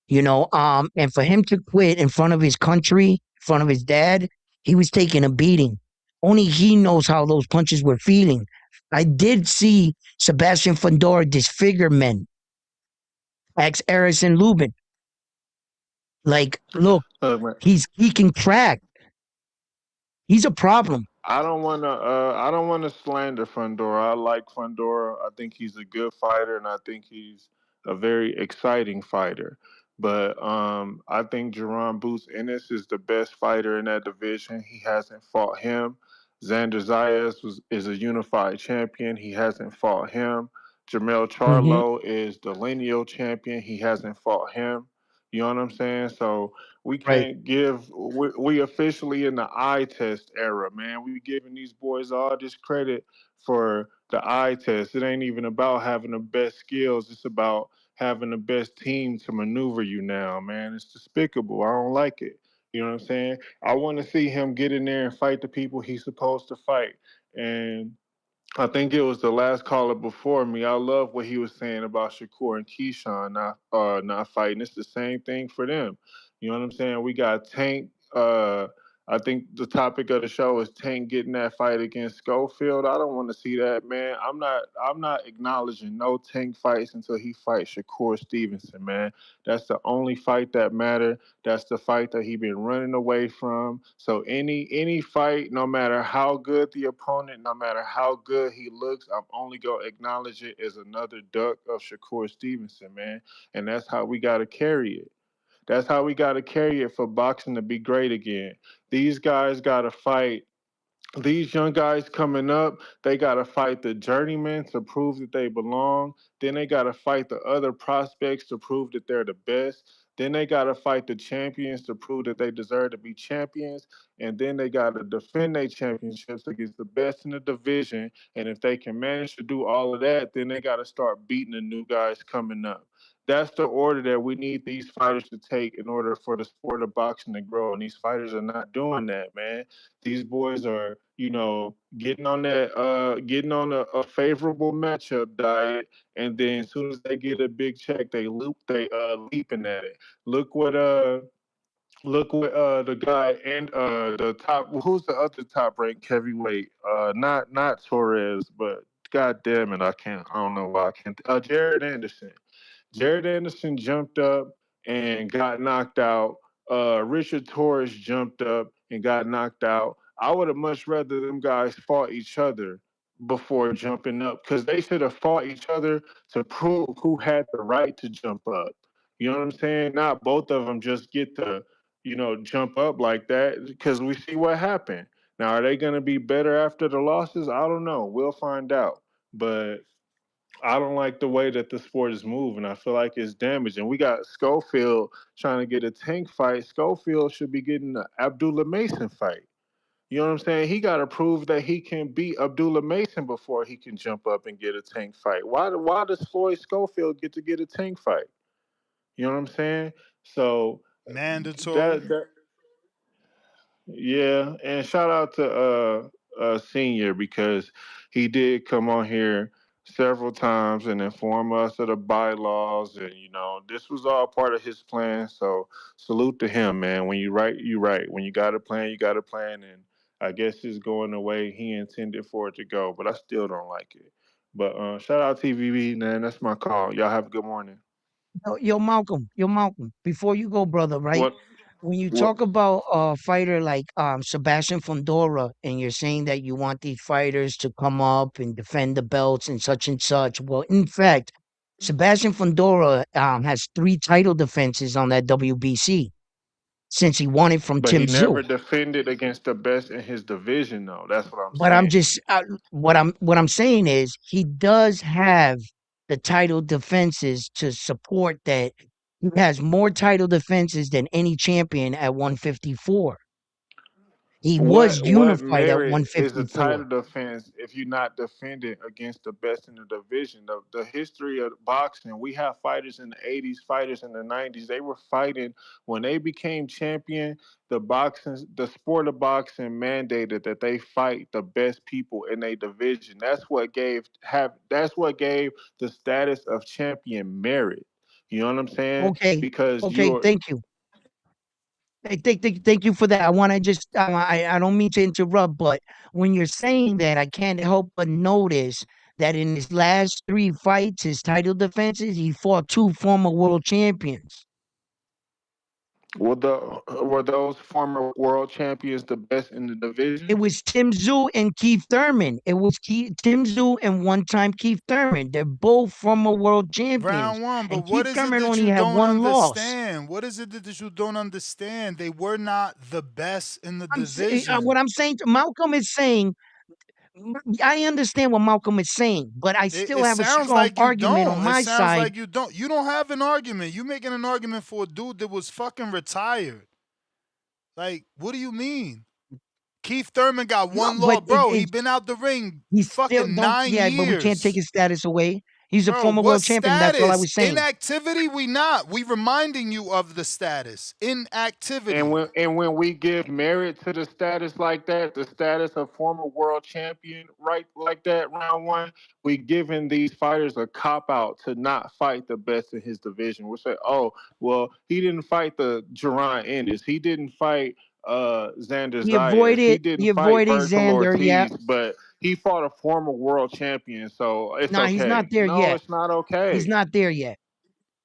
And for him to quit in front of his country, in front of his dad, he was taking a beating. Only he knows how those punches were feeling. I did see Sebastian Fundora disfigure men, ex Harrison Lubin. Like, look, Look, man. he can crack. He's a problem. I don't wanna slander Fundora. I like Fundora. I think he's a good fighter and I think he's a very exciting fighter. But I think Jerron Boots Ennis is the best fighter in that division. He hasn't fought him. Xander Zayas is a unified champion. He hasn't fought him. Jamel Mm-hmm. Charlo is the lineal champion. He hasn't fought him. You know what I'm saying? So we Right. can't give. We officially in the eye test era, man. We giving these boys all this credit for the eye test. It ain't even about having the best skills. It's about having the best team to maneuver you now, man. It's despicable. I don't like it. You know what I'm saying? I want to see him get in there and fight the people he's supposed to fight. And I think it was the last caller before me. I love what he was saying about Shakur and Keyshawn not fighting. It's the same thing for them. You know what I'm saying? We got Tank. I think the topic of the show is Tank getting that fight against Schofield. I don't want to see that, man. I'm not acknowledging no Tank fights until he fights Shakur Stevenson, man. That's the only fight that matters. That's the fight that he been running away from. So any fight, no matter how good the opponent, no matter how good he looks, I'm only gonna acknowledge it as another duck of Shakur Stevenson, man. And that's how we gotta carry it. That's how we gotta carry it for boxing to be great again. These guys gotta fight these young guys coming up, they got to fight the journeyman to prove that they belong. Then they got to fight the other prospects to prove that they're the best. Then they got to fight the champions to prove that they deserve to be champions. And then they got to defend their championships against the best in the division. And if they can manage to do all of that, then they got to start beating the new guys coming up. That's the order that we need these fighters to take in order for the sport of boxing to grow. And these fighters are not doing that, man. These boys are, getting on a favorable matchup diet, and then as soon as they get a big check, they leaping at it. Look what uh look what the guy and the top who's the other top ranked heavyweight? Not Torres, but god damn it, I don't know why I can't Jared Anderson. Jared Anderson jumped up and got knocked out. Richard Torres jumped up and got knocked out. I would have much rather them guys fought each other before jumping up because they should have fought each other to prove who had the right to jump up. You know what I'm saying? Not both of them just get to, jump up like that because we see what happened. Now, are they going to be better after the losses? I don't know. We'll find out. But I don't like the way that the sport is moving. I feel like it's damaging. We got Schofield trying to get a tank fight. Schofield should be getting the Abdullah Mason fight. You know what I'm saying? He got to prove that he can beat Abdullah Mason before he can jump up and get a tank fight. Why does Floyd Schofield get a tank fight? You know what I'm saying? So Mandatory. that yeah, and shout out to Senior because he did come on here several times and inform us of the bylaws, and this was all part of his plan. So salute to him, man. When you write, you write. When you got a plan, you got a plan, and I guess it's going the way he intended for it to go. But I still don't like it. But shout out TVB, man. That's my call. Y'all have a good morning. Yo, Malcolm, before you go, brother, right? What? When you What? talk about a fighter like Sebastian Fundora, and you're saying that you want these fighters to come up and defend the belts and such, well, in fact, Sebastian Fundora has 3 title defenses on that WBC since he won it from But he Tim Tszyu. never defended against the best in his division, though. That's what I'm But I'm saying. just what I'm saying is he does have the title defenses to support that. He has more title defenses than any champion at 154. He was What unified at merit is a 154. title defense if you're not defending against the best in the division? The history of boxing, we have fighters in the 80s, fighters in the 90s. They were fighting when they became champion. The sport of boxing mandated that they fight the best people in a division. That's what gave the status of champion merit. You know what I'm saying? Okay, Because okay, you're thank you. Thank you for that. I want to just I don't mean to interrupt, but when you're saying that, I can't help but notice that in his last 3 fights, his title defenses, he fought 2 former world champions. were those former world champions the best in the It division? was Tim Tszyu and Keith Thurman. It was Tim Tszyu and one-time Keith Thurman. They're both former world champions, Round one, but and what Keith is it Thurman that only you had don't 1 loss. understand? What is it that you don't understand? They were not the best in the What division. I'm saying to Malcolm is saying, I understand what Malcolm is saying, but I It, still it have a sounds strong like you argument on don't. It my sounds side. like you don't. You don't have an argument. You making an argument for a dude that was fucking retired. Like, what do you mean? Keith Thurman got No, one law, but bro. He been out the ring he still fucking don't. nine Yeah, but we can't take years. his status away. He's a Bro, former what world champion. That's all I status? was saying. Inactivity? We not. We reminding you of the status. And Inactivity. when we give merit to the status like that, the status of former world champion, right, like that, round one, we giving these fighters a cop out to not fight the best in his division. We say, oh, well, he didn't fight the Jerron Ennis, he didn't fight Xander Zayas, he didn't He fight avoided Virgil Xander. Yeah. Ortiz, but he fought a former world champion, so it's Nah, he's not okay. there No, yet. it's not He's okay. not there yet.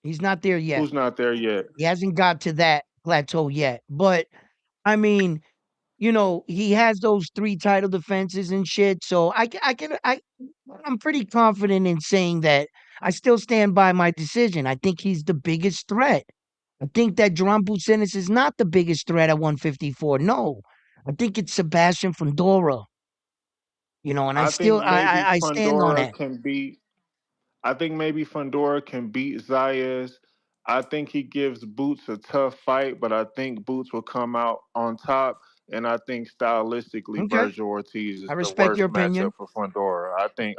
He's not there yet. Who's not there yet? He hasn't got to that plateau yet. But I mean, he has those 3 title defenses and shit. So I'm pretty confident in saying that I still stand by my decision. I think he's the biggest threat. I think that Jerome Bucenis is not the biggest threat at 154. No, I think it's Sebastian Fundora. And I I still think maybe I stand on Fundora that. can beat. I think maybe Fundora can beat Zayas. I think he gives Boots a tough fight, but I think Boots will come out on top. And I think stylistically, Okay, Virgil Ortiz I is the respect your worst matchup opinion. for Fundora. I think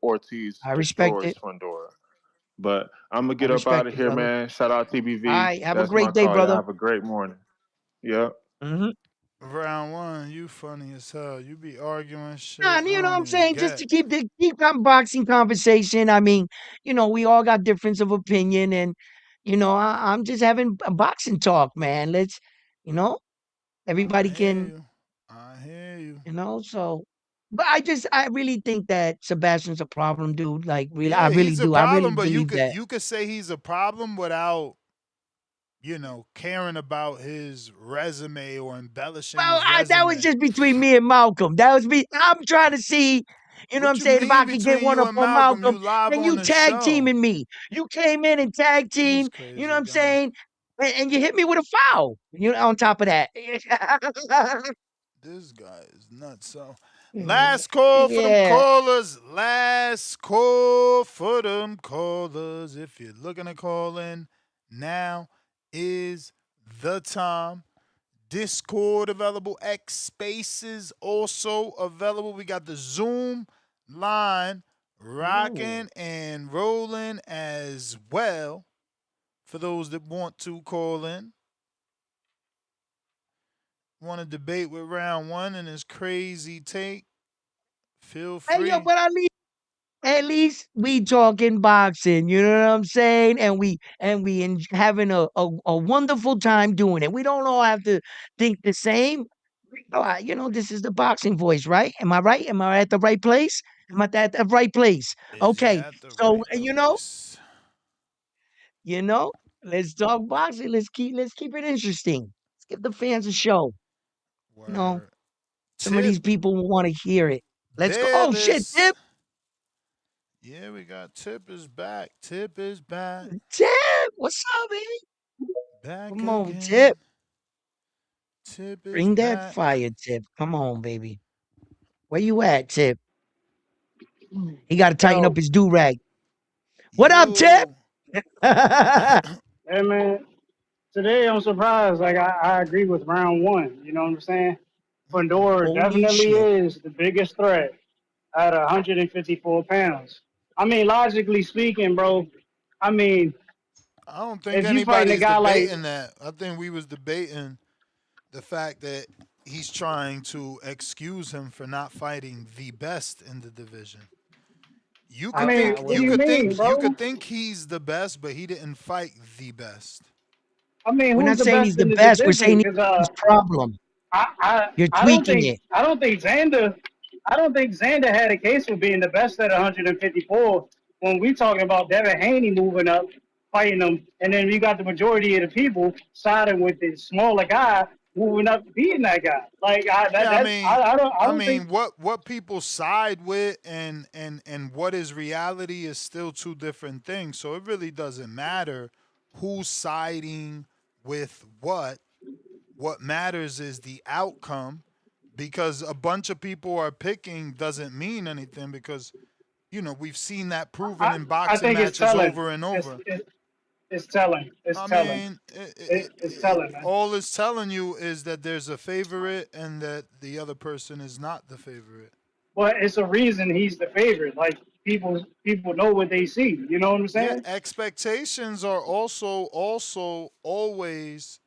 Ortiz I respect destroys it. Fundora. But I'm gonna I get up out respect of it, here, brother. man. Shout out All TBV. right, have a That's my great day, call. Y'all brother. have a great morning. Yep. Mm-hmm. Round one, you funny as hell. You be arguing Nah, shit I you know what don't I'm even saying? Just get. to keep boxing conversation. I mean, we all got difference of opinion, and I'm just having a boxing talk, man. Let's, you know, I everybody hear can, you. I hear you. so. But I really think that Sebastian's a problem, dude. Like, really, I Yeah, really he's a do. I really problem, but you believe could that. you could say he's a problem without, caring about his resume or embellishing Well, his that was resume. just between me and Malcolm. That was me. I'm trying to see, what I'm What you saying, if mean I could get between one you up and on Malcolm? Malcolm, You live and on you the tag show. teaming me. You came in and tag This team, you know what crazy I'm guy. saying? And you hit me with a foul, on top of that. This guy is nuts. So, last call for them Yeah. callers. Last call for them callers. If you're looking to call in, now is the time. Discord available. X Spaces also available. We got the Zoom line Ooh. rocking and rolling as well for those that want to call in. Want to debate with round one and his crazy take? Feel Hey, yo, free. but at least we talking boxing, you know what I'm saying? And we having a wonderful time doing it. We don't all have to think the same. This is the boxing voice, right? Am I right? Am I at the right place? Am I at the right place? Is you Okay. at the So, right place? you know, let's talk boxing. Let's keep it interesting. Let's give the fans a show. You know, Word. some of Tip these people will want to hear it. Let's go. Oh shit, Bayless. Tip. Yeah, we got Tip is back. Tip is back. Tip, what's up, baby? Back Come on, Tip. again. Tip is Bring that back. fire, Tip. Come on, baby. Where you at, Tip? He got to tighten up Yo, his do rag. What up, Tip? Yo. hey man, today I'm surprised. Like I agree with round one. You know what I'm saying? Fundora Holy definitely shit. is the biggest threat at 154 pounds. I mean, logically speaking, bro. I mean, I don't think if you fighting a anybody's guy like, debating that. I think we was debating the fact that he's trying to excuse him for not fighting the best in the division. You I could mean, think what Well, do you you could mean, think you bro? could think he's the best, but he didn't fight the best. I mean, we're who's not the saying best he's the in the best. We're division? saying Because he's problem. I, I You're I don't tweaking think it. I don't think Xander I don't think Xander had a case for being the best at 154 when we talking about Devin Haney moving up, fighting him, and then you got the majority of the people siding with the smaller guy moving up, beating that guy. Like Yeah, I I don't think. mean, what people side with and what is reality is still two different things. So it really doesn't matter who's siding with what. What matters is the outcome because a bunch of people are picking doesn't mean anything because we've seen that proven in I boxing think it's matches telling. over and over. It's telling. It's I telling. mean, It's telling, man. all it's telling you is that there's a favorite and that the other person is not the favorite. But it's a reason he's the favorite. Like people know what they see. You know what I'm Yeah, saying? expectations are also always,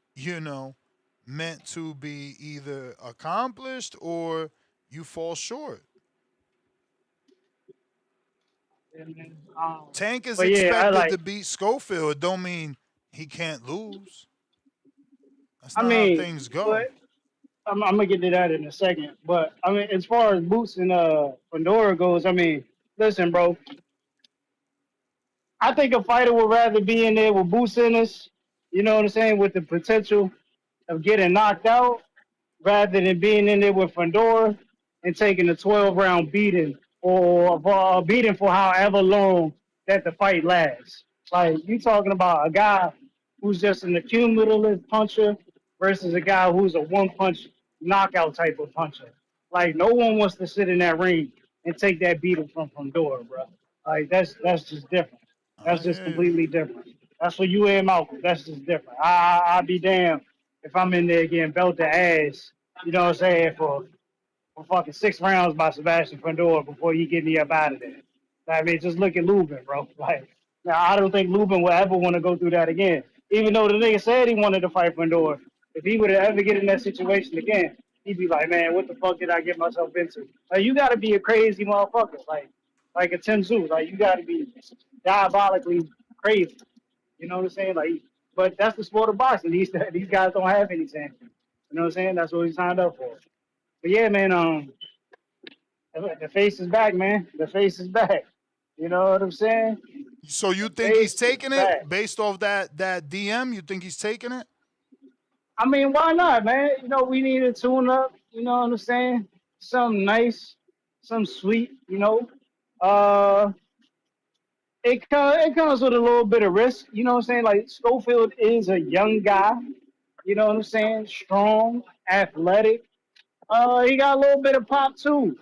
meant to be either accomplished or you fall short. Um, Tank is but yeah, I expected like. to beat Schofield. It don't mean he can't lose. That's I not how mean, things go. but I'm gonna get to that in a second. But I mean, as far as Boots and Pandora goes, I mean, listen, bro. I think a fighter would rather be in there with Boots in us. You know what I'm saying? With the potential of getting knocked out, rather than being in there with Fundora and taking a 12-round beating or a beating for however long that the fight lasts. Like, you talking about a guy who's just an accumulative puncher versus a guy who's a one-punch knockout type of puncher. Like no one wants to sit in that ring and take that beating from Dora, bro. Like that's just different. That's I just hear you. completely different. That's for you and Malcolm. That's just different. I'd be damned if I'm in there getting belted ass. You know what I'm saying for fucking 6 rounds by Sebastian Fundora before you get me up out of there. I mean, just look at Lubin, bro. Like, now I don't think Lubin will ever want to go through that again. Even though the nigga said he wanted to fight Fundora, if he would ever get in that situation again, he'd be like, man, what the fuck did I get myself into? Like, you got to be a crazy motherfucker, like a Tim Tszyu. Like, you got to be diabolically crazy. You know what I'm saying? Like, but that's the sport of boxing. These guys don't have any champions. You know what I'm saying? That's what he signed up for. But yeah, man, the face is back, man. The face is back. You know what I'm saying? So you The think he's face is taking it back. based off that DM? You think he's taking it? I mean, why not, man? You know, we need a tune up. You know what I'm saying? Something nice, something sweet. You know, uh, it comes with a little bit of risk. You know what I'm saying? Like Schofield is a young guy. You know what I'm saying? Strong, athletic. He got a little bit of pop too.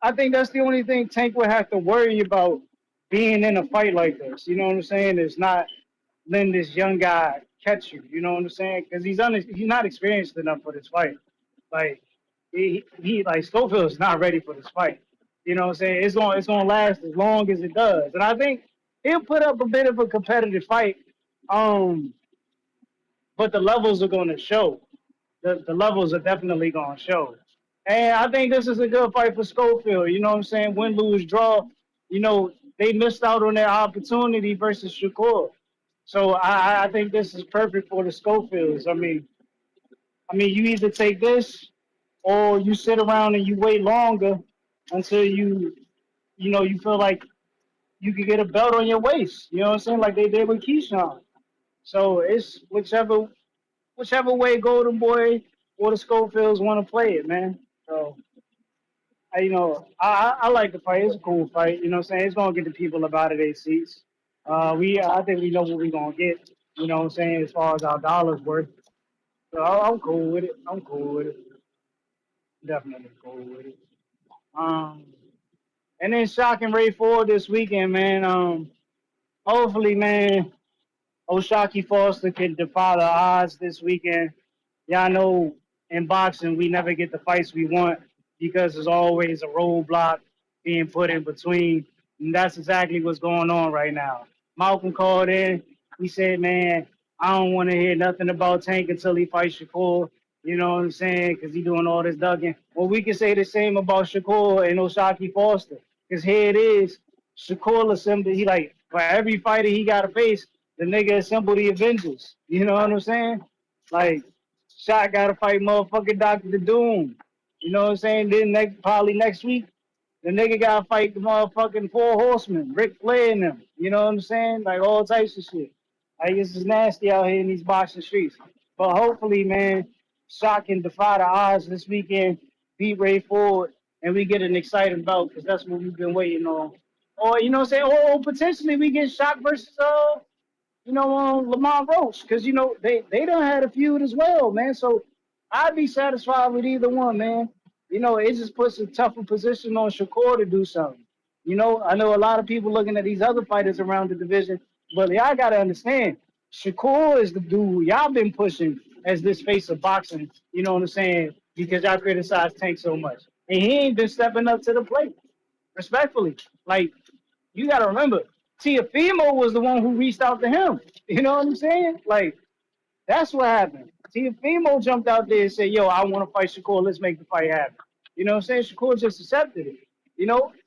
I think that's the only thing Tank would have to worry about being in a fight like this. You know what I'm saying? Is not letting this young guy catch you. You know what I'm saying? Because he's not experienced enough for this fight. Like he like Schofield is not ready for this fight. You know what I'm saying? It's gonna last as long as it does, and I think he'll put up a bit of a competitive fight. Um, but the levels are going to show. The levels are definitely going to show. And I think this is a good fight for Schofield. You know what I'm saying? Win, lose, draw. You know, they missed out on their opportunity versus Shakur. So I think this is perfect for the Schofields. I mean, you either take this or you sit around and you wait longer until you feel like you can get a belt on your waist. You know what I'm saying? Like they did with Keyshawn. So it's whichever way Golden Boy or the Schofields want to play it, man. So, I like the fight. It's a cool fight. You know what I'm saying? It's going to get the people up out of their seats. I think we know what we're going to get, you know what I'm saying, as far as our dollars worth. So I'm cool with it. I'm cool with it. Definitely cool with it. Um, and then Shock and Ray Ford this weekend, man. Hopefully, man, Oshaki Foster can defy the odds this weekend. Y'all know in boxing we never get the fights we want because there's always a roadblock being put in between. And that's exactly what's going on right now. Malcolm called in. He said, man, I don't want to hear nothing about Tank until he fights Shakur. You know what I'm saying? Because he doing all this ducking. Well, we can say the same about Shakur and Oshaki Foster. Because here it is. Shakur assembled. He like, for every fighter he got to face, the nigga assembled the Avengers. You know what I'm saying? Like, Shot got to fight motherfucking Dr. Doom. You know what I'm saying? Then probably next week, the nigga got to fight the motherfucking Four Horsemen, Ric Flair and them. You know what I'm saying? Like all types of shit. Like it's just nasty out here in these boxing streets. But hopefully, man, Shot can defy the odds this weekend, beat Ray Ford, and we get an exciting bout because that's what we've been waiting on. Or you know what I'm saying? Or potentially we get Shot versus Lamont Roach, because they done had a feud as well, man. So I'd be satisfied with either one, man. It just puts a tougher position on Shakur to do something. I know a lot of people looking at these other fighters around the division, but y'all gotta understand, Shakur is the dude y'all been pushing as this face of boxing. You know what I'm saying? Because y'all criticize Tank so much, and he ain't been stepping up to the plate. Respectfully, like you got to remember, Tiafimo was the one who reached out to him. You know what I'm saying? Like, that's what happened. Tiafimo jumped out there and said, yo, I want to fight Shakur. Let's make the fight happen. You know what I'm saying? Shakur just accepted it.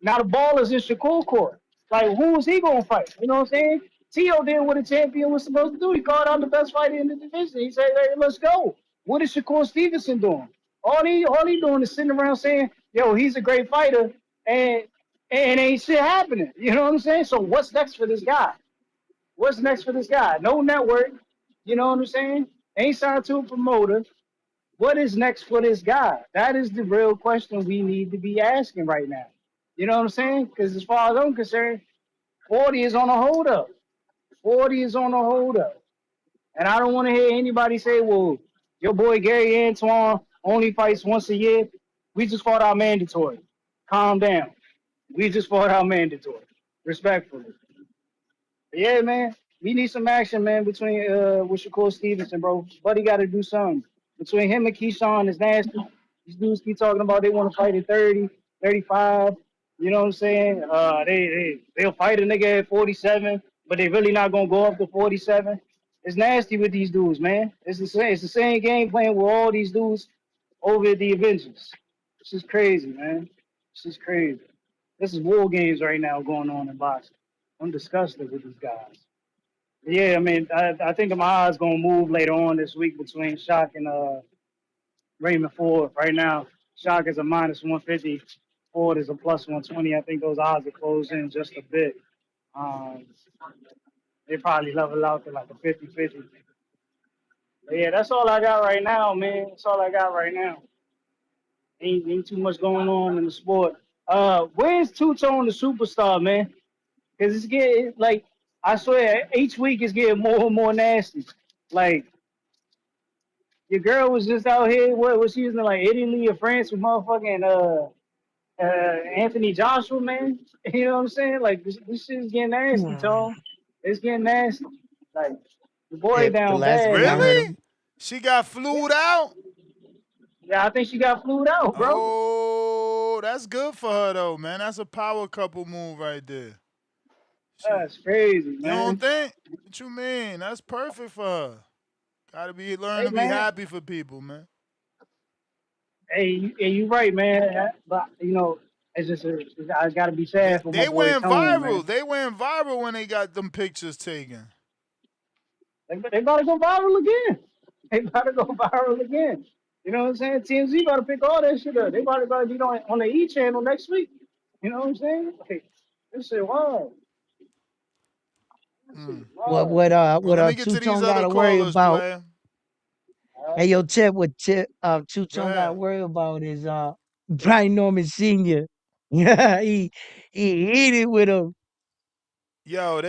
Now the ball is in Shakur court. Like, who is he going to fight? You know what I'm saying? Tio did what a champion was supposed to do. He called out the best fighter in the division. He said, hey, let's go. What is Shakur Stevenson doing? All he doing is sitting around saying, yo, he's a great fighter, and ain't shit happening. You know what I'm saying? So what's next for this guy? What's next for this guy? No network. You know what I'm saying? Ain't signed to a promoter. What is next for this guy? That is the real question we need to be asking right now. You know what I'm saying? Because as far as I'm concerned, 40 is on a hold up. 40 is on a hold up. And I don't want to hear anybody say, well, your boy Gary Antoine only fights once a year. We just fought our mandatory. Calm down. We just fought our mandatory. Respectfully. Yeah, man. We need some action, man, between with Shakur Stevenson, bro. Buddy got to do something. Between him and Keyshawn is nasty. These dudes keep talking about they want to fight at 30, 35. You know what I'm saying? They'll fight a nigga at 47, but they really not gonna go up to 47. It's nasty with these dudes, man. It's the same. It's the same game playing with all these dudes over at the Avengers. This is crazy, man. This is crazy. This is war games right now going on in boxing. I'm disgusted with these guys. Yeah, I mean, I think my odds gonna move later on this week between Shock and Raymond Ford. Right now, Shock is a minus 150. Ford is a plus 120. I think those odds are closed in just a bit. Um, they probably level out to like a 50-50. But yeah, that's all I got right now, man. That's all I got right now. Ain't too much going on in the sport. Where's Two Tone the superstar, man? Cause it's getting like I swear each week it's getting more and more nasty. Like your girl was just out here. What was she using like Italy or France with motherfucking Anthony Joshua, man? You know what I'm saying? Like this shit is getting nasty, Tone. It's getting nasty. Like the boy Tip, the down last bad, thing I heard man. of Really? She got flued out? Yeah, I think she got flued out, bro. Oh, that's good for her though, man. That's a power couple move right there. Shit. That's crazy, You don't man. think? What you mean? That's perfect for her. Gotta learn Hey, to be man. happy for people, man. Hey, you right, man. But you know, it's just I gotta be They sad for my they boy went Tone, man. viral. They went viral when they got them pictures taken. They about to go viral again. They about to go viral again. You know what I'm saying? TMZ about to pick all that shit up. They about to be on the E channel next week. You know what I'm saying? Like, this shit wild. This shit Hmm. what wild. what uh Well, what let me get Two to these Tone other gotta worry callers, about. player. All Hey right. yo, Tip, what Tip Two Go Tone gotta ahead. worry about is Brian Norman Sr. Yeah, he hit it with him. Yo,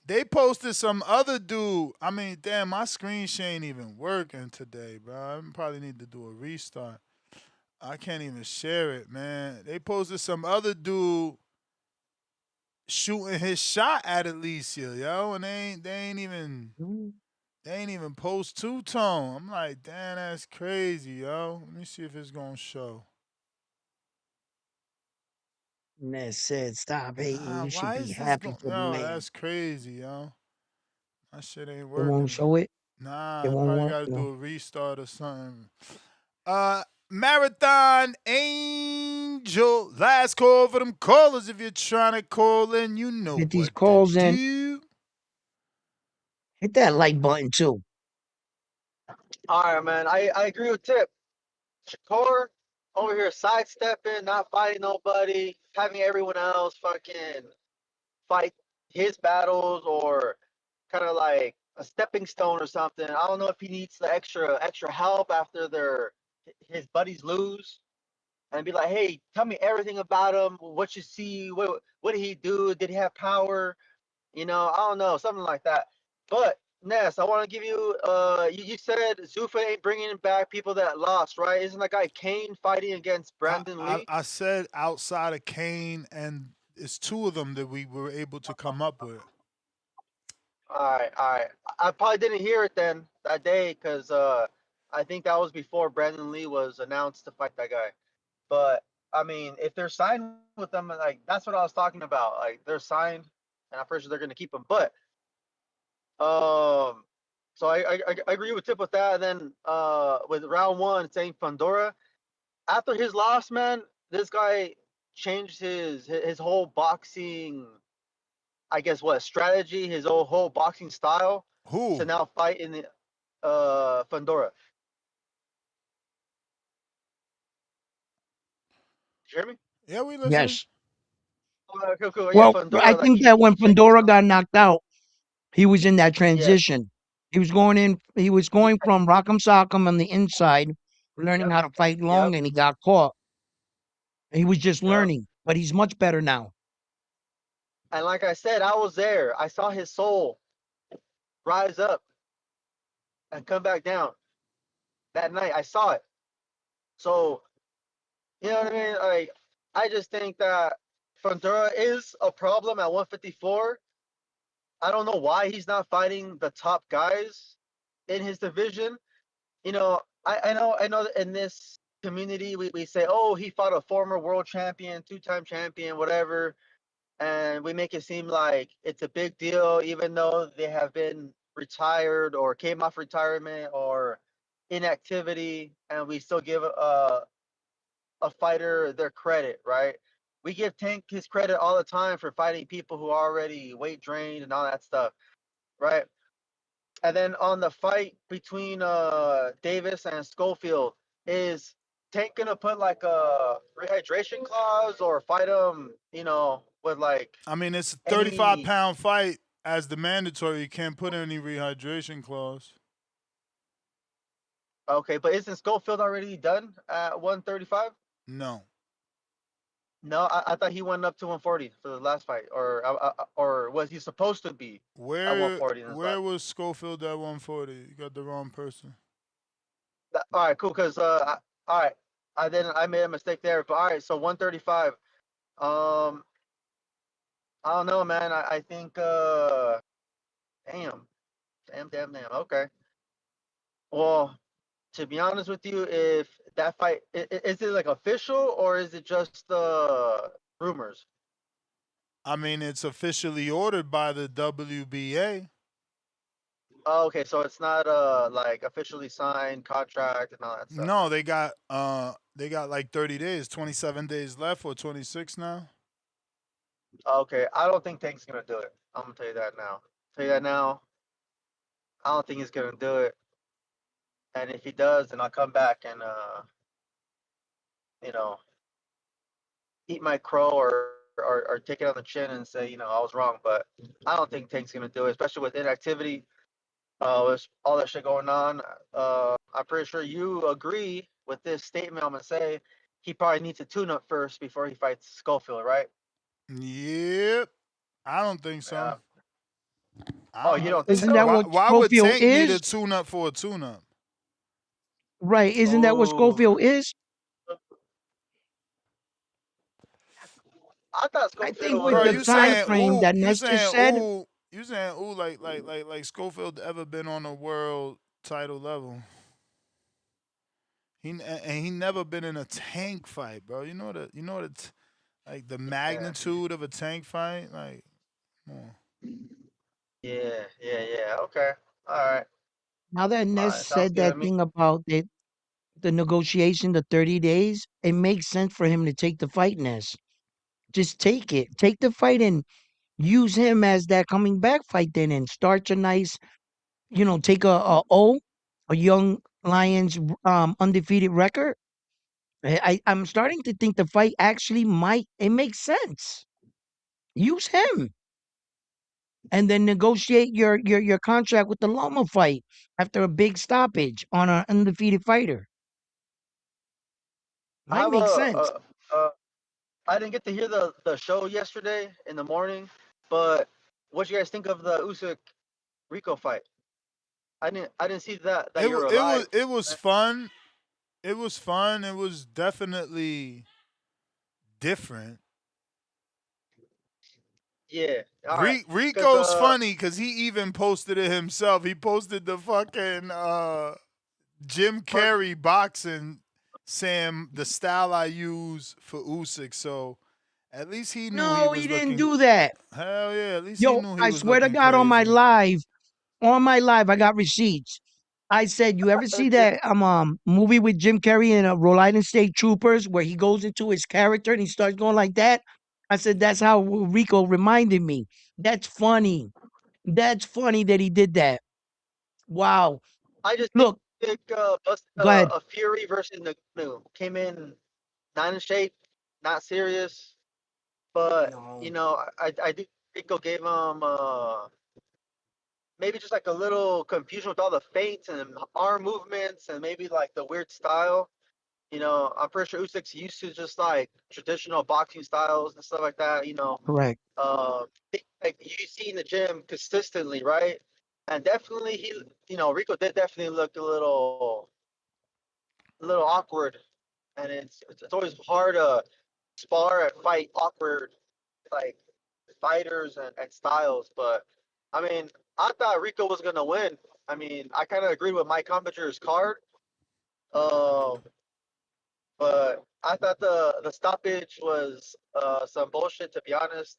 they posted some other dude. I mean, damn, my screen share ain't even working today, bro. I probably need to do a restart. I can't even share it, man. They posted some other dude shooting his shot at Alicia, yo, and they ain't even post two tone. I'm like, damn, that's crazy, yo. Let me see if it's gonna show. And that said, stop hating. Nah, You should why be is this happy going? for the Yo, man. that's crazy, yo. My shit ain't It won't working. show it. It Nah, I won't probably work. gotta No. do a restart or something. Marathon Angel. Last call for them callers. If you're trying to call in, you know Get these what to calls in. do. Hit that like button too. All right, man. I agree with Tip. Shakur over here sidestepping, not fighting nobody, having everyone else fucking fight his battles or kind of like a stepping stone or something. I don't know if he needs the extra help after his buddies lose and be like, hey, tell me everything about him. What you see? What did he do? Did he have power? You know, I don't know, something like that. But Ness, I want to give you. You said Zufa ain't bringing back people that lost, right? Isn't that guy Kane fighting against I, Brandon I, Lee? I said outside of Kane, and it's two of them that we were able to come up with. All right. I probably didn't hear it then that day because I think that was before Brandon Lee was announced to fight that guy. But I mean, if they're signed with them, like that's what I was talking about. Like they're signed, and I'm pretty sure they're going to keep them. But Um, so I agree with Tip with that. And then with round one, saying Fundora after his loss, man, this guy changed his whole boxing, I guess what strategy, his whole boxing style to Who? now fight in the Fundora. You hear me? Yeah, we listening. Yes. Cool. Yeah, Well, I Fundora. Like think that he when changed his Pandora style. got knocked out, he was in that Yeah. transition. He was going in. He was Yeah. going from Rock'em Sock'em on the inside, learning Yep. how to fight long, Yep. and he got caught. He was just Yep. learning, but he's much better now. And like I said, I was there. I saw his soul rise up and come back down that night. I saw it. So You know what I mean? Like, I just think that Fundora is a problem at 154. I don't know why he's not fighting the top guys in his division. You know, I know that in this community we say, oh, he fought a former world champion, two-time champion, whatever, and we make it seem like it's a big deal, even though they have been retired or came off retirement or inactivity, and we still give a fighter their credit, right? We give Tank his credit all the time for fighting people who are already weight drained and all that stuff, right? And then on the fight between Davis and Schofield, is Tank gonna put like a rehydration clause or fight him, with like I mean, it's a 35 any? pound fight as the mandatory. You can't put any rehydration clause. Okay, but isn't Schofield already done at 135? No. No, I thought he went up to 140 for the last fight, or was he supposed to be at Where 140 in his last? where was Schofield at 140? You got the wrong person. All right, cool. Cause all right, I made a mistake there. But all right, so 135. Um, I don't know, man. I think damn, damn. Okay. Well, to be honest with you, if that fight is it like official or is it just rumors? I mean, it's officially ordered by the WBA. Oh, okay, so it's not like officially signed contract and all that stuff. No, they got like 30 days, 27 days left or 26 now. Okay, I don't think Tank's gonna do it. I'm gonna tell you that now. Tell you that now. I don't think he's gonna do it. And if he does, then I'll come back and you know, eat my crow or take it on the chin and say, I was wrong. But I don't think Tank's gonna do it, especially with inactivity. With all that shit going on. I'm pretty sure you agree with this statement. I'm gonna say he probably needs a tune-up first before he fights Schofield, right? Yep. I don't think so. Yeah. I Oh, don't you know. don't think Isn't so? that Why what why would Schofield Tank need a is? tune up for a tune up? Right. Isn't that what Oh, Schofield is? I thought I think Schofield with Bro, the was. you time saying frame ooh, that Ness just said, you saying ooh like Schofield ever been on a world title level. He never been in a tank fight, bro. Like the Yeah, magnitude of a tank fight, like come on. yeah. Okay. All right. now that All Ness right. Sounds said good to that me. thing about the negotiation, the 30 days, it makes sense for him to take the fight, Ness. Just take it. Take the fight and use him as that coming back fight then and start a nice, take a young Lions undefeated record. I'm starting to think the fight actually might it makes sense. Use him and then negotiate your contract with the Loma fight after a big stoppage on an undefeated fighter. I Might have make sense. a I didn't get to hear the show yesterday in the morning, but what you guys think of the Usyk Rico fight? I didn't see that It you wa- were it was alive. it was fun. It was fun. It was definitely different. Yeah. All right. Cause Rico's funny because he even posted it himself. He posted the fucking Jim first Carrey boxing saying the style I use for Usyk. So at least he knew he No, he was didn't looking. do that. Hell yeah, at least he Yo, knew he I was swear to looking God crazy. on my live, I got receipts. I said, you ever see Jim, that movie with Jim Carrey and Rhode Island State Troopers where he goes into his character and he starts going like that? I said, that's how Rico reminded me. That's funny. That's funny that he did that. Wow. I just think Look, busted go ahead. a Fury versus Nagano came in not in shape, not serious, but No. I think Rico gave him maybe just like a little confusion with all the feints and arm movements and maybe like the weird style. I'm pretty sure Usyk's used to just like traditional boxing styles and stuff like that. Correct. Uh, like you see in the gym consistently, right? And definitely Rico did definitely look a little awkward and it's always hard to spar and fight awkward like fighters and styles. But I mean, I thought Rico was gonna win. I mean, I kind of agreed with Mike Competer's card. Um, but I thought the stoppage was some bullshit, to be honest.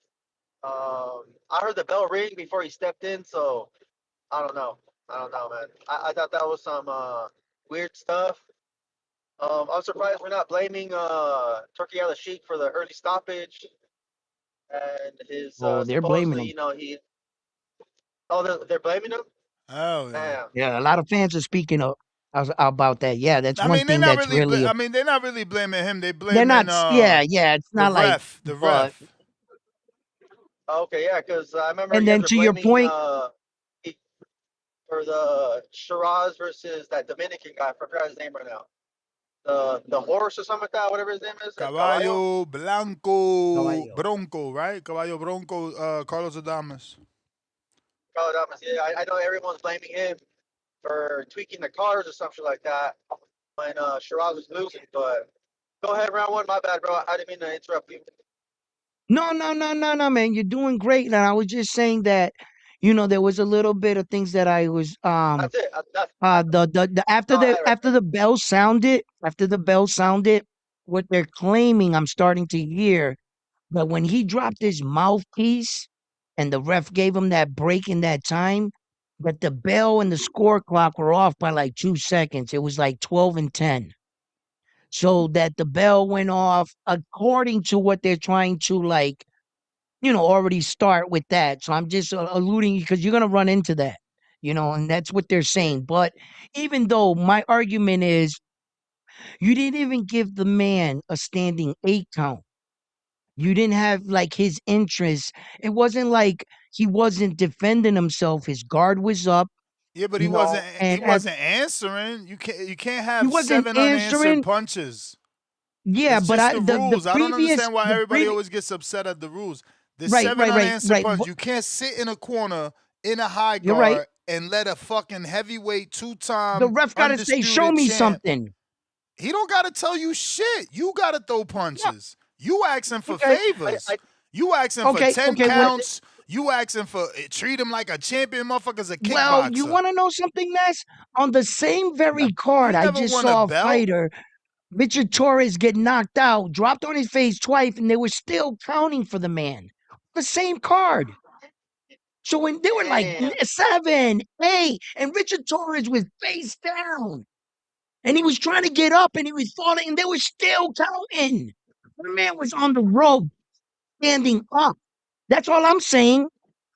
I heard the bell ring before he stepped in, so I don't know. I don't know, man. I thought that was some weird stuff. I'm surprised we're not blaming Turkey Al Sheik for the early stoppage and his Oh, they're blaming supposedly, him. they're blaming him. Oh yeah. Damn. Yeah, a lot of fans are speaking up about that. Yeah, that's I one mean, they're thing not that's really. really. I mean, they're not really blaming him. They They're blaming not. Yeah, yeah. It's the not like, ref. The but ref. Okay, yeah, because I remember and you guys then were to your blaming point, for the Shiraz versus that Dominican guy. I forgot his name right now. The horse or something like that, whatever his name is, El Caballo. Caballo Blanco Caballo. Bronco, right? Caballo Bronco. Carlos Adames. Caballo Damas. Yeah, I know everyone's blaming him for tweaking the cars or something like that when Shiraz was losing. But go ahead, round one. My bad, bro. I didn't mean to interrupt you. no, no, no, no, no, man, you're doing great. And I was just saying that, there was a little bit of things that I was That's it. That's the all I had right after the bell sounded, what they're claiming, I'm starting to hear that when he dropped his mouthpiece and the ref gave him that break in that time, that the bell and the score clock were off by like 2 seconds. It was like 12 and 10. So that the bell went off according to what they're trying to, like, already start with that. So I'm just alluding, because you're going to run into that, and that's what they're saying. But even though my argument is, you didn't even give the man a standing 8 count. You didn't have like his interest. It wasn't like he wasn't defending himself. His guard was up, Yeah, but he wasn't. He and as wasn't answering. You can't. You can't he have wasn't 7 unanswered answering. punches. Yeah, It's but just the the rules. I don't previous understand why the everybody previous always gets upset at the rules. There's right, seven right, right, unanswered right. punches. You can't sit in a corner in a high You're right. guard and let a fucking heavyweight The two-time ref got to say, "Show undisputed me champ. something." He don't got to tell you shit. You got to throw Yeah. punches. You asking for Okay. favors. You asking for Okay. 10 Okay. When counts. You asking for treat him like a champion, motherfucker's a well, you kickboxer. want to know something, Ness? On the same very He card, I never just won a saw a belt. fighter, Richard Torres, get knocked out, dropped on his face twice, and they were still counting for the man. The same card. So when they were like Damn. 7, 8, and Richard Torres was face down, and he was trying to get up, and he was falling, and they were still counting. The man was on the rope, standing up. That's all I'm saying.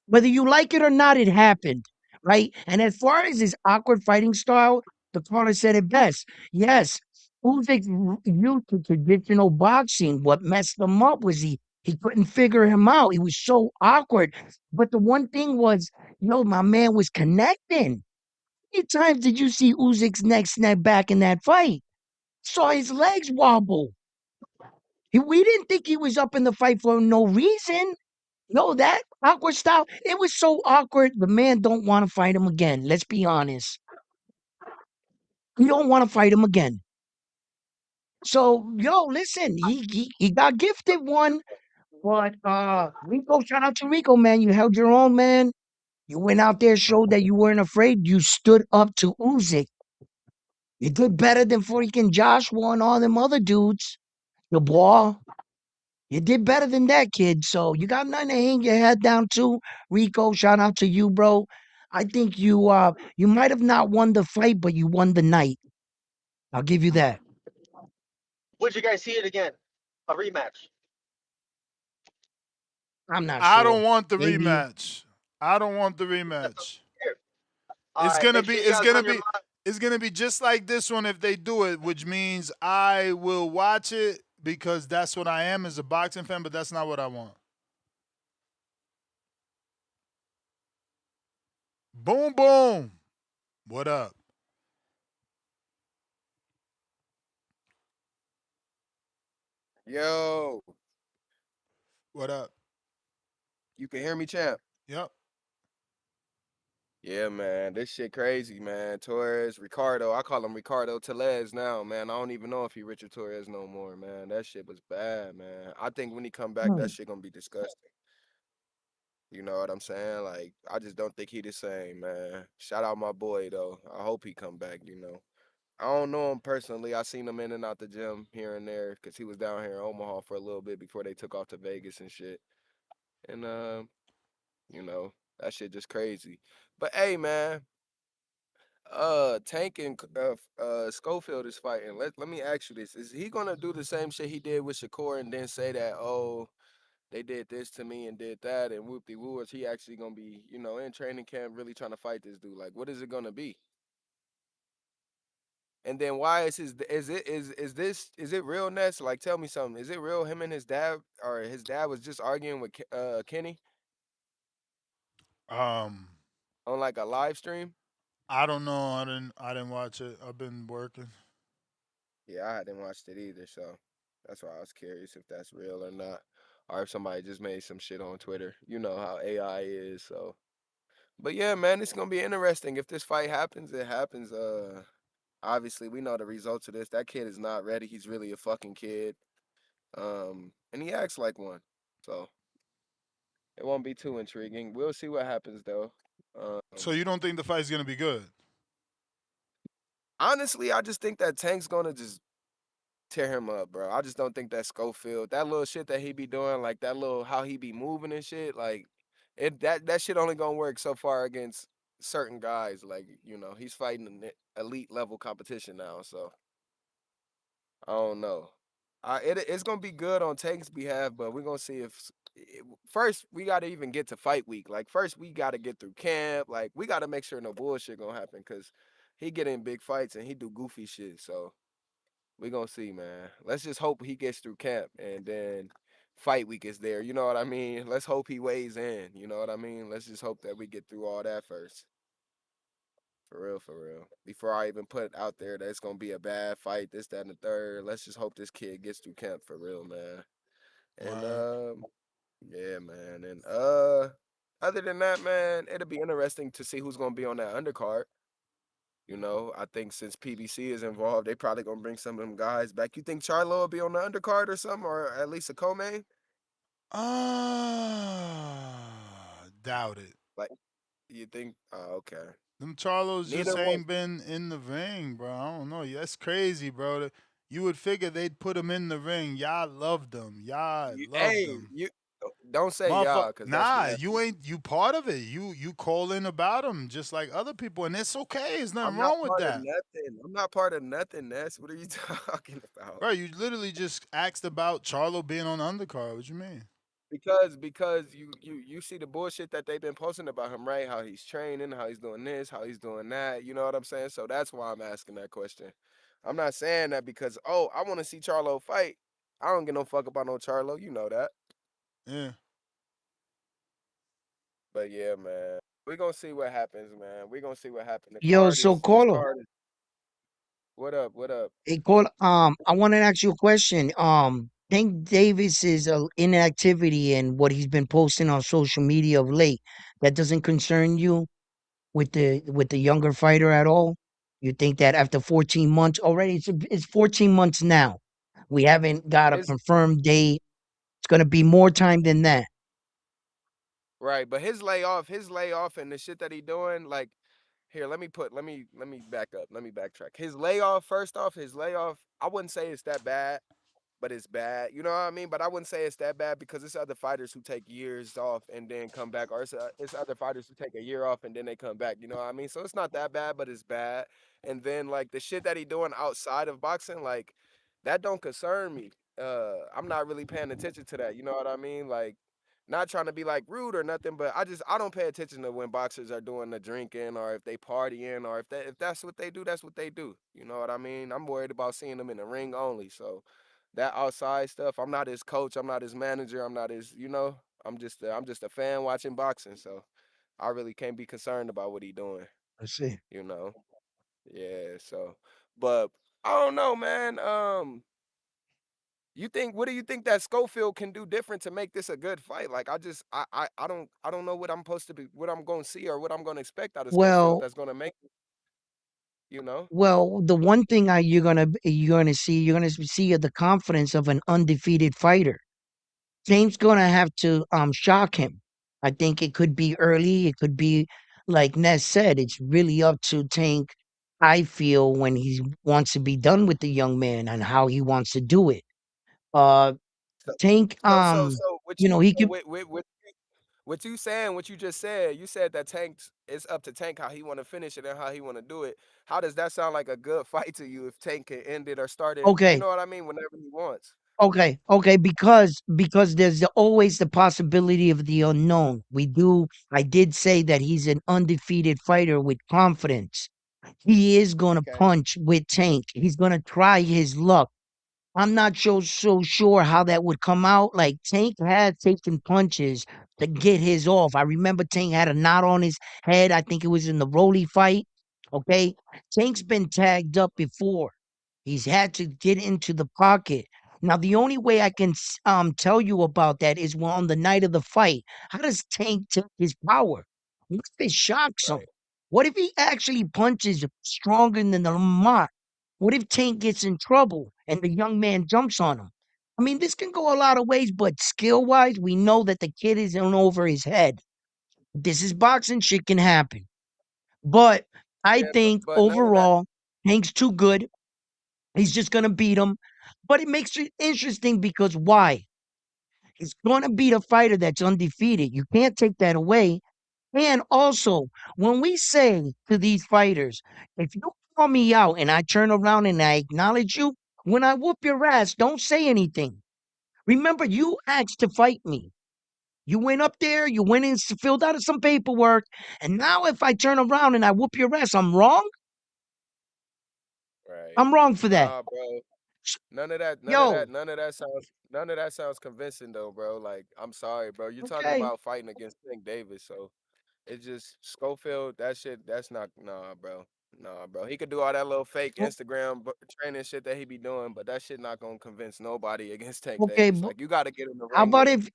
Whether you like it or not, it happened, right? And as far as his awkward fighting style, the caller said it best. Yes, Usyk used to traditional boxing. What messed him up was he couldn't figure him out. He was so awkward. But the one thing was, my man was connecting. How many times did you see Usyk's neck snap back in that fight? Saw his legs wobble. We didn't think he was up in the fight for no reason. No, that awkward style, it was so awkward. The man don't want to fight him again. Let's be honest. He don't want to fight him again. So, listen, he got gifted one, but Rico, shout out to Rico, man. You held your own, man. You went out there, showed that you weren't afraid. You stood up to Usyk. You did better than freaking Joshua and all them other dudes. The ball. You did better than that, kid. So you got nothing to hang your head down to. Rico, shout out to you, bro. I think you might have not won the fight, but you won the night. I'll give you that. Would you guys see it again? A rematch? I'm not I don't sure. want the Maybe. rematch. I don't want the rematch. All It's right. gonna Make be sure you it's guys gonna run your be it's gonna be just like this one if they do it, which means I will watch it because that's what I am as a boxing fan, but that's not what I want. Boom boom. What up? Yo, What up? you can hear me, champ. Yep. Yeah, man, this shit crazy, man. Torres, Ricardo, I call him Ricardo Teles now, man. I don't even know if he Richard Torres no more, man. That shit was bad, man. I think when he come back, that Hmm. shit gonna be disgusting. You know what I'm saying? Like, I just don't think he the same, man. Shout out my boy though. I hope he come back. I don't know him personally. I seen him in and out the gym here and there because he was down here in Omaha for a little bit before they took off to Vegas and shit. And you know, that shit just crazy. But hey, man, Tank and Schofield is fighting. Let me ask you this: is he gonna do the same shit he did with Shakur and then say that, oh, they did this to me and did that and whoop de woo? Is he actually gonna be, in training camp really trying to fight this dude? Like, what is it gonna be? And then why is it real, Ness? Like, tell me something. Is it real? Him and his dad, or his dad was just arguing with Kenny Um, on like a live stream? I don't know. I didn't watch it. I've been working. Yeah, I hadn't watched it either, so that's why I was curious if that's real or not, or if somebody just made some shit on Twitter. You know how AI is, so. But yeah, man, it's gonna be interesting. If this fight happens, it happens. Obviously, we know the results of this. That kid is not ready. He's really a fucking kid. And he acts like one. So it won't be too intriguing. We'll see what happens though. So Um, you don't think the fight's gonna be good? Honestly, I just think that Tank's gonna just tear him up, bro. I just don't think that Schofield, that little shit that he be doing, like that little how he be moving and shit, like that shit only gonna work so far against certain guys. Like, he's fighting an elite level competition now, so I don't know. It's gonna be good on Tank's behalf, but we're gonna see first we gotta even get to fight week. Like first we gotta get through camp. Like we gotta make sure no bullshit gonna happen because he get in big fights and he do goofy shit. So we gonna see, man. Let's just hope he gets through camp and then fight week is there. You know what I mean? Let's hope he weighs in. You know what I mean? Let's just hope that we get through all that first. For real, for real. Before I even put it out there that it's gonna be a bad fight, this, that, and the third. Let's just hope this kid gets through camp for real, man. And Right. yeah, man. And other than that, man, it'll be interesting to see who's gonna be on that undercard. I think since PBC is involved, they probably gonna bring some of them guys back. You think Charlo will be on the undercard or something, or at least a co-main? Doubt it. Like, you think? Oh, okay. Them Charlos just Neither one. ain't been in the ring, bro. I don't know. That's crazy, bro. You would figure they'd put them in the ring. Y'all loved them. Y'all loved Hey, them. you don't say Motherfucker, y'all, cause that's nah, you nasty. ain't you part of it. You call in about them just like other people, and it's okay. There's nothing I'm not wrong with part of that, nothing. I'm not part of nothing, Ness. What are you talking about? bro. You literally just asked about Charlo being on the undercard. What you mean? Because you see the bullshit that they've been posting about him, right? How he's training, how he's doing this, how he's doing that. You know what I'm saying? So that's why I'm asking that question. I'm not saying that because I want to see Charlo fight. I don't give no fuck about no Charlo. You know that. Yeah. But yeah, man, we gonna see what happens, man. We gonna see what happens. The Yo, card so is this Colo, card is what up? What up? hey, Colo, I want to ask you a question. Think Davis's inactivity and what he's been posting on social media of late, that doesn't concern you with the younger fighter at all? You think that after 14 months already, it's 14 months now. We haven't got a His confirmed date. It's gonna be more time than that. Right, but his layoff, and the shit that he doing, like, here, let me back up, let me backtrack. His layoff, first off, I wouldn't say it's that bad, but it's bad. You know what I mean? But I wouldn't say it's that bad because it's other fighters who take years off and then come back, or it's other fighters who take a year off and then they come back. You know what I mean? So it's not that bad, but it's bad. And then like the shit that he doing outside of boxing, like that don't concern me. I'm not really paying attention to that. You know what I mean? Like, not trying to be like rude or nothing, but I don't pay attention to when boxers are doing the drinking or if they partying or if that's what they do, that's what they do. You know what I mean? I'm worried about seeing them in the ring only. So that outside stuff, I'm not his coach, I'm not his manager, I'm not his, I'm just a fan watching boxing. So I really can't be concerned about what he doing, I see. you know. Yeah, so but I don't know, man. You think what do you think that Schofield can do different to make this a good fight? Like I don't know what I'm supposed to be what I'm gonna see or what I'm gonna expect out of Schofield Well, that's gonna make it, you know? the one thing you're gonna see the confidence of an undefeated fighter. James gonna have to shock him. I think it could be early. It could be like Ness said. It's really up to Tank. I feel when he wants to be done with the young man and how he wants to do it. Uh, So Tank. so You know he could. what you saying, what you just said, you said that Tank's it's up to Tank how he want to finish it and how he want to do it. How does that sound like a good fight to you if Tank can end it or start it, you Okay. know what I mean, whenever he wants? Okay, because there's always the possibility of the unknown. I did say that he's an undefeated fighter with confidence. He is going to Okay. punch with Tank. He's going to try his luck. I'm not so sure how that would come out. Like Tank had taken punches to get his off. I remember Tank had a knot on his head. I think it was in the Rolly fight. Okay, Tank's been tagged up before. He's had to get into the pocket. Now the only way I can tell you about that is when on the night of the fight. How does Tank take his power? What if it shocks him? Right. What if he actually punches stronger than the Lamont? What if Tank gets in trouble and the young man jumps on him? I mean, this can go a lot of ways, but skill wise, we know that the kid is in over his head. This is boxing, shit can happen. But I Yeah, think but none of that. overall, Tank's too good. He's just going to beat him. But it makes it interesting because why? He's going to beat a fighter that's undefeated. You can't take that away. And also, when we say to these fighters, if you call me out and I turn around and I acknowledge you, when I whoop your ass, don't say anything. Remember, you asked to fight me. You went up there, you went in, filled out some paperwork, and now if I turn around and I whoop your ass, I'm wrong? Right. I'm wrong for that. Nah, bro. Sh- None of that, Yo, none of that sounds convincing though, bro. Like, I'm sorry, bro. You're talking okay, about fighting against Tank Davis, so it just Schofield, that shit, that's not nah, bro. Nah, bro. He could do all that little fake Instagram training shit that he be doing, but that shit not gonna convince nobody against Tank okay, Davis. Like, you gotta get in the how ring about with him. if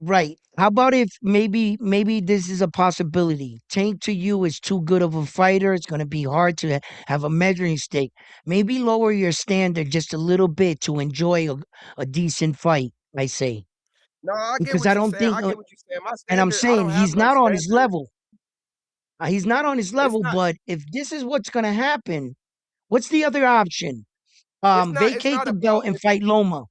right. How about if maybe this is a possibility. Tank to you is too good of a fighter. It's gonna be hard to have a measuring stick. Maybe lower your standard just a little bit to enjoy a decent fight, I say. No, I get Because what I you don't saying. think I get what you saying. My and I'm standard, I saying don't have he's no not on his standard. level. He's not on his It's level, not. but if this is what's gonna happen, what's the other option? It's Vacate not the belt about. and fight Loma.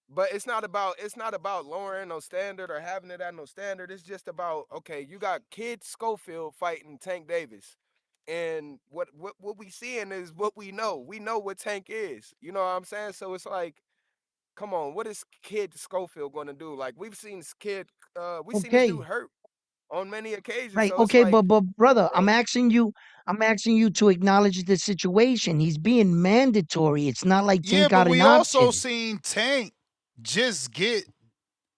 But it's not about lowering no standard or having it at no standard. It's just about okay, you got Kid Schofield fighting Tank Davis. And what we seeing is what we know. We know what Tank is. You know what I'm saying? So it's like, come on, what is Kid Schofield gonna do? Like we've seen this dude Okay. hurt on many occasions. Right. So it's Okay, like, but come on, brother, bro. I'm asking you to acknowledge the situation. He's being mandatory. It's not like Yeah, Tank but got an we also option. seen Tank just get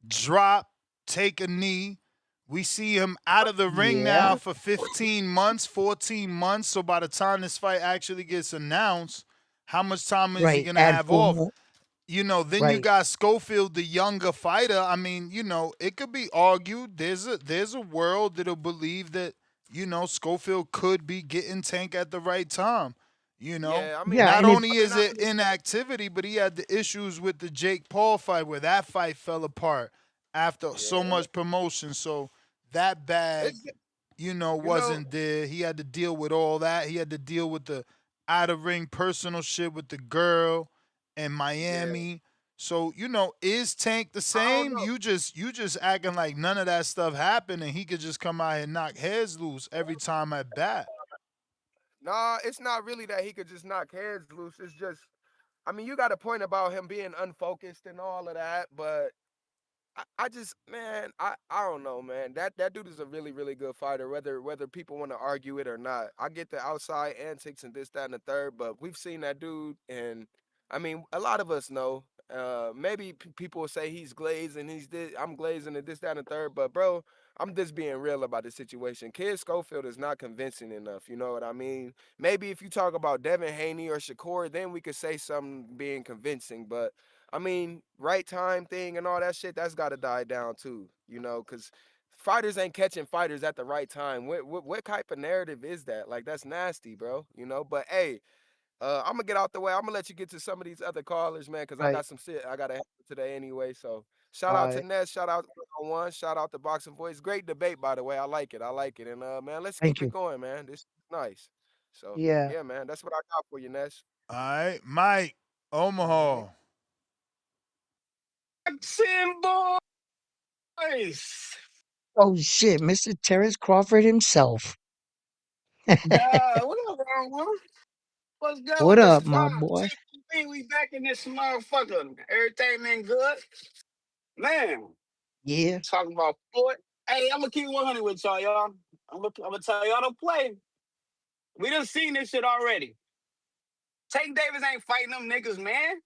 dropped, take a knee. We see him out of the ring now Yeah. for 15 months, 14 months. So by the time this fight actually gets announced, how much time is he Right. going to Add have four off? more. Then you Right. got Schofield, the younger fighter. I mean, it could be argued. There's a world that'll believe that, Schofield could be getting Tank at the right time. Yeah, I mean, Yeah, Not and if only I mean, is I it understand. inactivity, but he had the issues with the Jake Paul fight where that fight fell apart after so Yeah, much promotion. So that bag, it's you know, wasn't there. He had to deal with all that. He had to deal with the out of ring personal shit with the girl in yeah. Miami. So, is Tank the I don't same? know. You just acting like none of that stuff happened and he could just come out and knock heads loose every time at bat. Nah, it's not really that he could just knock heads loose. It's just, I mean, you got a point about him being unfocused and all of that, but I just, man, I don't know, man. That dude is a really, really good fighter, whether people want to argue it or not. I get the outside antics and this, that, and the third, but we've seen that dude, and I mean, a lot of us know. Maybe people will say he's glazed and I'm glazing and this, that, and the third, but bro. I'm just being real about the situation. Kid Schofield is not convincing enough. You know what I mean? Maybe if you talk about Devin Haney or Shakur, then we could say something being convincing. But I mean, right time thing and all that shit, that's got to die down too. You know, because fighters ain't catching fighters at the right time. What type of narrative is that? Like, that's nasty, bro. You know, but hey, I'm gonna get out the way. I'm gonna let you get to some of these other callers, man, because I Right. got some shit I gotta handle today anyway. So shout All out to right. Ness, shout out to one, shout out to Boxing Voice. Great debate, by the way. I like it. I like it. And man, let's Thank keep it you. going, man. This is nice. So Yeah. yeah, man, that's what I got for you, Ness. All right, Mike, All right. Omaha. Boxing boys. Oh shit, Mr. Terrence Crawford himself. What up, bro? What's good What with the up, squad? my boy? TTP, we back in this motherfucker. Everything been good. Man, Yeah. talking about Floyd. Hey, I'm gonna keep it 100 with y'all. I'm gonna tell y'all to play. We done seen this shit already. Tank Davis ain't fighting them niggas, man.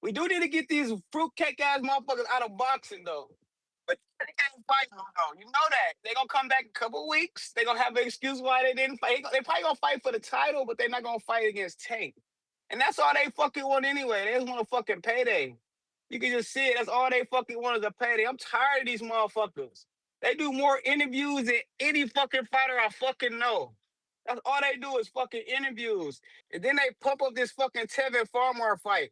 We do need to get these fruitcake ass motherfuckers out of boxing though. But they can't fight them though. You know that. They gonna come back a couple weeks. They gonna have an excuse why they didn't fight. They probably gonna fight for the title, but they're not gonna fight against Tank. And that's all they fucking want anyway. They just want a fucking payday. You can just see it. That's all they fucking want is a payday. I'm tired of these motherfuckers. They do more interviews than any fucking fighter I fucking know. That's all they do is fucking interviews. And then they pump up this fucking Tevin Farmer fight.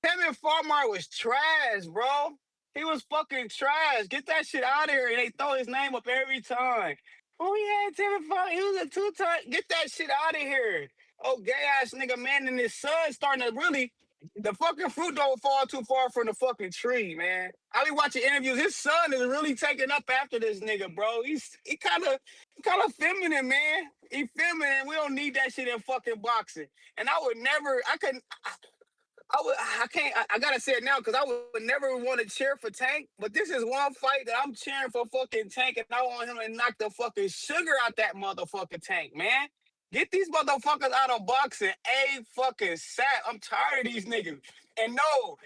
Tevin Farmer was trash, bro. He was fucking trash. Get that shit out of here. And they throw his name up every time. Oh, yeah, Tevin Farmer. He was a two-time. Get that shit out of here. Oh, gay ass nigga, man, and his son starting to really. The fucking fruit don't fall too far from the fucking tree, man. I be watching interviews. His son is really taking up after this nigga, bro. He kind of feminine, man. He feminine. We don't need that shit in fucking boxing. And I would never. I couldn't. I would. I can't. I gotta say it now because I would never want to cheer for Tank. But this is one fight that I'm cheering for fucking Tank, and I want him to knock the fucking sugar out that motherfucking Tank, man. Get these motherfuckers out of boxing. A fucking sap. I'm tired of these niggas. And no,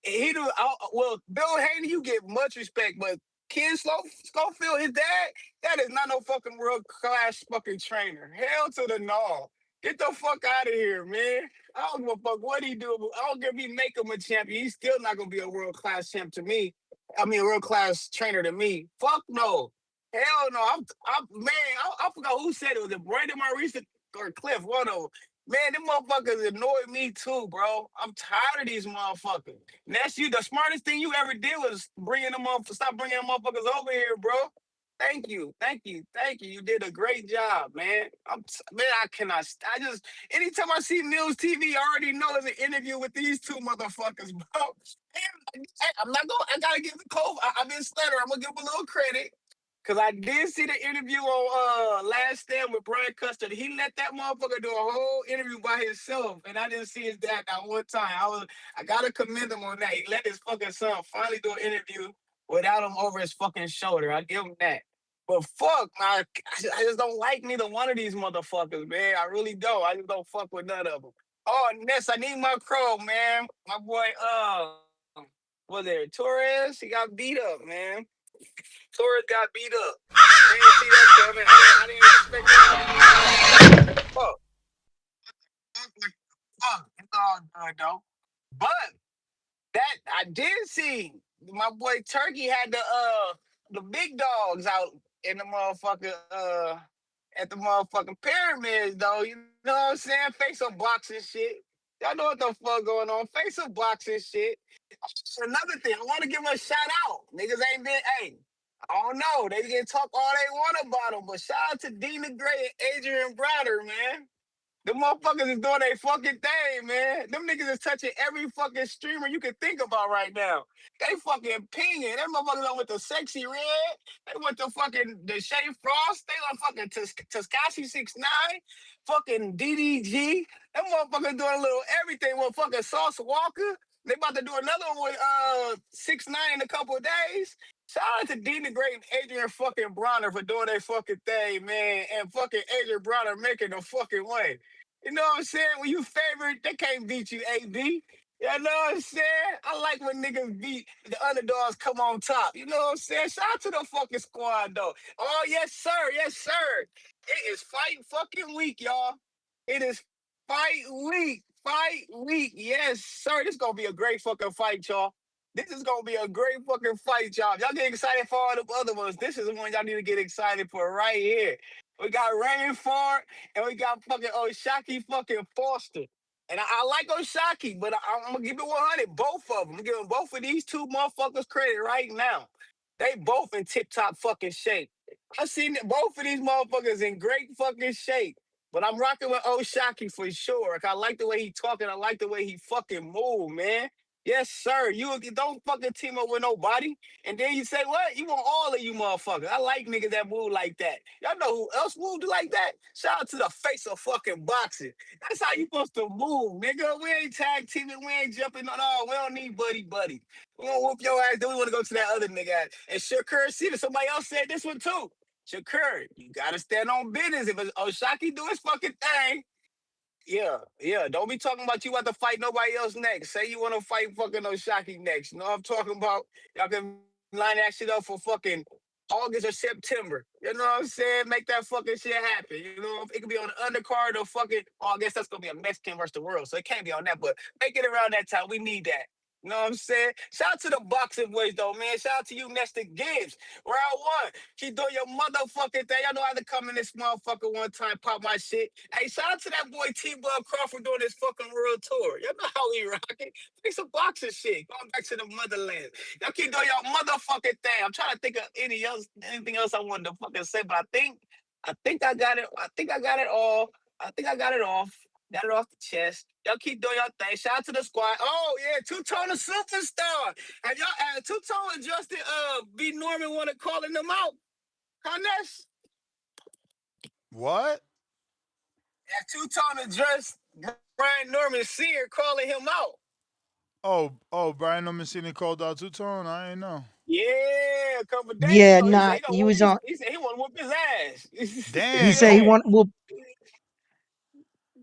he do. Well, Bill Haney, you get much respect, but Schofield, his dad, that is not no fucking world class fucking trainer. Hell to the no. Get the fuck out of here, man. I don't give a fuck what he do. I don't care if he make him a champion. He's still not gonna be a world class champ to me. I mean, a world class trainer to me. Fuck no. Hell no. I forgot who said it. Was it Brandon Maurice or Cliff? One of them. Man, them motherfuckers annoy me too, bro. I'm tired of these motherfuckers. And that's you. The smartest thing you ever did was stop bringing them motherfuckers over here, bro. Thank you, thank you, thank you. You did a great job, man. Man, I cannot. I just anytime I see Mills TV, I already know there's an interview with these two motherfuckers, bro. And I'm not going. I gotta give the Cove. I've been stuttering. I'm gonna give him a little credit. Cause I did see the interview on Last Stand with Brian Custer. He let that motherfucker do a whole interview by himself, and I didn't see his dad not one time. I gotta commend him on that. He let his fucking son finally do an interview without him over his fucking shoulder. I give him that. But fuck, man, I just don't like neither one of these motherfuckers, man. I really don't. I just don't fuck with none of them. Oh, Ness, I need my crow, man. My boy, was there Torres? He got beat up, man. Torres got beat up. I didn't see that coming. I didn't expect that. Fuck. Fuck. It's all good though. But that I did see. My boy Turkey had the big dogs out in the motherfucker at the motherfucking pyramids though. You know what I'm saying? Face some boxing shit. Y'all know what the fuck going on. Face some boxing shit. Another thing, I want to give a shout out. Niggas ain't been, hey, I don't know. They can talk all they want about them, but shout out to Dina Gray and Adrian Browder, man. Them motherfuckers is doing their fucking thing, man. Them niggas is touching every fucking streamer you can think about right now. They fucking pinging. Them motherfuckers done with the Sexy Red. They went to fucking the Shay Frost. They on fucking Takashi 69. Fucking DDG. Them motherfuckers doing a little everything with fucking Sauce Walker. They about to do another one with 6ix9ine in a couple of days. Shout out to Dina Gray and Adrian fucking Bronner for doing their fucking thing, man. And fucking Adrian Bronner making the fucking way. You know what I'm saying? When you favorite, they can't beat you, AB. You know what I'm saying? I like when niggas beat the underdogs come on top. You know what I'm saying? Shout out to the fucking squad though. Oh yes, sir. Yes, sir. It is fight fucking week, y'all. It is fight week. Fight week. Yes, sir. This gonna be a great fucking fight, y'all. This is gonna be a great fucking fight, y'all. Y'all get excited for all the other ones. This is the one y'all need to get excited for right here. We got Rainford and we got fucking Oshaki fucking Foster. And I like Oshaki, but I'm gonna give it 100. Both of them. I'm giving both of these two motherfuckers credit right now. They both in tip top fucking shape. I seen both of these motherfuckers in great fucking shape. But I'm rocking with Oshaki for sure. Like, I like the way he talking. I like the way he fucking move, man. Yes, sir. You don't fucking team up with nobody. And then you say, what? You want all of you motherfuckers. I like niggas that move like that. Y'all know who else moved like that? Shout out to the face of fucking boxing. That's how you supposed to move, nigga. We ain't tag teaming. We ain't jumping on all. We don't need buddy. We gonna whoop your ass. Then we want to go to that other nigga ass. And Shakur, see that somebody else said this one too. Shakur, you gotta stand on business. If Oshaki do his fucking thing, yeah. Don't be talking about you want to fight nobody else next. Say you want to fight fucking Oshaki next. You know what I'm talking about? Y'all can line that shit up for fucking August or September. You know what I'm saying? Make that fucking shit happen. You know, it could be on the undercard or fucking. Oh, I guess that's gonna be a Mexican versus the world, so it can't be on that. But make it around that time. We need that. You know what I'm saying? Shout out to the boxing boys though, man. Shout out to you, Nestor Gibbs. Round one. Keep doing your motherfucking thing. I know I had to come in this motherfucker one time, pop my shit. Hey, shout out to that boy T-Bug Crawford doing this fucking world tour. You know how we rocking. Make some boxing shit. Going back to the motherland. Y'all keep doing your motherfucking thing. I'm trying to think of anything else I wanted to fucking say, but I think I got it. I think I got it all. I think I got it off. Got it off the chest. Y'all keep doing your thing. Shout out to the squad. Oh yeah, Two-Tone the superstar. Have y'all Two-Tone and Justin B. Norman wanna calling them out? Carnes? What? Have Two-Tone addressed Brian Norman Sr. calling him out? Oh, Brian O'Messina called out Two Tone. I ain't know. Yeah, a couple days Yeah, ago. He said nah, he gonna he whoop was his, on. he said he wanna whoop his ass. He Damn. said he Yeah. want. Well,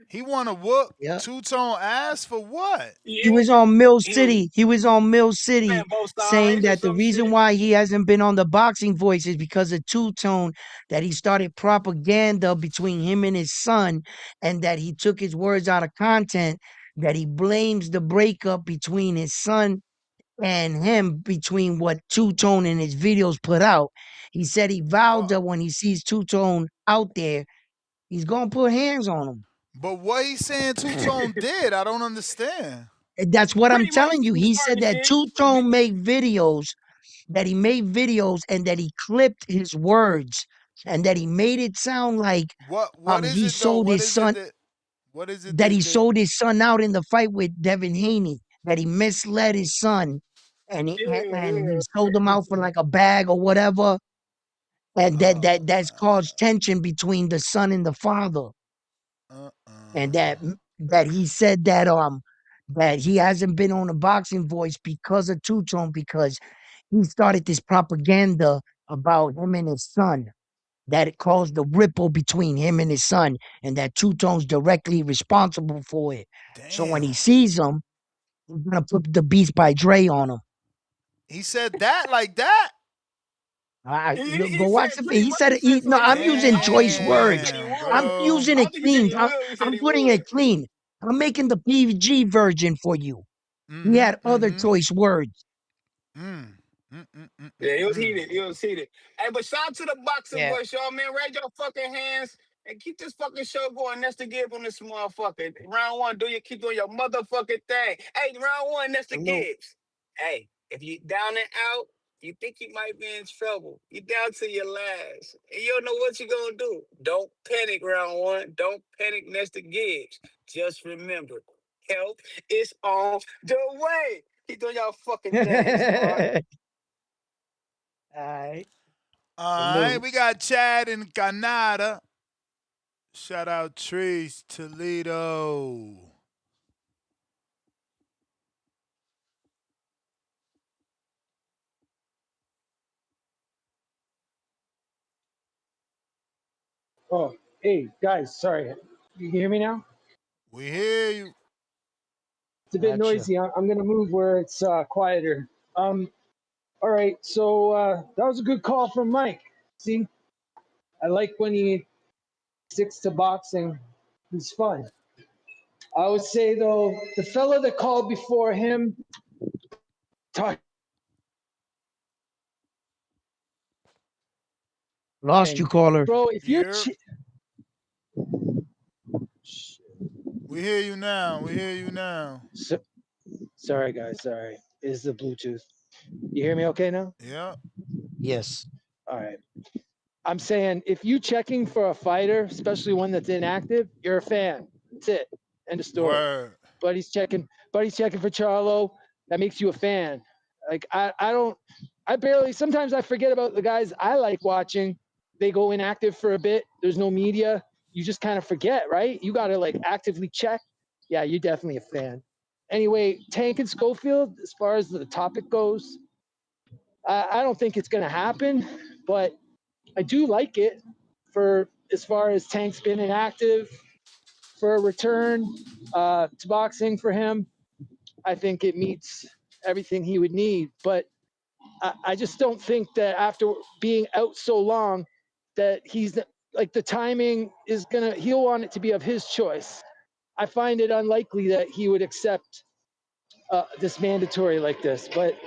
He want to whoop yeah. Two Tone ass for what? He Yeah. was on Mill He was City. He was on Mill playing City both saying sides or that the some reason shit. why he hasn't been on the Boxing Voice is because of Two Tone, that he started propaganda between him and his son, and that he took his words out of content, that he blames the breakup between his son and him between what Two Tone and his videos put out. He said he vowed What? that when he sees Two Tone out there, he's gonna put hands on him. But what he saying Two Tone did, I don't understand. And that's what I'm Pretty much telling you. the He said first that shit. Two Tone made videos, that he made videos and that he clipped his words and that he made it sound like What is he it though? sold What his is it son, that what is it that he that sold his son out in the fight with Devin Haney, that he misled his son and he sold him out for like a bag or whatever, and that's caused tension between the son and the father, and that he said that he hasn't been on a Boxing Voice because of Two Tone, because he started this propaganda about him and his son, that it caused the ripple between him and his son, and that Two Tone's directly responsible for it. So when he damn. sees him, he's gonna put the Beast by Dre on him. He said that like that? He Go watch said the. pretty He much said it. like No, he I'm said he. using I don't think he choice would. He said words. he Damn, would. I'm bro. using I it don't think he said clean. he I'm, will. He said I'm he putting would. it clean. I'm making the PG version for you. He Mm-hmm. had other Mm-hmm. choice words. Mm. Yeah, he was Mm. heated. He was heated. Hey, but shout out to the boxing Yeah. voice, y'all, man. Raise your fucking hands and keep this fucking show going. That's the Gibbs on this motherfucker. Round one, keep doing your motherfucking thing. Hey, round one, that's the Salute. Gibbs. Hey, if you down and out, you think you might be in trouble. You down to your last. And you don't know what you're gonna do. Don't panic, round one. Don't panic, Nestor Gibbs. Just remember, help is on the way. Keep doing y'all fucking thing, squad. All right. All right, Salute. we got Chad in Canada. Shout out Trees Toledo. Oh, hey guys, sorry. You can hear me now? We hear you. It's a bit Gotcha. noisy. I'm going to move where it's quieter. All right, so that was a good call from Mike. See, I like when he sticks to boxing. He's fun. I would say though, the fella that called before him, Lost you, caller. bro. If you're Yeah. We hear you now. We hear you now. sorry guys, sorry. Is the Bluetooth? You hear me okay now? Yeah. Yes. All right. I'm saying if you checking for a fighter, especially one that's inactive, you're a fan. That's it. End of story. Word. Buddy's checking for Charlo. That makes you a fan. Like I barely sometimes I forget about the guys I like watching. They go inactive for a bit. There's no media. You just kind of forget, right? You gotta like actively check. Yeah, you're definitely a fan. Anyway, Tank and Schofield, as far as the topic goes, I don't think it's gonna happen, but I do like it for as far as Tank's been inactive for a return to boxing for him. I think it meets everything he would need. But I just don't think that after being out so long, that he's like the timing is he'll want it to be of his choice. I find it unlikely that he would accept this mandatory like this, but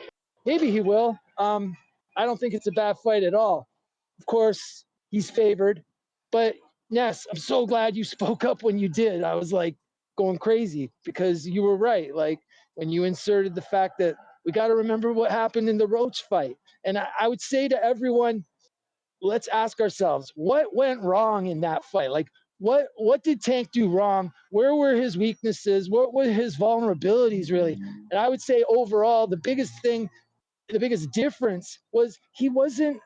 maybe he will. I don't think it's a bad fight at all. Of course, he's favored, but yes, I'm so glad you spoke up when you did. I was like going crazy because you were right. Like when you inserted the fact that we got to remember what happened in the Roach fight. And I would say to everyone, let's ask ourselves, what went wrong in that fight? Like what did Tank do wrong? Where were his weaknesses? What were his vulnerabilities really? And I would say overall, the biggest difference was he wasn't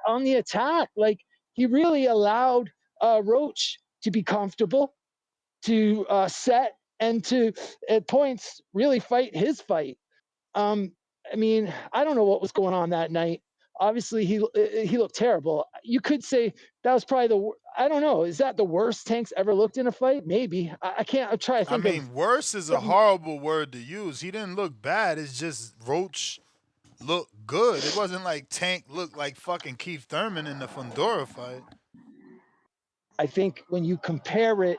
on the attack. Like he really allowed Roach to be comfortable, to set, and to at points really fight his fight. Um, I mean, I don't know what was going on that night. Obviously, he looked terrible. You could say that was probably I don't know. Is that the worst Tank's ever looked in a fight? Maybe. I can't. I'm trying to I think of mean, worse is a something. horrible word to use. He didn't look bad. It's just Roach looked good. It wasn't like Tank looked like fucking Keith Thurman in the Fundora fight. I think when you compare it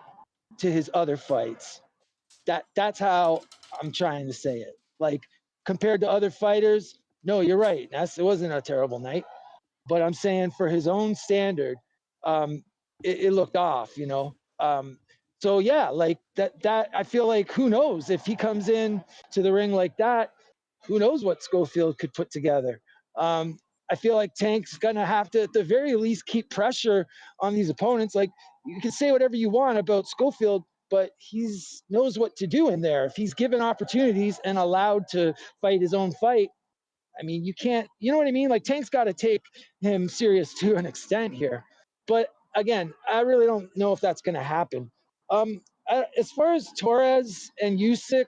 to his other fights, that's how I'm trying to say it. Like compared to other fighters, no, you're right. It wasn't a terrible night, but I'm saying for his own standard, um, it looked off. So yeah, like that. I feel like who knows if he comes in to the ring like that, who knows what Schofield could put together. I feel like Tank's gonna have to, at the very least, keep pressure on these opponents. Like you can say whatever you want about Schofield, but he's knows what to do in there. If he's given opportunities and allowed to fight his own fight, I mean, you can't. You know what I mean? Like Tank's got to take him serious to an extent here. But again, I really don't know if that's going to happen. As far as Torres and Usyk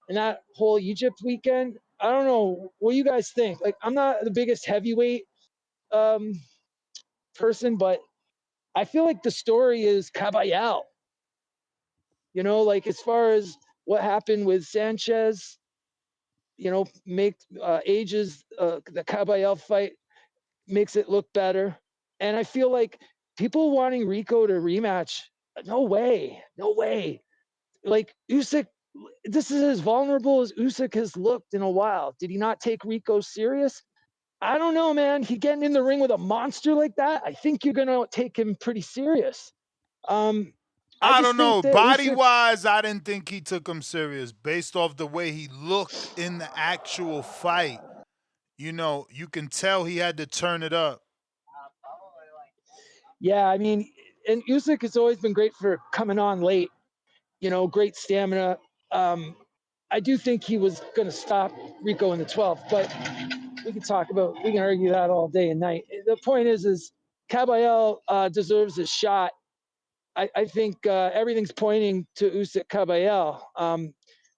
and that whole Egypt weekend, I don't know. What do you guys think? Like, I'm not the biggest heavyweight um, person, but I feel like the story is Caballel. Like as far as what happened with Sanchez, make ages the Caballel fight makes it look better. And I feel like people wanting Rico to rematch, no way, no way. Like Usyk, this is as vulnerable as Usyk has looked in a while. Did he not take Rico serious? I don't know, man. He getting in the ring with a monster like that, I think you're gonna take him pretty serious. I I just don't think know. that Body Usyk, wise, I didn't think he took him serious based off the way he looked in the actual fight. You can tell he had to turn it up. yeah, I mean, and Usyk has always been great for coming on late. Great stamina. Um, I do think he was going to stop Rico in the 12th, but we can argue that all day and night. The point is Caballel deserves a shot. I think everything's pointing to Usyk Caballel.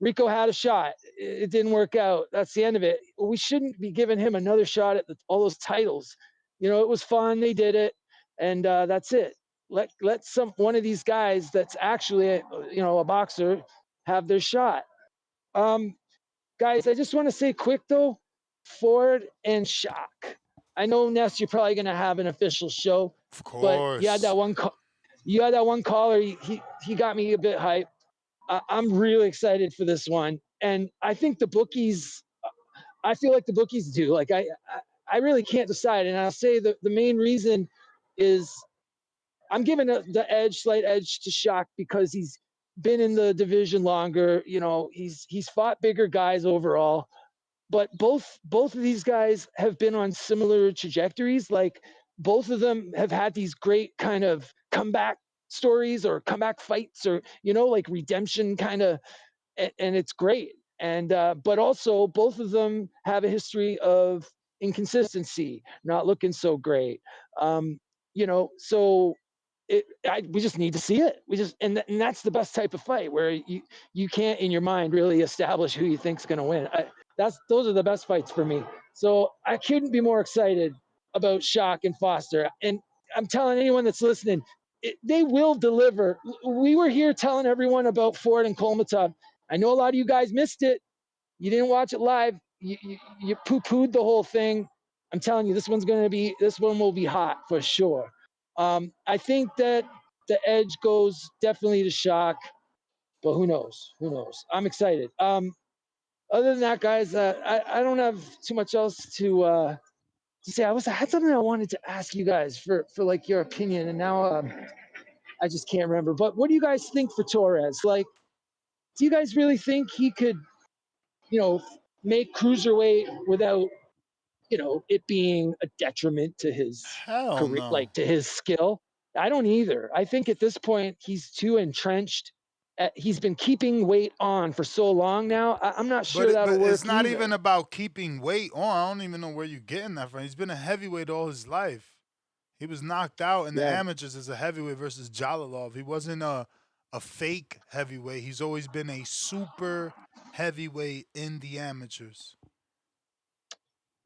Rico had a shot. It didn't work out. That's the end of it. We shouldn't be giving him another shot at all those titles. It was fun. They did it, and that's it. Let one of these guys that's actually a boxer have their shot. Guys, I just want to say quick though, Ford and Shock. I know Ness, you're probably gonna have an official show, Of but you had course. that one. You had that one caller. He got me a bit hyped. I'm really excited for this one, and I think the bookies. I feel like the bookies do. Like I really can't decide, and I'll say the main reason is I'm giving the slight edge to Shock because he's been in the division longer. You know, he's fought bigger guys overall, but both of these guys have been on similar trajectories. Like both of them have had these great kind of comeback stories or comeback fights or like redemption kind of, and it's great. And but also both of them have a history of inconsistency, not looking so great. Um, so we just need to see it. We just and that's the best type of fight where you can't in your mind really establish who you think's going to win. Those are the best fights for me. So I couldn't be more excited about Shock and Foster. And I'm telling anyone that's listening, they will deliver. We were here telling everyone about Ford and Kolmatov. I know a lot of you guys missed it. You didn't watch it live. You poo-pooed the whole thing. I'm telling you, this one will be hot for sure. I think that the edge goes definitely to Shock, but who knows? Who knows? I'm excited. Other than that, guys, I don't have too much else to say. I had something I wanted to ask you guys for like your opinion, and now I just can't remember. But what do you guys think for Torres? Like, do you guys really think he could, make cruiserweight without, it being a detriment to his Hell career, no. like to his skill? I don't either. I think at this point he's too entrenched. He's been keeping weight on for so long now. I'm not But sure that'll it's work not either. even about keeping weight on. I don't even know where you're getting that from. He's been a heavyweight all his life. He was knocked out in the Yeah. amateurs as a heavyweight versus Jalalov. He wasn't a fake heavyweight. He's always been a super heavyweight in the amateurs.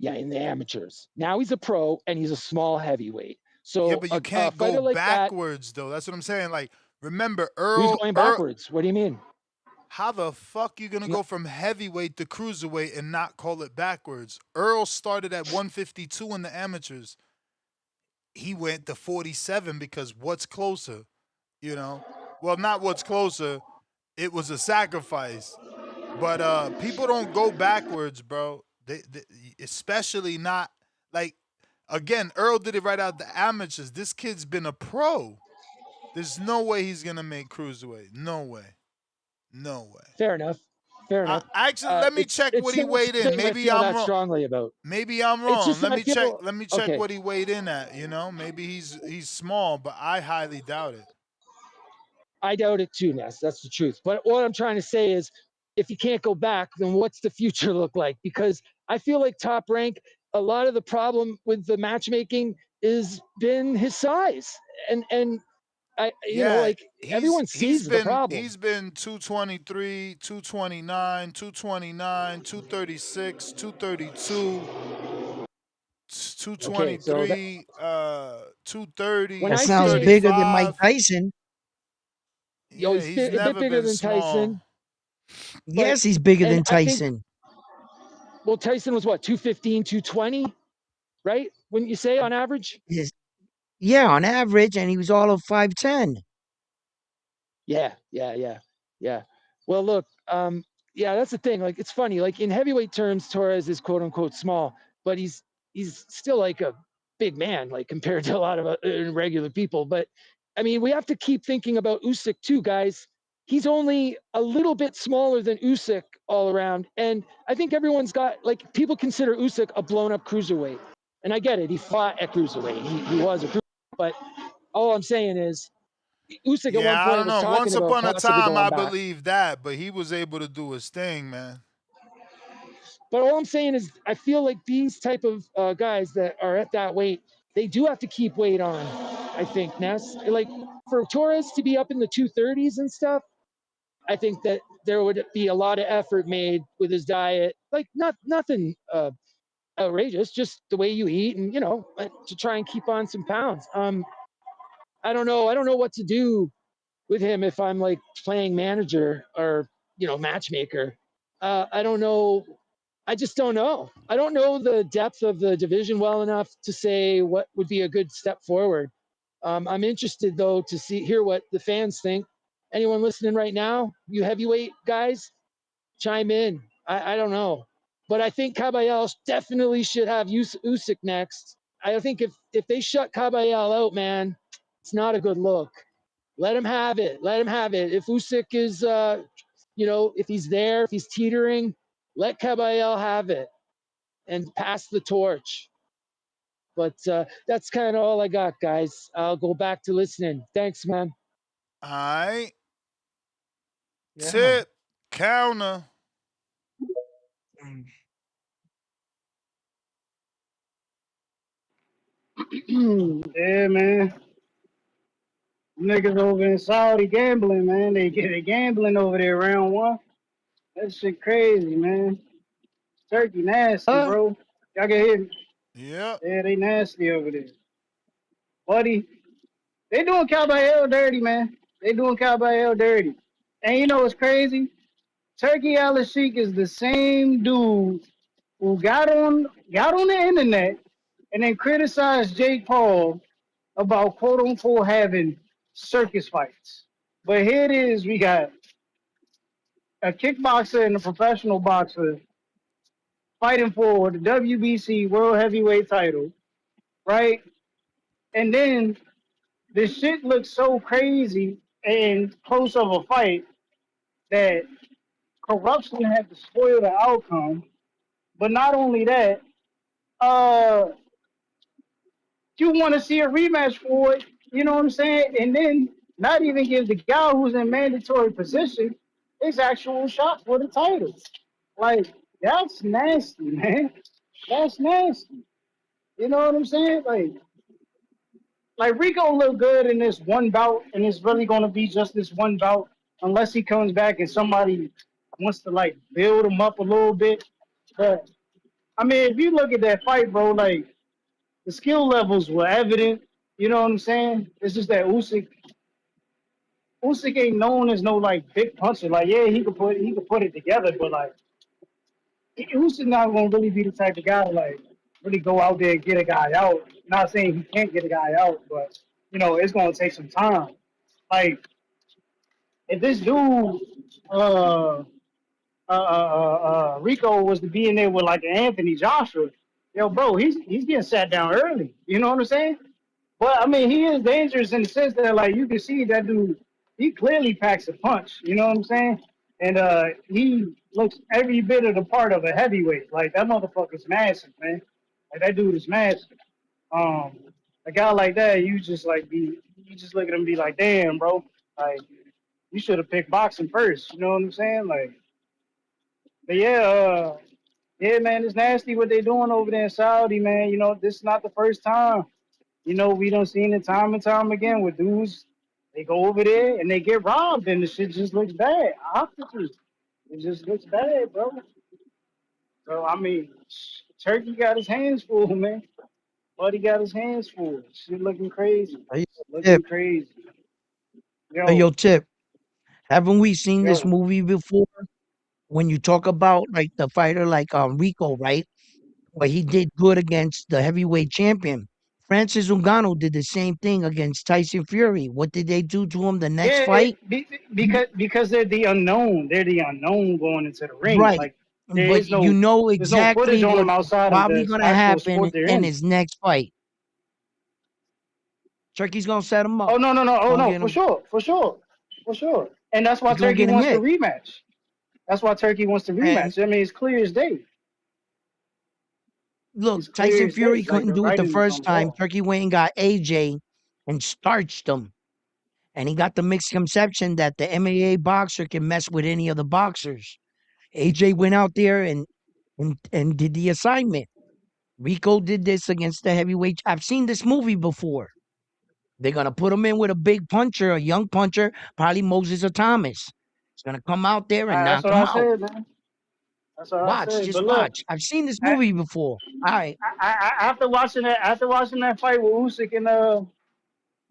Yeah, in the amateurs. Now he's a pro and he's a small heavyweight. Yeah, So but you a can't go fighter like that, backwards though. That's what I'm saying. Like, remember who's Earl going Earl backwards? What do you mean? how the fuck you gonna go from heavyweight to cruiserweight and not call it backwards? Earl started at 152 in the amateurs. He went to 47 because what's closer, you know? Well, not what's closer. It was a sacrifice. But people don't go backwards, bro. They especially not like again, Earl did it right out the amateurs. This kid's been a pro. There's no way he's gonna make cruiserweight. No way. No way. Fair enough. Fair enough. Actually, let me check what It's he not weighed in. something I Maybe feel I'm that wrong. strongly about. Maybe I'm It's wrong. just Let I me check. feel Let me check okay. what he weighed in at. You know, maybe he's small, but I highly doubt it. I doubt it too, Ness. That's the truth. But what I'm trying to say is, if you can't go back, then what's the future look like? Because I feel like Top Rank, a lot of the problem with the matchmaking is been his size, and Yeah, like everyone sees the problem. he's been 223, 229, 229, 236, 232, Okay, so that 223, 230, when That I sounds say, bigger than Mike 235. Tyson. Yeah, he's he's a bit never bigger been than small. Tyson, but Yes, he's bigger and than I think Tyson. well Tyson was what 215, 220, right? Wouldn't you say on average? Yeah, on average, and he was all of 5'10". Yeah. Well, look, yeah, that's the thing. Like, it's funny. Like in heavyweight terms, Torres is quote unquote small, but he's still like a big man, like compared to a lot of regular people. But I mean, we have to keep thinking about Usyk too, guys. He's only a little bit smaller than Usyk all around, and I think everyone's got like people consider Usyk a blown up cruiserweight, and I get it. He fought at cruiserweight. He was a cruiserweight, but all I'm saying is Usyk at one Yeah, I point don't was know. talking Once about upon a possibly time, going I back. believed that, but he was able to do his thing, man. But all I'm saying is, I feel like these type of guys that are at that weight, they do have to keep weight on. I think Ness, like for Torres to be up in the 230s and stuff, I think that there would be a lot of effort made with his diet. Like nothing outrageous, just the way you eat and to try and keep on some pounds. I don't know. I don't know what to do with him if I'm like playing manager or matchmaker. I don't know. I just don't know. I don't know the depth of the division well enough to say what would be a good step forward. I'm interested though to hear what the fans think. Anyone listening right now, you heavyweight guys, chime in. I don't know, but I think Caballero definitely should have Usyk next. I think if they shut Caballero out, man, it's not a good look. Let him have it. Let him have it. If Usyk is, if he's there, if he's teetering, let Caballero have it and pass the torch. But that's kind of all I got, guys. I'll go back to listening. Thanks, man. All right. Yeah. Tip counter. Mm. Yeah, man. Niggas over in Saudi gambling, man. They get it gambling over there round one. That shit crazy, man. Turkey nasty, bro. Y'all can hear me. Yep. Yeah, they nasty over there. Buddy, they doing Caballero dirty, man. They doing Caballero dirty. And you know what's crazy? Turkey Al Sheik is the same dude who got on the internet and then criticized Jake Paul about quote unquote having circus fights. But here it is, we got a kickboxer and a professional boxer fighting for the WBC World Heavyweight title, right? And then this shit looks so crazy and close of a fight that corruption had to spoil the outcome. But not only that, uh, you want to see a rematch for it, you know what I'm saying? And then not even give the guy who's in mandatory position his actual shot for the title. Like, that's nasty, man. That's nasty. You know what I'm saying? Like Rico looked good in this one bout, and it's really gonna be just this one bout, unless he comes back and somebody wants to like build him up a little bit. But I mean, if you look at that fight, bro, like the skill levels were evident. You know what I'm saying? It's just that Usyk ain't known as no like big puncher. Like, yeah, he could put it together, but like Usyk not gonna really be the type of guy to like really go out there and get a guy out. Not saying he can't get a guy out, but you know it's gonna take some time. Like if this dude Rico was to be in there with like an Anthony Joshua, yo, bro, he's getting sat down early. You know what I'm saying? But I mean, he is dangerous in the sense that like you can see that dude, he clearly packs a punch. You know what I'm saying? And he looks every bit of the part of a heavyweight. Like that motherfucker's massive, man. Like that dude is massive. Um, a guy like that, you just look at him and be like, damn, bro, like you should have picked boxing first. You know what I'm saying? Like, but yeah, man, it's nasty what they doing over there in Saudi, man. You know, this is not the first time. You know, we done seen it time and time again with dudes. They go over there and they get robbed, and the shit just looks bad. Optically, it just looks bad, bro. So I mean, Turkey got his hands full, man. Buddy got his hands full. Shit looking crazy, Hey, looking Tip. crazy. Hey, Yo, yo, Tip. Haven't we seen this yo, movie before? When you talk about like the fighter like Rico, right? Where he did good against the heavyweight champion. Francis Ngannou did the same thing against Tyson Fury. What did they do to him the next yeah, fight? because they're the unknown. They're the unknown going into the ring. Right. Like there But is you no know there's no exactly footage on them what's outside of probably the gonna actual happen sport they're in in. his next fight. Turkey's gonna set him up. Oh no, no, no, oh Gonna no, get for him. sure, for sure, for sure. And that's why He's gonna Turkey get him wants the hit. rematch. That's why Turkey wants the And rematch. I mean, it's clear as day. look, It's clear Tyson as day. Fury Like couldn't the do it the writing is on first the time. wall. Turkey went and got AJ and starched him. And he got the misconception that the MMA boxer can mess with any of the boxers. AJ went out there and did the assignment. Rico did this against the heavyweight. I've seen this movie before. They're gonna put him in with a big puncher, a young puncher, probably Moses or Thomas. He's gonna come out there and That's knock what him I out. said, man. That's what I Watch, said. just But look, watch. I've seen this I, movie before. All right, after watching that fight with Usyk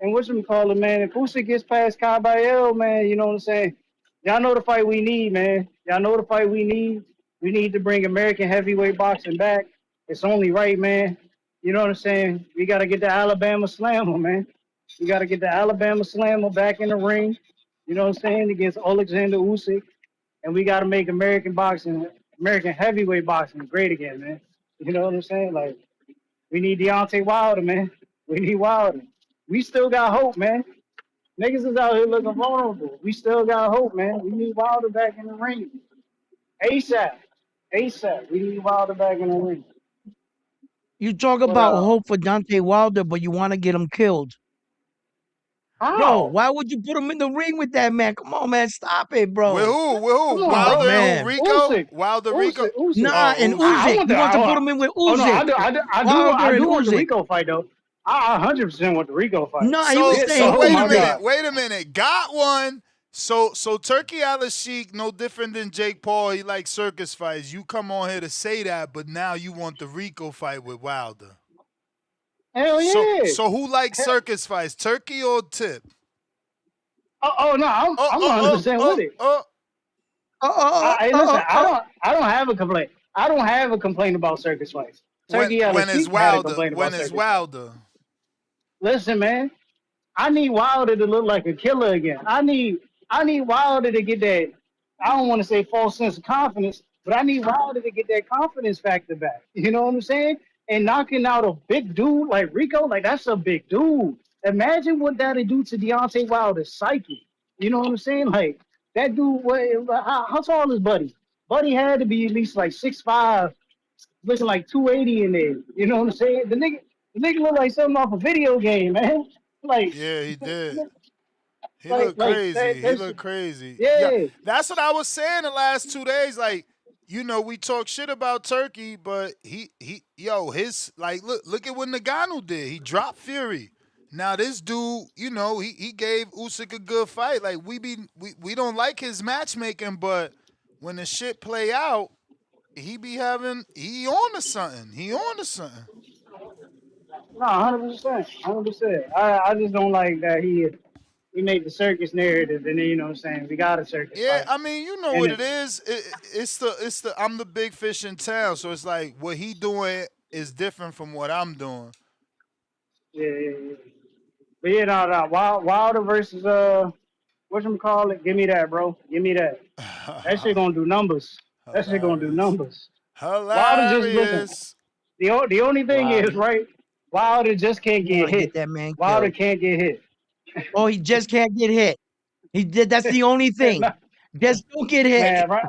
and what you call it, man. If Usyk gets past Caballero, man, you know what I'm saying. Y'all know the fight we need, man. Y'all know the fight we need. We need to bring American heavyweight boxing back. It's only right, man. You know what I'm saying? We got to get the Alabama Slammer, man. We got to get the Alabama Slammer back in the ring. You know what I'm saying? Against Alexander Usyk, and we got to make American boxing, American heavyweight boxing great again, man. You know what I'm saying? Like we need Deontay Wilder, man. We need Wilder. We still got hope, man. Niggas is out here looking vulnerable. We still got hope, man. We need Wilder back in the ring. ASAP. ASAP. We need Wilder back in the ring. You talk But about hope for Deontay Wilder, but you want to get him killed. Bro, how? why would you put him in the ring with that man? Come on, man. Stop it, With bro. who? With who? Come on, Oh, bro. Wilder and who? man. Rico? Usyk. Wilder, Rico? Usyk. Usyk. Nah, and Oh, Usyk. I Usyk. want You the. want to put him in with Oh no, Usyk. Wilder I and do want the Usyk. Rico fight though. I 100% want the Rico fight. Nah, he was So saying Oh wait a my Usyk. god. minute. Wait a minute. Got one. So Turkey Al-Sheikh, no different than Jake Paul. He likes circus fights. You come on here to say that, but now you want the Rico fight with Wilder. Hell So yeah. so who likes circus fights? Turkey or Tip? Oh no, Oh I'm oh oh 100% oh with it. oh. Hey, listen, I don't have a complaint. I don't have a complaint about circus fights. Turkey When is Sheik had a Wilder? complaint When about is circus fights. Wilder? Listen, man, I need Wilder to look like a killer again. I need Wilder to get that. I don't want to say false sense of confidence, but I need Wilder to get that confidence factor back. You know what I'm saying? And knocking out a big dude like Rico, like that's a big dude. Imagine what that'd do to Deontay Wilder's psyche. You know what I'm saying? Like that dude. How tall is Buddy? Buddy had to be at least like 6'5", looking like 280 in there. You know what I'm saying? The nigga look like something off a video game, man. Like, Yeah, he did. He looked like crazy. He that's looked crazy. Yeah, yeah. that's what I was saying the last 2 days. Like, we talk shit about Turkey, but his look at what Nagano did. He dropped Fury. Now this dude, he gave Usyk a good fight. Like we don't like his matchmaking, but when the shit play out, he on to something. He on to something. No, 100%, 100%. I just don't like that he made the circus narrative, and then you know what I'm saying, we got a circus Yeah, fight, I mean, you know and what it is. It's the I'm the big fish in town, so it's like what he doing is different from what I'm doing. yeah. But yeah, no, Wilder versus whatchamacallit, give me that, bro, give me that. That shit gonna do numbers. That shit gonna do Hilarious, numbers. Wilder just listen. hilarious. The only thing is Wow. right. Wilder just can't You want get to get hit. that man Wilder killed. can't get hit. Oh, he just can't get hit. He did. That's the only thing. Nah, Just don't get hit. man, right?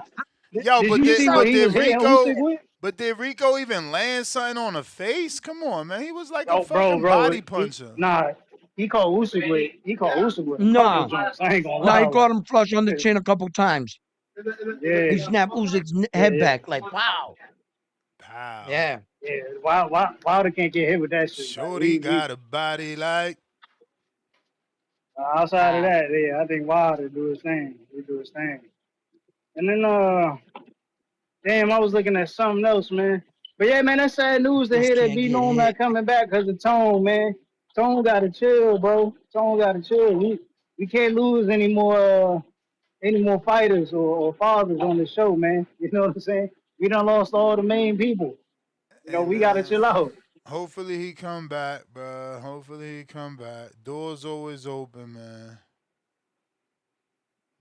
Yo, Did but you He see did what but sounds he did was hitting Rico Usyk with? but did Rico even land something on the face? Come on, man. He was like a Oh, fucking bro, body puncher. he called Usyk with a couple nah. joints. I ain't gonna Nah, he lie, caught like, him flush on the chin a couple times. yeah, He snapped Usyk's head yeah, back like, wow. Pow. Yeah. yeah. Wilder can't get hit with that shit. Like, Shorty got a body like. outside of Wow. that, yeah, I think Wilder do his thing. He do his thing. And then damn, I was looking at something else, man. But yeah, man, that's sad news to Just hear that can't B get Norm hit. not coming back because of Tone, man. Tone gotta chill, bro. Tone gotta chill. We can't lose any more fighters or fathers on the show, man. You know what I'm saying? We done lost all the main people. You know, Hey we gotta man. chill out. Hopefully he come back, bro. Hopefully he come back. Doors always open, man.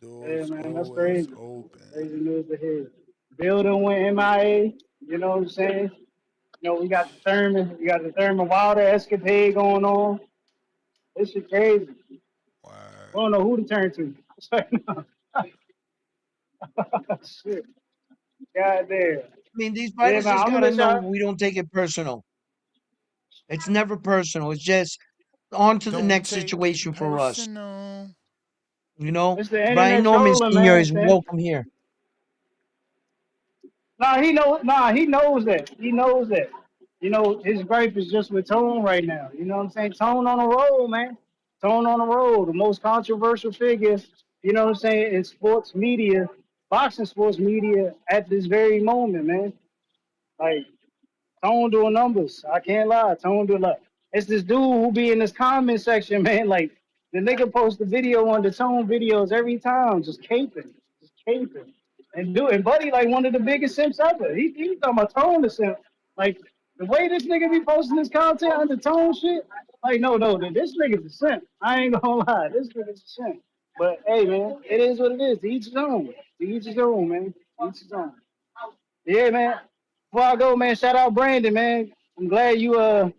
Yeah, Doors man, that's always crazy. open. Crazy news to hear. Bill done went MIA. You know what I'm saying? You know, we got the Thurman Wilder escapade going on. This shit crazy. We Word. don't know who to turn to. Shit. God damn. I mean, these Yeah, fighters man, just I'm gonna gotta let know y'all. we don't take it personal. It's never personal. It's just on to the Don't next take it situation for us. personal. You know, It's the Brian internet Norman trolling, Sr. man. is welcome here. He knows that. He knows that. You know, his gripe is just with Tone right now. You know what I'm saying? Tone on a roll, man. Tone on a roll. The most controversial figure, you know what I'm saying, in sports media, boxing sports media at this very moment, man. Like, Tone doing numbers. I can't lie. Tone do like it's this dude who be in this comment section, man. Like the nigga post the video on the Tone videos every time, just caping. caping and Buddy like one of the biggest simps ever. He talking about Tone the simp. Like the way this nigga be posting this content on the Tone shit. Like no, this nigga's a simp. I ain't gonna lie, this nigga's a simp. But hey man, it is what it is. To each his own. To each his own, man. To each his own. Yeah, man. Before I go, man, shout out Brandon, man. I'm glad you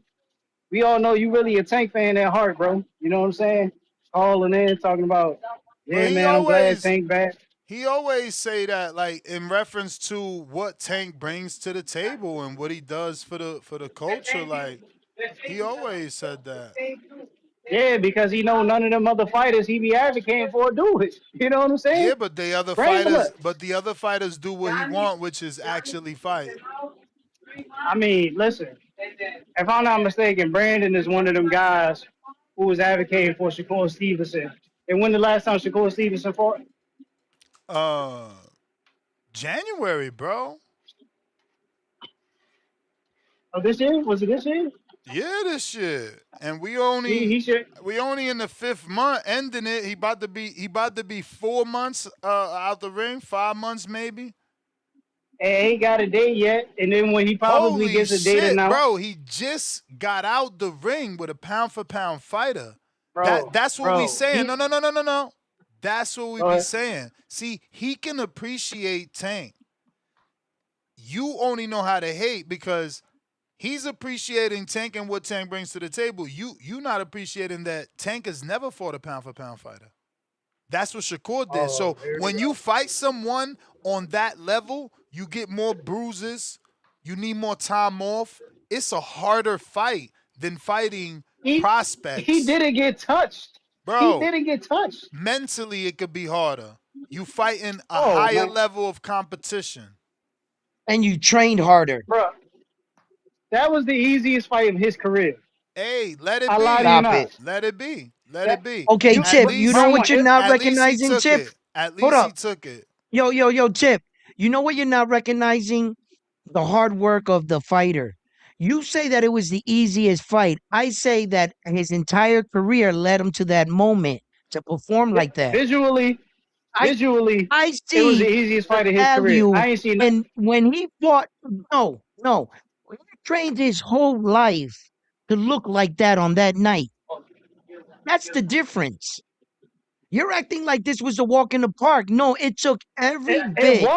we all know you really a Tank fan at heart, bro. You know what I'm saying? Calling in, talking about, But yeah, man, I'm glad Tank back. he always say that like in reference to what Tank brings to the table and what he does for the culture. Like he always said that. Yeah, because he know none of them other fighters he be advocating for do it. You know what I'm saying? Yeah, but the other fighters do what he want, which is actually fight. I mean, listen, if I'm not mistaken, Brandon is one of them guys who was advocating for Shakur Stevenson. And when the last time Shakur Stevenson fought? January, bro. Oh, this year? Was it this year? Yeah, this year. And we He should. only in the 5th month ending it. He about to be 4 months out the ring, 5 months maybe. And ain't got a date yet. And then when he probably Holy gets a date shit, announced, bro! He just got out the ring with a pound for pound fighter. bro. That's what we saying. He, No. That's what we be saying. See, he can appreciate Tank. You only know how to hate because he's appreciating Tank and what Tank brings to the table. You not appreciating that Tank has never fought a pound for pound fighter. That's what Shakur did. So when you fight someone on that level, you get more bruises. You need more time off. It's a harder fight than fighting prospects. He didn't get touched. Bro, he didn't get touched. Mentally, it could be harder. You fighting a higher level of competition. And you trained harder. Bro, that was the easiest fight of his career. Hey, let it I be. lie to you not. Let it be. Let it be. Okay, Tip, you know what you're not at least he recognizing, took Tip? it. At Hold least he up. took it. Yo, Tip. You know what you're not recognizing? The hard work of the fighter. You say that it was the easiest fight. I say that his entire career led him to that moment to perform like that. Visually, I it was the see easiest the fight of his career. value. I ain't seen And when he fought, no. He trained his whole life to look like that on that night. That's the difference. You're acting like this was a walk in the park. No, it took every bit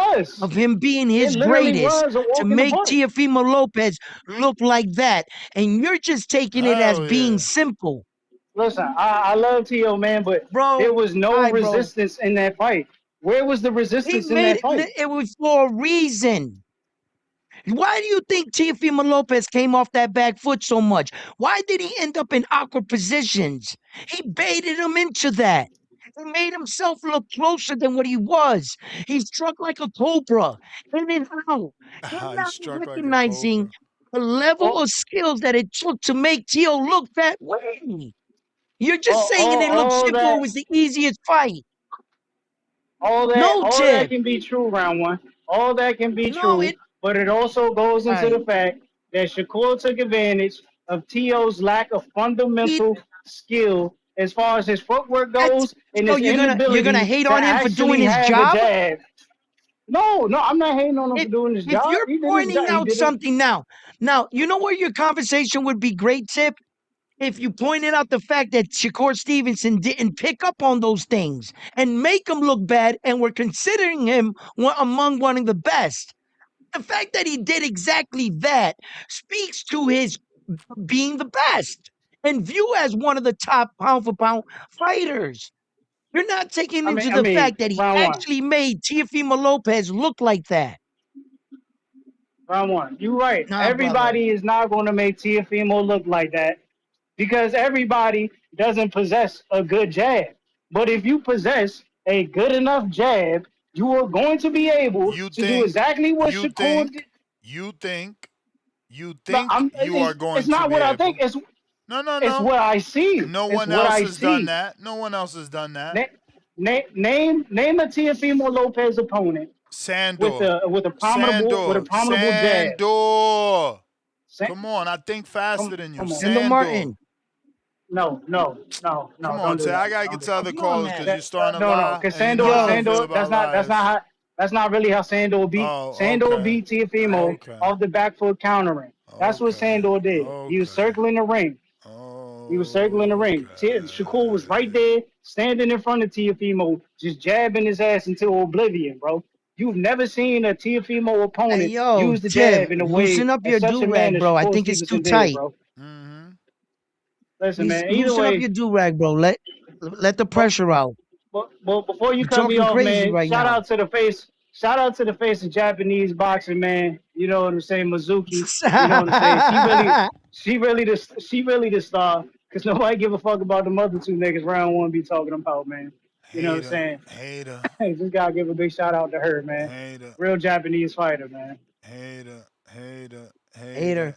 of him being his greatest to make Teofimo Lopez look like that. And you're just taking it as being simple. Listen, I love T.O., man, but there was no resistance in that fight. Where was the resistance in that fight? It was for a reason. Why do you think Teofimo Lopez came off that back foot so much? Why did he end up in awkward positions? He baited him into that. He made himself look closer than what he was. He struck like a cobra. In and out. You're not recognizing the level of skills that it took to make Tio look that way. You're just saying it looked simple. It was the easiest fight. All that can be true, round one. All that can be true, but it also goes into the fact that Shakur took advantage of T.O.'s lack of fundamental skill as far as his footwork goes and his inability you're gonna hate to on him for doing actually his have job? a jab. No, I'm not hating on him for doing his job. If you're pointing out something now, you know where your conversation would be great, Tip? If you pointed out the fact that Shakur Stevenson didn't pick up on those things and make him look bad and we're considering him among one of the best. The fact that he did exactly that speaks to his being the best and view as one of the top pound for pound fighters. You're not taking into the fact that he actually made Teofimo Lopez look like that. Round one. You're right. Everybody is not going to make Teofimo look like that because everybody doesn't possess a good jab. But if you possess a good enough jab, you are going to be able to do exactly what Shakur did. You think you are going it's not to be what able. I think. It's no. It's what I see. No it's one what else I has see. done that. No one else has done that. Name a Teofimo Lopez opponent. Sandor. With a prominable jab. Sandor. Come on, I think faster than you. Sandor. Martin. Come on, Don't do Tay. I that. gotta Don't get do to other Come on, callers man. because you're that. starting to No, lie because and you know how we Yo, feel That's about not liars. that's not really how Sandor beat. Oh, Sandor okay. beat Tiafimo Okay. off the back foot countering. That's what Okay. Sandor did. He was Okay. circling the ring. He was circling the ring. Shakur was right Okay. there, standing in front of Tiafimo, just jabbing his ass until oblivion, bro. You've never seen a Tiafimo hey, opponent yo, use the Tim, jab in a way loosen up as your such a do man rag, as bro. I Shakur think it's too Stevenson did, tight. bro. Mm-hmm. Listen, man. Either Loosen up way, your do rag, bro. Let the but pressure out. But before you You're cut me talking off, crazy man, right now. shout out to the face of Japanese boxing, man. You know what I'm saying, Mizuki. You know what I'm saying. She really the star. Cause nobody give a fuck about the other two niggas round one be talking about, man. You know what I'm Hater. saying. Hater. Hey, just gotta give a big shout out to her, man. Hater. Real Japanese fighter, man. Hater. Hater. Hater. Hater.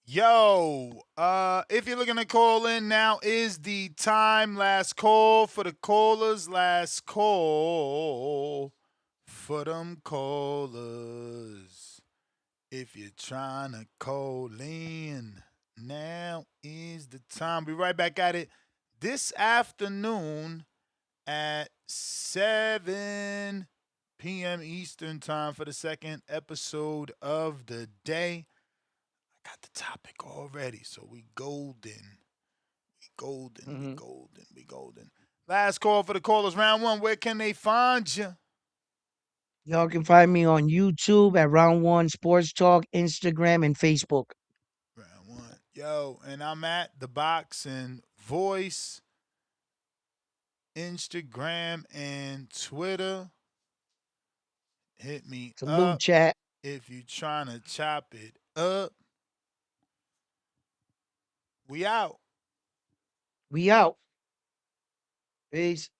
Yo, if you're looking to call in, now is the time. Last call for the callers. Last call for them callers. If you're trying to call in, now is the time. Be right back at it this afternoon at 7 p.m. Eastern time for the second episode of the day. Got the topic already, so we golden. We golden. We Mm-hmm. golden. We golden. Last call for the callers, round one. Where can they find you? Y'all can find me on YouTube at Round One Sports Talk, Instagram, and Facebook. Round one. Yo, and I'm at the Boxing Voice, Instagram, and Twitter. Hit me Salute, up chat. if you trying to chop it up. We out. We out. Peace.